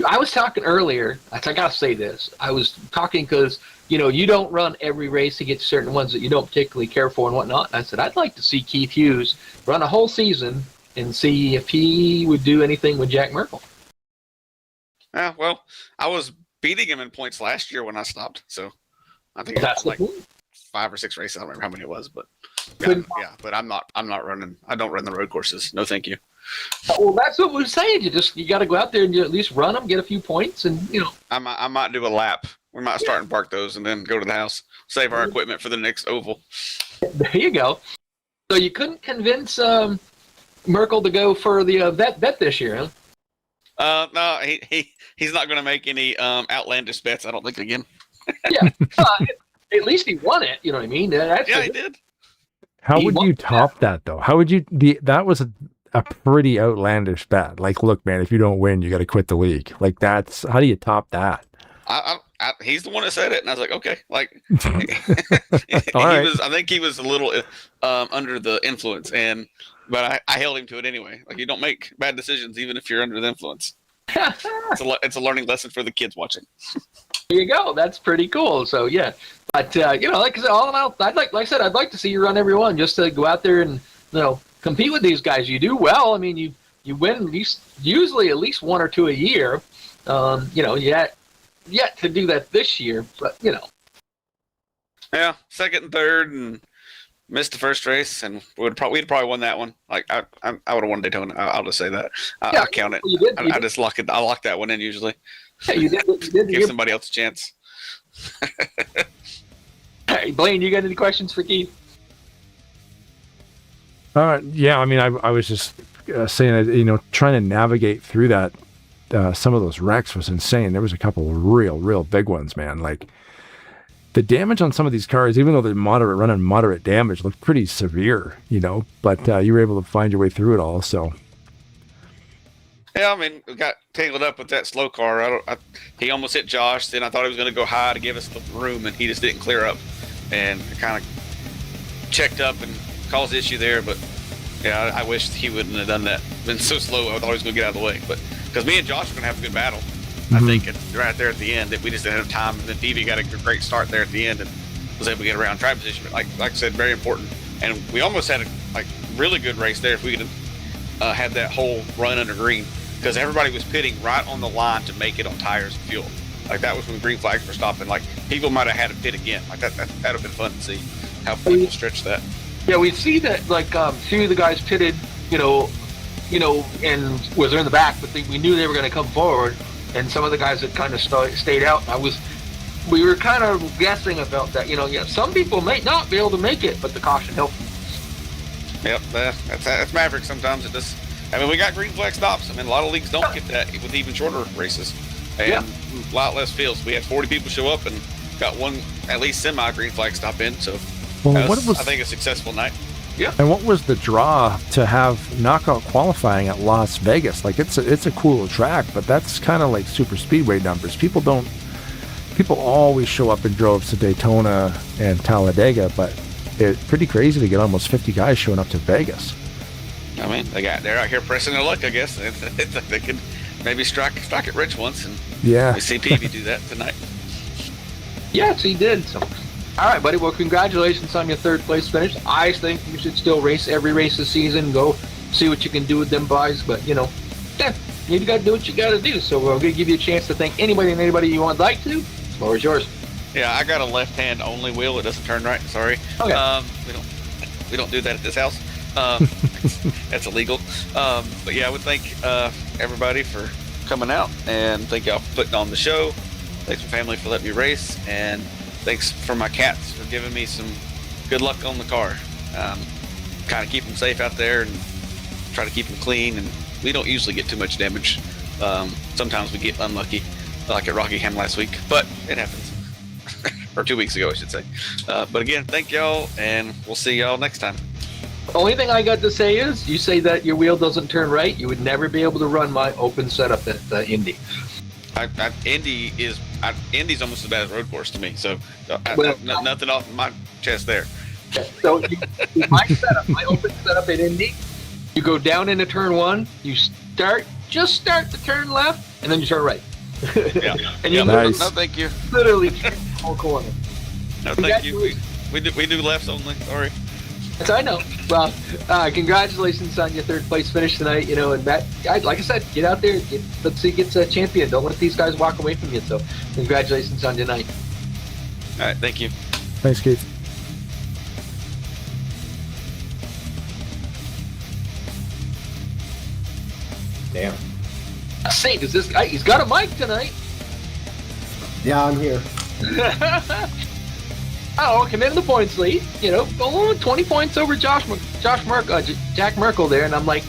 I was talking earlier. I gotta say this. I was talking because you don't run every race. You get certain ones that you don't particularly care for and whatnot. And I said I'd like to see Keith Hughes run a whole season and see if he would do anything with Jack Merkel.
Yeah, well, I was beating him in points last year when I stopped, so I think
That's
it's like
the point.
5 or 6 races. I don't remember how many it was, but yeah. But I'm not running. I don't run the road courses. No, thank you.
Well, that's what we're saying. You got to go out there and at least run them, get a few points, and
I might do a lap. We might start and park those, and then go to the house. Save our equipment for the next oval.
There you go. So you couldn't convince Merkel to go for the bet this year, huh?
No, he's not going to make any outlandish bets. I don't think again.
Yeah, at least he won it. You know what I mean?
Yeah, he did.
How would you top that though? How would you? That was a pretty outlandish bet. Like, look, man, if you don't win, you got to quit the league. Like, that's how do you top that?
He's the one that said it, and I was like, okay. Like,
Right.
I think he was a little under the influence, but I held him to it anyway. Like, you don't make bad decisions even if you're under the influence. It's a learning lesson for the kids watching.
There you go. That's pretty cool. So yeah, but like I said, all in all, I'd like to see you run every one just to go out there and compete with these guys. You do well. I mean, you win usually at least 1 or 2 a year. Yet to do that this year, but
Yeah, second and third, and missed the first race, and we'd probably won that one. Like I would have won Daytona. I'll just say that. I'll count it.
You did.
I just lock it. I lock that one in usually.
Yeah, you did.
Give somebody else a chance.
Hey, Blaine, you got any questions for Keith?
Yeah, I mean, I was just saying that, trying to navigate through that, some of those wrecks was insane. There was a couple of real big ones, man. Like, the damage on some of these cars, even though they're running moderate damage, looked pretty severe, but you were able to find your way through it all, so.
Yeah, I mean, we got tangled up with that slow car. He almost hit Josh. Then I thought he was going to go high to give us the room, and he just didn't clear up. And kind of checked up and caused the issue there. But, yeah, I wish he wouldn't have done that. Been so slow, I thought he was going to get out of the way. But because me and Josh were going to have a good battle, I think, right there at the end, that we just didn't have time. And then Davey got a great start there at the end and was able to get around track position. But like I said, very important. And we almost had a really good race there if we could have had that whole run under green. Because everybody was pitting right on the line to make it on tires and fuel. Like, that was when the green flags were stopping. Like, people might have had to pit again. Like, that'd have been fun to see how people stretch that.
Yeah, we see that, like, few of the guys pitted, and was in the back, but we knew they were going to come forward, and some of the guys that kind of stayed out. We were kind of guessing about that. Some people may not be able to make it, but the caution helped them.
Yep, that's Maverick sometimes. It just, we got green flag stops. A lot of leagues don't get that with even shorter races. And a lot less fields. We had 40 people show up and got one, at least semi-green flag stop in. So, I think, a successful night. Yeah.
And what was the draw to have knockout qualifying at Las Vegas? Like, it's a cool track, but that's kind of like super speedway numbers. People always show up in droves to Daytona and Talladega, but it's pretty crazy to get almost 50 guys showing up to Vegas.
They're out here pressing their luck, I guess. They could maybe strike it rich once, and we see Peavy do that tonight.
Yes, he did. So, all right, buddy. Well, congratulations on your third place finish. I think you should still race every race this season. Go see what you can do with them boys. But you got to do what you got to do. So we're going to give you a chance to thank anybody and anybody you would like to. The floor is yours.
Yeah, I got a left-hand only wheel. It doesn't turn right. Sorry.
Okay.
We don't do that at this house. That's illegal. But yeah, I would thank everybody for coming out, and thank y'all for putting on the show. Thanks my family for letting me race, and thanks for my cats for giving me some good luck on the car. Kind of keep them safe out there and try to keep them clean, and we don't usually get too much damage. Sometimes we get unlucky, like at Rockingham last week, but it happens. Or 2 weeks ago, I should say. But again, thank y'all, and we'll see y'all next time.
The only thing I got to say is, you say that your wheel doesn't turn right, you would never be able to run my open setup at Indy.
Indy's almost as bad as road course to me, so nothing off my chest there.
So my open setup at Indy, you go down into turn one, you start just start to turn left, and then you turn right.
Yeah.
And you
Nice.
No, thank you.
literally turn the whole corner.
No, thank you. We do lefts only. Sorry.
Yes, I know. Well, congratulations on your third place finish tonight. You know, and Matt, like I said, get out there. Let's see, get a champion. Don't let these guys walk away from you. So, congratulations on tonight.
All right, thank you.
Thanks, Keith.
Damn.
Say, does this guy? He's got a mic tonight.
Yeah, I'm here.
Oh, come in the points lead. You know, 20 points over Jack Merkel there, and I'm like,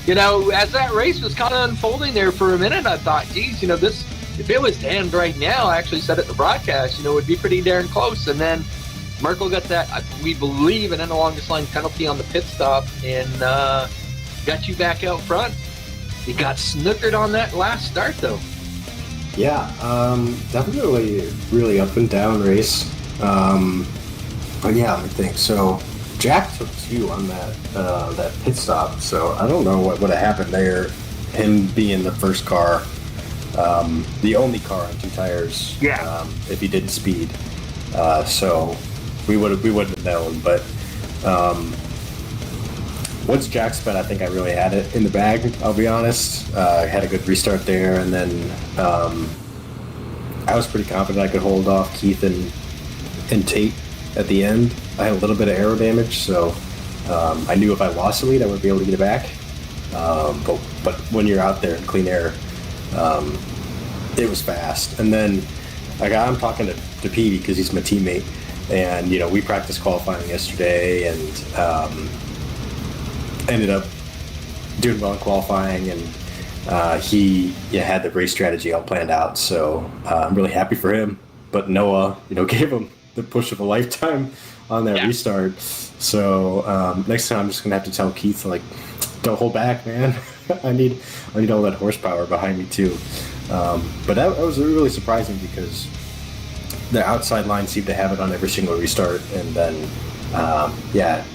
you know, as that race was kind of unfolding there for a minute, I thought, geez, you know, this, if it was to end right now, I actually said it in the broadcast, you know, it would be pretty darn close. And then Merkel got that, we believe, an end the longest line penalty on the pit stop, and got you back out front. You got snookered on that last start, though.
Yeah, definitely really up and down race. But yeah, I think so. Jack took 2 on that pit stop, so I don't know what would have happened there. Him being the first car, the only car on 2 tires.
Yeah.
If he didn't speed, so we wouldn't have known. But once Jack sped, I think I really had it in the bag. I'll be honest. I had a good restart there, and then I was pretty confident I could hold off Keith and Tate at the end. I had a little bit of aero damage, so I knew if I lost the lead, I would be able to get it back. But when you're out there in clean air, it was fast. And then I'm talking to Petey because he's my teammate, and you know we practiced qualifying yesterday and ended up doing well in qualifying, and he had the race strategy all planned out. So I'm really happy for him. But Noah, you know, gave him the push of a lifetime on that restart. So next time I'm just gonna have to tell Keith, like, don't hold back, man. I need all that horsepower behind me too. But that was really surprising because the outside line seemed to have it on every single restart, and then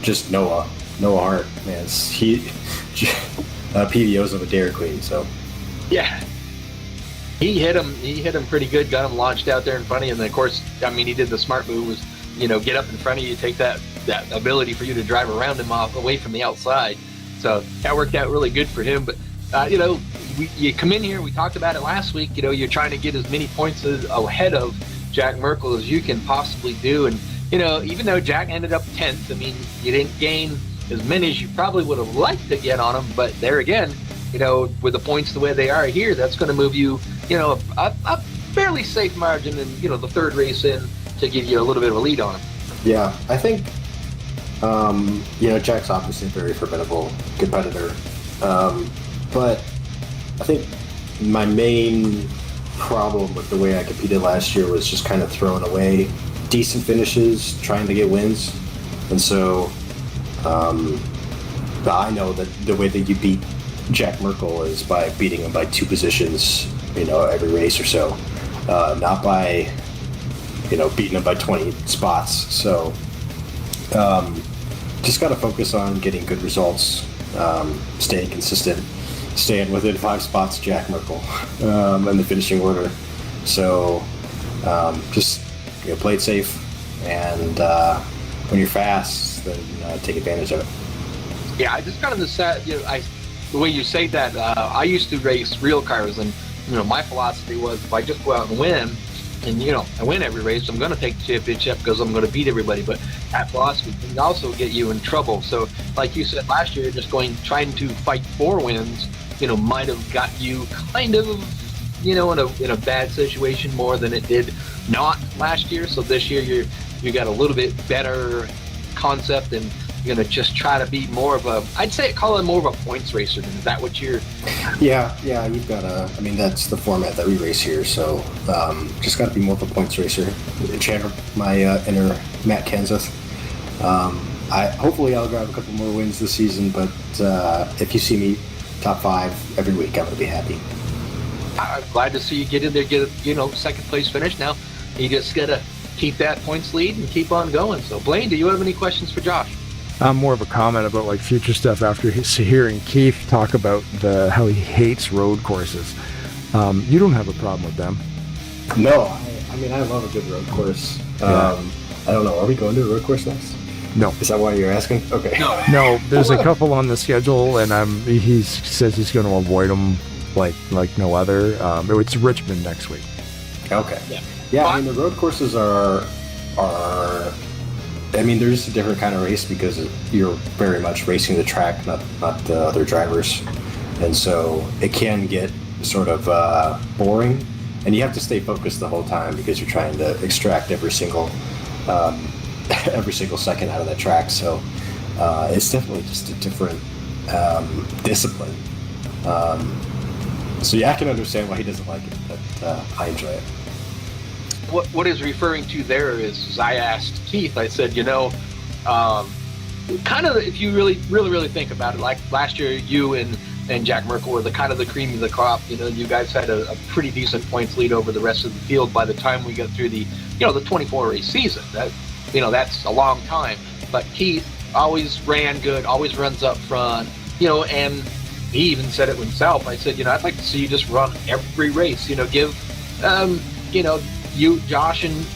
just Noah Hart, man, he PDOs of a Dairy Queen. So
Yeah. He hit him pretty good, got him launched out there in front of you, and then of course, I mean, he did the smart move, was, you know, get up in front of you, take that ability for you to drive around him off away from the outside. So that worked out really good for him. But you know, you come in here, we talked about it last week, you know, you're trying to get as many points ahead of Jack Merkel as you can possibly do. And you know, even though Jack ended up 10th, I mean, you didn't gain as many as you probably would have liked to get on him, but there again, you know, with the points the way they are here, that's going to move you, you know, a fairly safe margin in, you know, the third race in to give you a little bit of a lead on him.
yeah, I think you know, Jack's obviously a very formidable competitor, but I think my main problem with the way I competed last year was just kind of throwing away decent finishes, trying to get wins, and so I know that the way that you beat Jack Merkel is by beating him by 2 positions, you know, every race or so, not by, you know, beating him by 20 spots. So just got to focus on getting good results, staying consistent, staying within 5 spots Jack Merkel in the finishing order. So just, you know, play it safe, and when you're fast, then take advantage of it.
Yeah, I just kind of you know, the way you say that, I used to race real cars, and you know, my philosophy was if I just go out and win, and you know, I win every race, I'm going to take the championship because I'm going to beat everybody. But that philosophy can also get you in trouble. So, like you said last year, just trying to fight for wins, you know, might have got you kind of, you know, in a bad situation more than it did not last year. So this year you got a little bit better concept, and you're going to just try to be more of a, I'd say call it more of a points racer. Is that what you're...
Yeah, you've got to, I mean, that's the format that we race here, so just got to be more of a points racer. Channel my inner Matt Kenseth. Hopefully I'll grab a couple more wins this season, but if you see me top 5 every week, I'm going to be happy.
I'm glad to see you get in there, get a, you know, second place finish. Now you just got to keep that points lead and keep on going. So Blaine, do you have any questions for Josh?
More of a comment about like future stuff after hearing Keith talk about how he hates road courses. You don't have a problem with them.
No, I mean, I love a good road course.
Yeah.
I don't know. Are we going to a road course next?
No.
Is that why you're asking? Okay.
No, there's a couple on the schedule, and he says he's going to avoid them like no other. It's Richmond next week.
Okay. Yeah. I mean, the road courses are. I mean, there's a different kind of race because you're very much racing the track, not the other drivers, and so it can get sort of boring, and you have to stay focused the whole time because you're trying to extract every single second out of that track. So it's definitely just a different discipline. So yeah, I can understand why he doesn't like it, but I enjoy it.
What is referring to there is I asked Keith, I said, kind of, if you really think about it, like last year you and Jack Merkel were the kind of the cream of the crop. You guys had a pretty decent points lead over the rest of the field by the time we got through the 24 race season. That's a long time. But Keith always ran good, always runs up front, and he even said it himself. I said, I'd like to see you just run every race, give you, Josh, and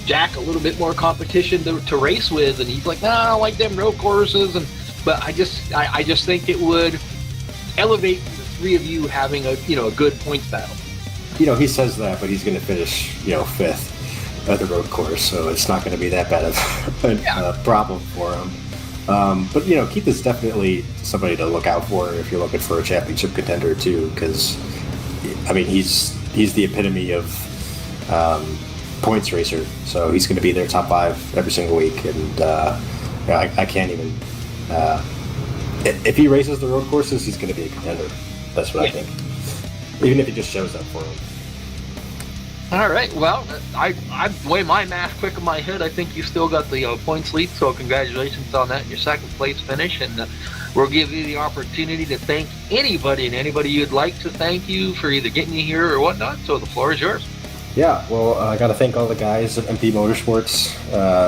Jack a little bit more competition to race with. And he's like, no, I don't like them road courses. But I just think it would elevate the three of you having a good points battle.
He says that, but he's going to finish fifth at the road course, so it's not going to be that bad of a problem for him. But Keith is definitely somebody to look out for if you're looking for a championship contender too, because I mean he's the epitome of points racer, so he's going to be their top 5 every single week, and I can't even. If he races the road courses, he's going to be a contender. That's what I think. Even if he just shows up for him.
All right. Well, I weigh my math quick in my head. I think you still got the points lead, so congratulations on that and your second place finish. And we'll give you the opportunity to thank anybody you'd like to thank you for either getting you here or whatnot. So the floor is yours.
Yeah, well, I got to thank all the guys at MP Motorsports.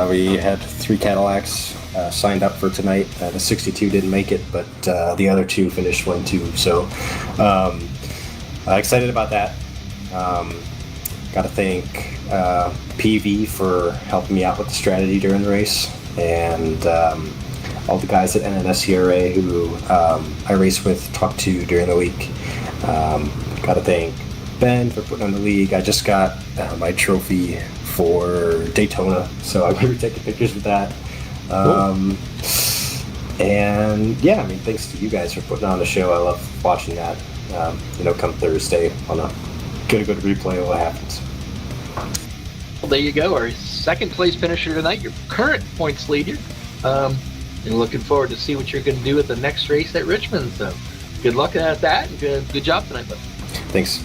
We had 3 Cadillacs signed up for tonight. The 62 didn't make it, but the other 2 finished 1-2. So excited about that. Got to thank PV for helping me out with the strategy during the race, and all the guys at NNSCRA who I race with, talk to during the week. Got to thank Ben for putting on the league. I just got my trophy for Daytona, so I'm going to be taking pictures of that. And yeah, I mean, thanks to you guys for putting on the show. I love watching that. Come Thursday, on a get a good replay of what happens.
Well, there you go. Our second place finisher tonight, your current points leader. And looking forward to see what you're going to do at the next race at Richmond. So good luck at that. And good job tonight, bud.
Thanks.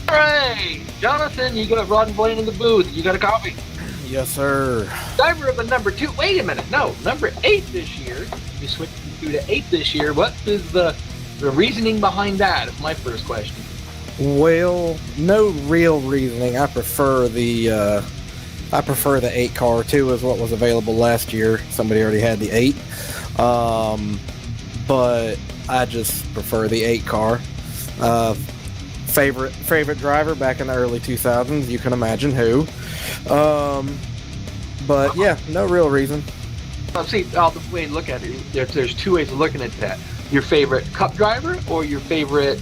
All right, Jonathan, you got Rod and Blaine in the booth. You got a copy?
Yes, sir.
Driver of the number 2. Wait a minute. No, number 8 this year. You switched from 2 to 8 this year. What is the reasoning behind that? Is my first question.
Well, no real reasoning. I prefer the 8 car. 2 is what was available last year. Somebody already had the 8. But I just prefer the 8 car. Favorite driver back in the early 2000s. You can imagine who. But yeah, no real reason.
See, the way to look at it, there's 2 ways of looking at that. Your favorite Cup driver or your favorite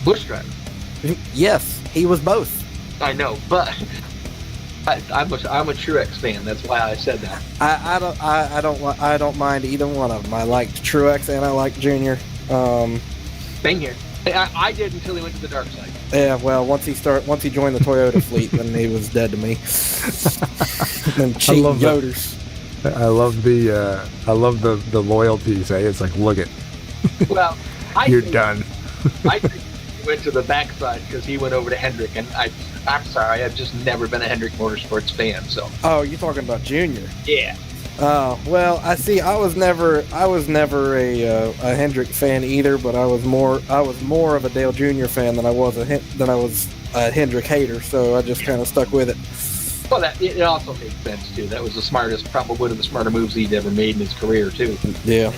Busch driver?
Yes, he was both.
I know, but I'm a Truex fan. That's why I said that.
I don't mind either one of them. I liked Truex and I liked Junior.
Same here. I did until he went to the dark side.
Yeah, well, once he joined the Toyota fleet, then he was dead to me. Them cheap Yoders.
I love the loyalty. Say it's like, look it.
Well,
you're done.
I think he went to the backside because he went over to Hendrick, and I'm sorry, I've just never been a Hendrick Motorsports fan. So. Oh,
you're talking about Junior?
Yeah.
Oh, well, I see. I was never a Hendrick fan either, but I was more of a Dale Jr. fan than I was a Hendrick hater, so I just kind of stuck with it.
Well, it also makes sense too. That was the smartest, probably one of the smarter moves he'd ever made in his career too.
Yeah.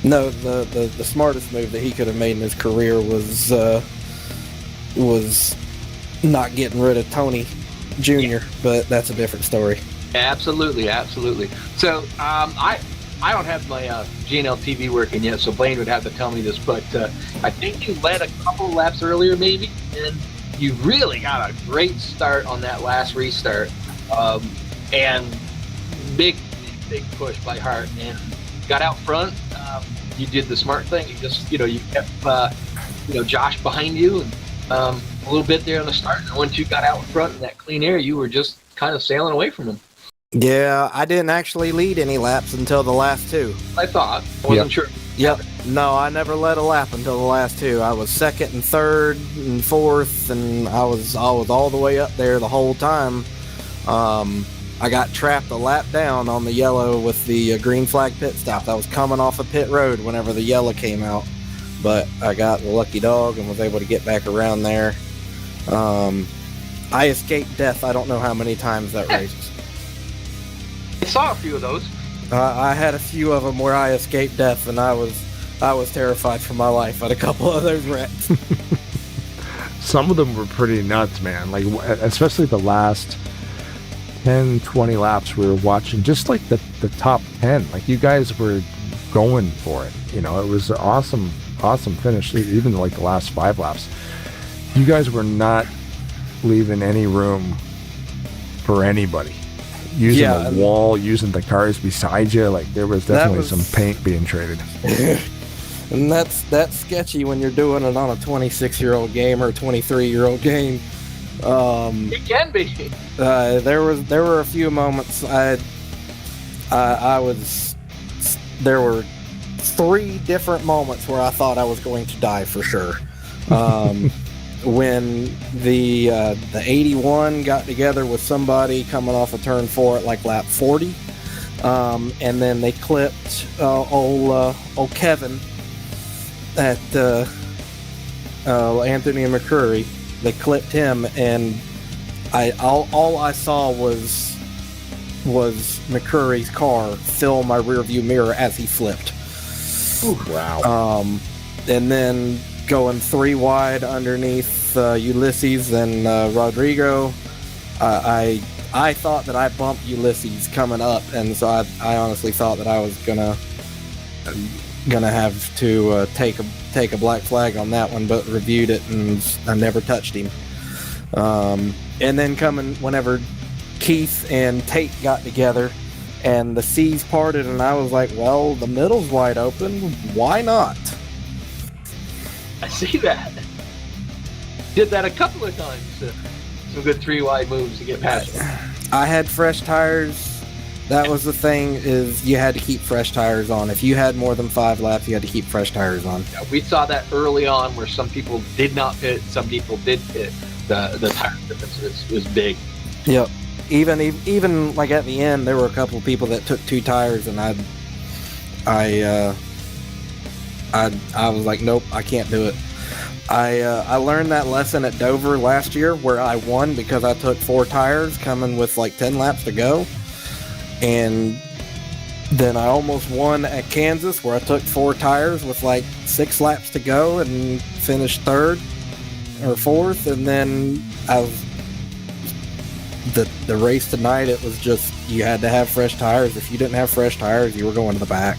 No, the smartest move that he could have made in his career was not getting rid of Tony Jr., but that's a different story.
Absolutely. So I don't have my GNL TV working yet, so Blaine would have to tell me this, but I think you led a couple laps earlier maybe, and you really got a great start on that last restart, and big push by Hart, and got out front. You did the smart thing. You just, you kept, Josh behind you, and a little bit there on the start. And once you got out in front in that clean air, you were just kind of sailing away from him.
Yeah, I didn't actually lead any laps until the last two.
I thought. I wasn't sure.
Yep. No, I never led a lap until the last two. I was second and third and fourth, and I was all the way up there the whole time. I got trapped a lap down on the yellow with the green flag pit stop. I was coming off of pit road whenever the yellow came out, but I got the lucky dog and was able to get back around there. I escaped death. I don't know how many times that race.
I saw a few of those.
I had a few of them where I escaped death, and I was terrified for my life at a couple of those wrecks.
Some of them were pretty nuts, man. Like, especially the last 10, 20 laps we were watching, just like the top 10. Like, you guys were going for it. It was an awesome finish. Even like the last 5 laps, you guys were not leaving any room for anybody. Using the wall, using the cars beside you, like there was definitely some paint being traded.
And that's sketchy when you're doing it on a 26-year-old game or a 23-year-old game.
It can be.
There were a few moments there were 3 different moments where I thought I was going to die for sure. When the 81 got together with somebody coming off of turn 4 at like lap 40, and then they clipped old Kevin at Anthony McCurry. They clipped him, and all I saw was McCurry's car fill my rearview mirror as he flipped.
Ooh, wow.
And then going 3 wide underneath Ulysses and Rodrigo, I thought that I bumped Ulysses coming up, and so I honestly thought that I was gonna have to take a black flag on that one, but reviewed it and I never touched him. And then coming whenever Keith and Tate got together and the seas parted, and I was like, well, the middle's wide open, why not?
I see that. Did that a couple of times. Some good 3 wide moves to get past it.
I had fresh tires. That was the thing, is you had to keep fresh tires on. If you had more than 5 laps, you had to keep fresh tires on.
Yeah, we saw that early on where some people did not pit, some people did pit. The tire difference was big.
Yep. Even like at the end, there were a couple of people that took 2 tires, and I was like, nope, I can't do it. I learned that lesson at Dover last year, where I won because I took 4 tires coming with like 10 laps to go. And then I almost won at Kansas, where I took 4 tires with like 6 laps to go and finished 3rd or 4th. And then the race tonight, it was just, you had to have fresh tires. If you didn't have fresh tires, you were going to the back.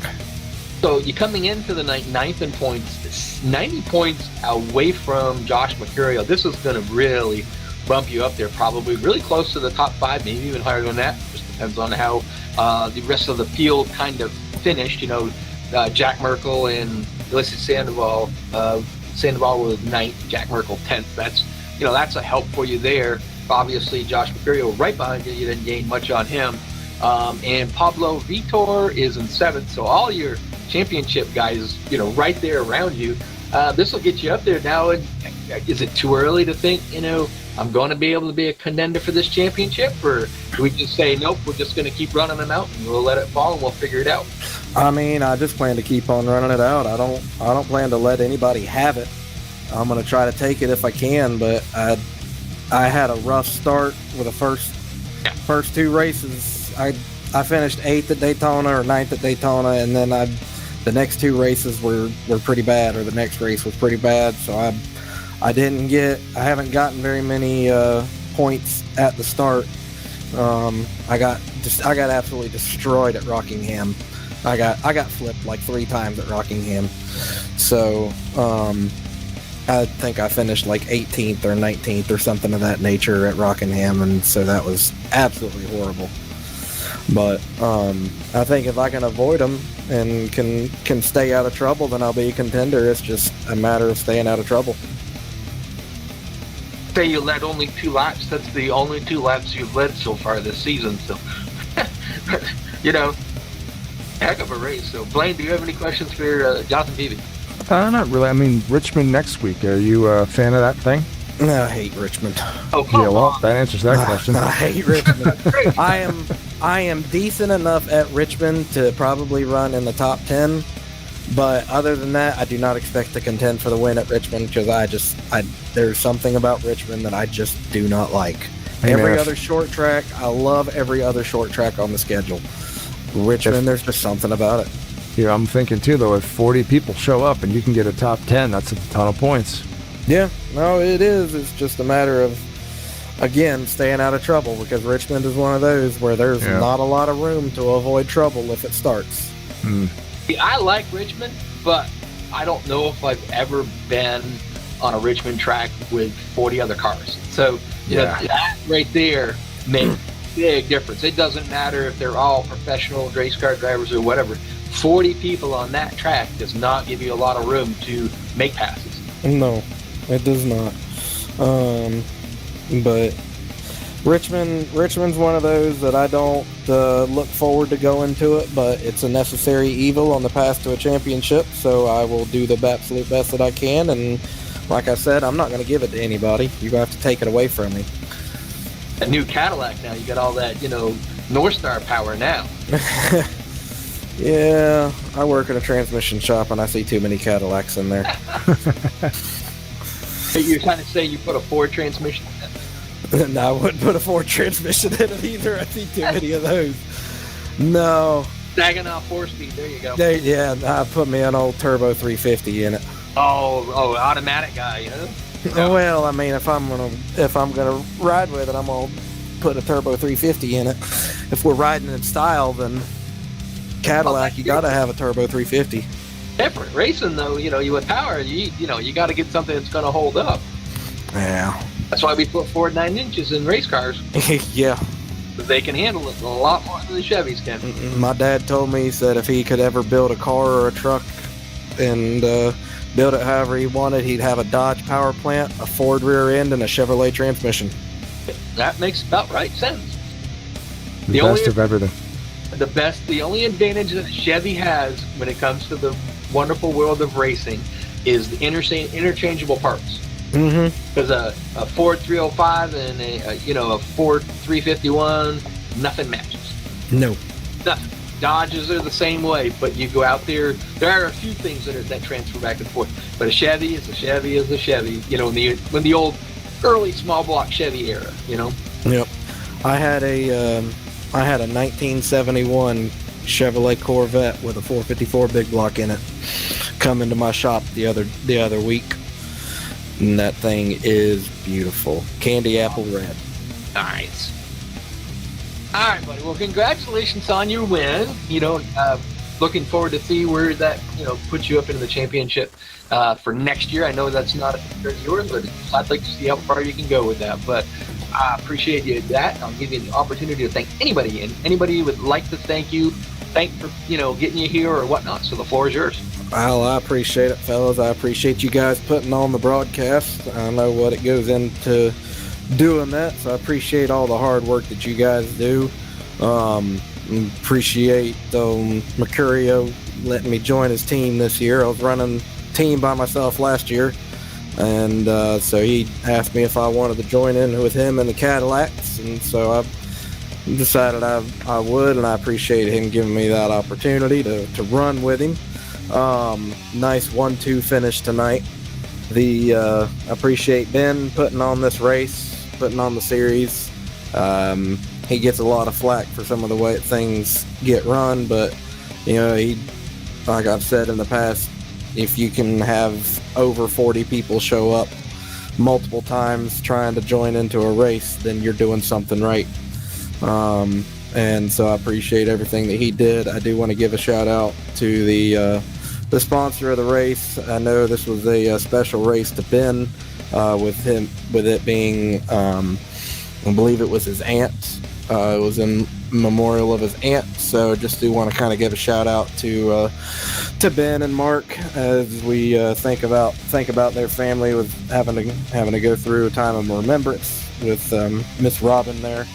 So you're coming into the ninth in points, 90 points away from Josh Mercurio. This is going to really bump you up there, probably really close to the top 5, maybe even higher than that. Just depends on how the rest of the field kind of finished. Jack Merkel and Ulysses Sandoval. Sandoval was 9th, Jack Merkel 10th. That's a help for you there. Obviously, Josh Mercurio right behind you. You didn't gain much on him. And Pablo Vitor is in 7th. So all your championship guys, right there around you. This will get you up there now. Is it too early to think, I'm going to be able to be a contender for this championship? Or do we just say, nope, we're just going to keep running them out and we'll let it fall and we'll figure it out?
I mean, I just plan to keep on running it out. I don't plan to let anybody have it. I'm gonna try to take it if I can, but I had a rough start with the first two races. I finished 8th at Daytona or 9th at Daytona, and then the next two races were pretty bad, or the next race was pretty bad. So I haven't gotten very many points at the start. I got absolutely destroyed at Rockingham. I got flipped like 3 times at Rockingham. So I think I finished like 18th or 19th or something of that nature at Rockingham, and so that was absolutely horrible. But I think if I can avoid them and can stay out of trouble, then I'll be a contender. It's just a matter of staying out of trouble.
Say you led only 2 laps. That's the only 2 laps you've led so far this season. So, heck of a race. So, Blaine, do you have any questions for Jonathan Peavy?
Not really. I mean, Richmond next week. Are you a fan of that thing?
No, I hate Richmond.
Oh, come
Yeah, well,
on.
that answers that question.
I hate Richmond. I am decent enough at Richmond to probably run in the top 10, but other than that, I do not expect to contend for the win at Richmond because there's something about Richmond that I just do not like.
Hey,
every
man,
other short track, I love every other short track on the schedule. Richmond, there's just something about it.
Yeah, I'm thinking too, though, if 40 people show up and you can get a top 10, that's a ton of points.
Yeah, no, it is. It's just a matter of, again, staying out of trouble, because Richmond is one of those where there's not a lot of room to avoid trouble if it starts.
See, I like Richmond, but I don't know if I've ever been on a Richmond track with 40 other cars. So that right there makes a big difference. It doesn't matter if they're all professional race car drivers or whatever. 40 people on that track does not give you a lot of room to make passes.
No, it does not. But Richmond's one of those that I don't look forward to going to it, but it's a necessary evil on the path to a championship, so I will do the absolute best that I can, and like I said, I'm not going to give it to anybody. You're going to have to take it away from me.
A new Cadillac now, you got all that, North Star power now.
Yeah, I work in a transmission shop and I see too many Cadillacs in there.
You're trying to say you put a Ford transmission in it?
No, I wouldn't put a Ford transmission in it either. I see too many of those. No.
Saginaw 4-speed, there you go.
I put me an old turbo 350 in it.
Oh, automatic guy,
Well, I mean, if I'm gonna ride with it, I'm gonna put a turbo 350 in it. If we're riding in style, then Cadillac, you gotta have a turbo 350.
Different racing though, you with power, you got to get something that's going to hold up.
Yeah.
That's why we put Ford 9 inches in race cars.
Yeah.
They can handle it a lot more than the Chevys can.
My dad told me, he said if he could ever build a car or a truck and build it however he wanted, he'd have a Dodge power plant, a Ford rear end, and a Chevrolet transmission.
That makes about right sense.
The best of everything.
The only advantage that Chevy has when it comes to the wonderful world of racing is the interchangeable parts. Because a Ford 305 and a Ford 351, nothing matches.
No.
Nothing. Dodges are the same way, but you go out there are a few things that transfer back and forth. But a Chevy is a Chevy is a Chevy, when the old early small block Chevy era,
Yep. I had a 1971 Chevrolet Corvette with a 454 big block in it come into my shop the other week, and that thing is beautiful, candy apple red.
Nice. All right, buddy. Well, congratulations on your win. Looking forward to see where that puts you up into the championship for next year. I know that's not a concern of yours, but I'd like to see how far you can go with that. But I appreciate you that. I'll give you the opportunity to thank anybody, and anybody would like to thank for getting you here or whatnot. So the floor is yours.
Well, I appreciate it, fellas. I appreciate you guys putting on the broadcast. I know what it goes into doing that, so I appreciate all the hard work that you guys do. Appreciate Mercurio letting me join his team this year. I was running team by myself last year, and so he asked me if I wanted to join in with him in the Cadillacs, and so I decided I would, and I appreciate him giving me that opportunity to run with him. Nice 1-2 finish tonight. appreciate Ben putting on this race, putting on the series. He gets a lot of flack for some of the way things get run, but like I've said in the past, if you can have over 40 people show up multiple times trying to join into a race, then you're doing something right. And so I appreciate everything that he did. I do want to give a shout out to the sponsor of the race. I know this was a special race to Ben, with it being, I believe it was his aunt. It was in memorial of his aunt. So just do want to kind of give a shout out to Ben and Mark as we think about their family with having to go through a time of remembrance with Miss Robin there.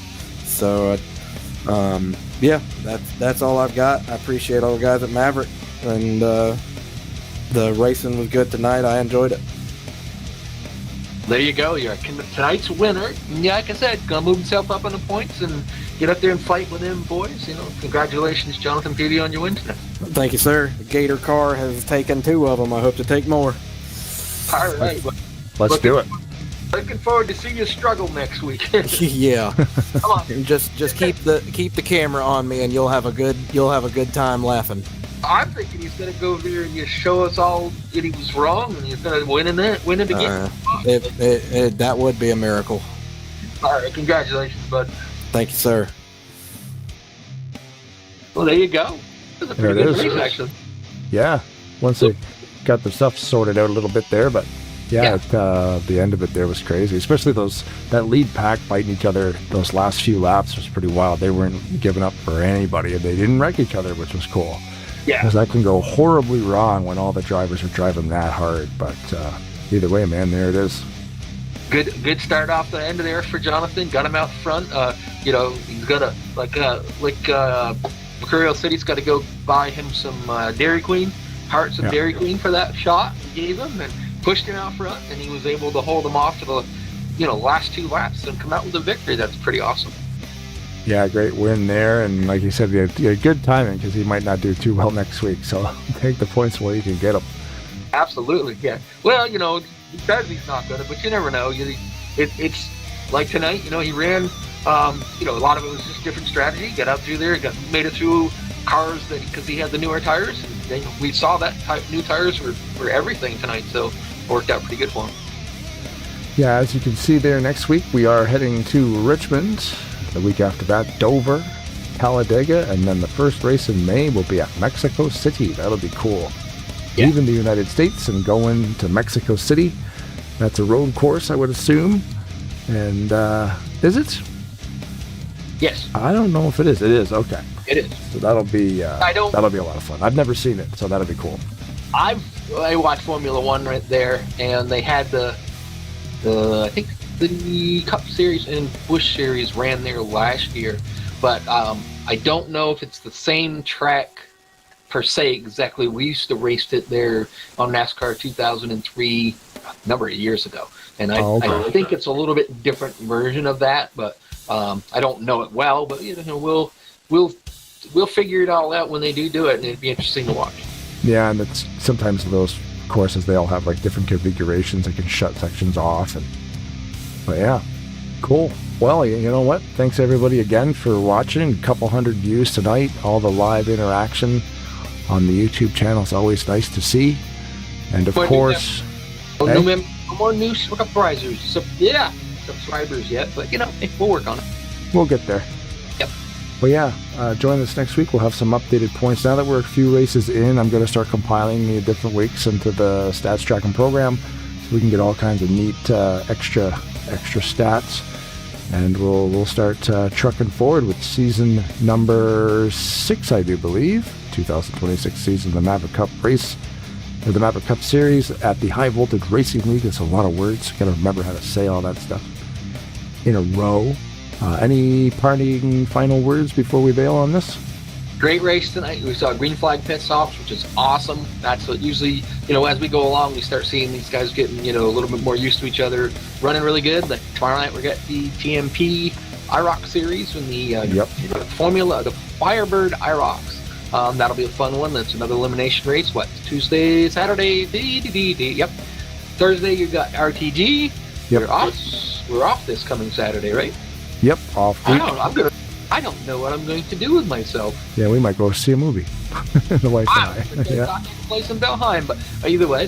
So yeah, that's all I've got. I appreciate all the guys at Maverick, and the racing was good tonight. I enjoyed it.
There you go. You're tonight's winner. Yeah, like I said, gonna move himself up on the points and get up there and fight with them boys. Congratulations, Jonathan Peavy, on your win tonight.
Thank you, sir. The Gator car has taken 2 of them. I hope to take more.
All right.
Let's do it.
Looking forward to seeing you struggle next week.
Yeah.
Come on.
Just keep the camera on me, and you'll have a good time laughing.
I'm thinking he's going to go there and just show us all that he was wrong, and he's going to win it again.
That would be a miracle.
All right, congratulations, bud.
Thank you, sir.
Well, there you go. It was a pretty good race, actually.
Yeah, once they got their stuff sorted out a little bit there, but yeah. The end of it there was crazy, especially that lead pack fighting each other. Those last few laps was pretty wild. They weren't giving up for anybody, and they didn't wreck each other, which was cool. Yeah, because that can go horribly wrong when all the drivers are driving that hard. But either way, man, there it is.
Good start off the end of there for Jonathan. Got him out front. He's got to Mercurial City's got to go buy him some Dairy Queen, hearts of Dairy Queen for that shot he gave him, and pushed him out front, and he was able to hold him off to the last 2 laps and come out with a victory. That's pretty awesome.
Yeah, great win there, and like you said, he had good timing because he might not do too well next week. So take the points while you can get them.
Absolutely, yeah. Well, because he's not good, but you never know. It's like tonight. He ran. A lot of it was just different strategy. Got out through there, made it through cars because he had the newer tires. And then we saw that new tires were everything tonight, so it worked out pretty good for him.
Yeah, as you can see there, next week we are heading to Richmond. The week after that, Dover, Talladega, and then the first race in May will be at Mexico City. That'll be cool. Yeah. Leaving the United States and going to Mexico City. That's a road course, I would assume. And is it?
Yes.
I don't know if it is. It is, okay.
It is.
So that'll be that'll be a lot of fun. I've never seen it, so that'll be cool.
I watched Formula One right there, and they had the I think the Cup Series and Busch Series ran there last year, but I don't know if it's the same track per se exactly. We used to race it there on NASCAR 2003 a number of years ago, and I think it's a little bit different version of that, but I don't know it well. But we'll figure it all out when they do it, and it'd be interesting to watch.
Yeah, and it's sometimes those courses, they all have like different configurations. They can shut sections off, but yeah, cool. Well, you know what? Thanks everybody again for watching. A couple hundred views tonight. All the live interaction on the YouTube channel is always nice to see. And of course,
no more new subscribers. Subscribers yet, but we'll work on it.
We'll get there.
Yep.
But yeah, join us next week. We'll have some updated points. Now that we're a few races in, I'm going to start compiling the different weeks into the stats tracking program, so we can get all kinds of neat extra stats, and we'll start trucking forward with season number 6, I do believe, 2026 season of the Maverick Cup race, or the Maverick Cup Series at the High Voltage Racing League. It's a lot of words. Got to remember how to say all that stuff in a row. Any parting final words before we bail on this?
Great race tonight. We saw green flag pit stops, which is awesome. That's what usually, as we go along, we start seeing these guys getting, a little bit more used to each other, running really good. Like tomorrow night, we got the TMP IROC series and the Formula, the Firebird IROCs. That'll be a fun one. That's another elimination race. Tuesday, Saturday? Yep. Thursday you got RTG.
Yep.
We're off this coming Saturday, right?
Yep, off week.
I don't know what I'm going to do with myself.
Yeah, we might go see a movie. The wife and I. Yeah.
I'll play some Valheim, but either way.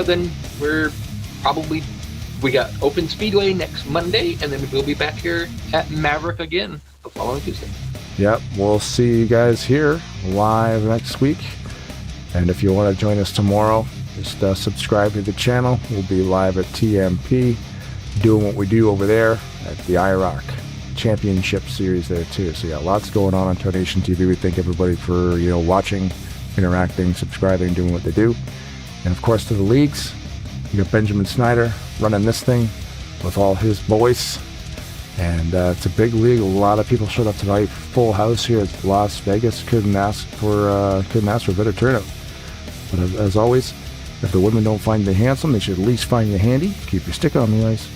Then we got Open Speedway next Monday, and then we'll be back here at Maverick again the following Tuesday.
Yep, we'll see you guys here live next week. And if you want to join us tomorrow, just subscribe to the channel. We'll be live at TMP, doing what we do over there at the IROC Championship Series there too. So yeah, lots going on Tarnation TV. We thank everybody for watching, interacting, subscribing, doing what they do. And of course to the leagues, you got Benjamin Snyder running this thing with all his boys. And it's a big league. A lot of people showed up tonight. Full house here at Las Vegas. Couldn't ask for a better turnout. But as always, if the women don't find you handsome, they should at least find you handy. Keep your stick on the ice.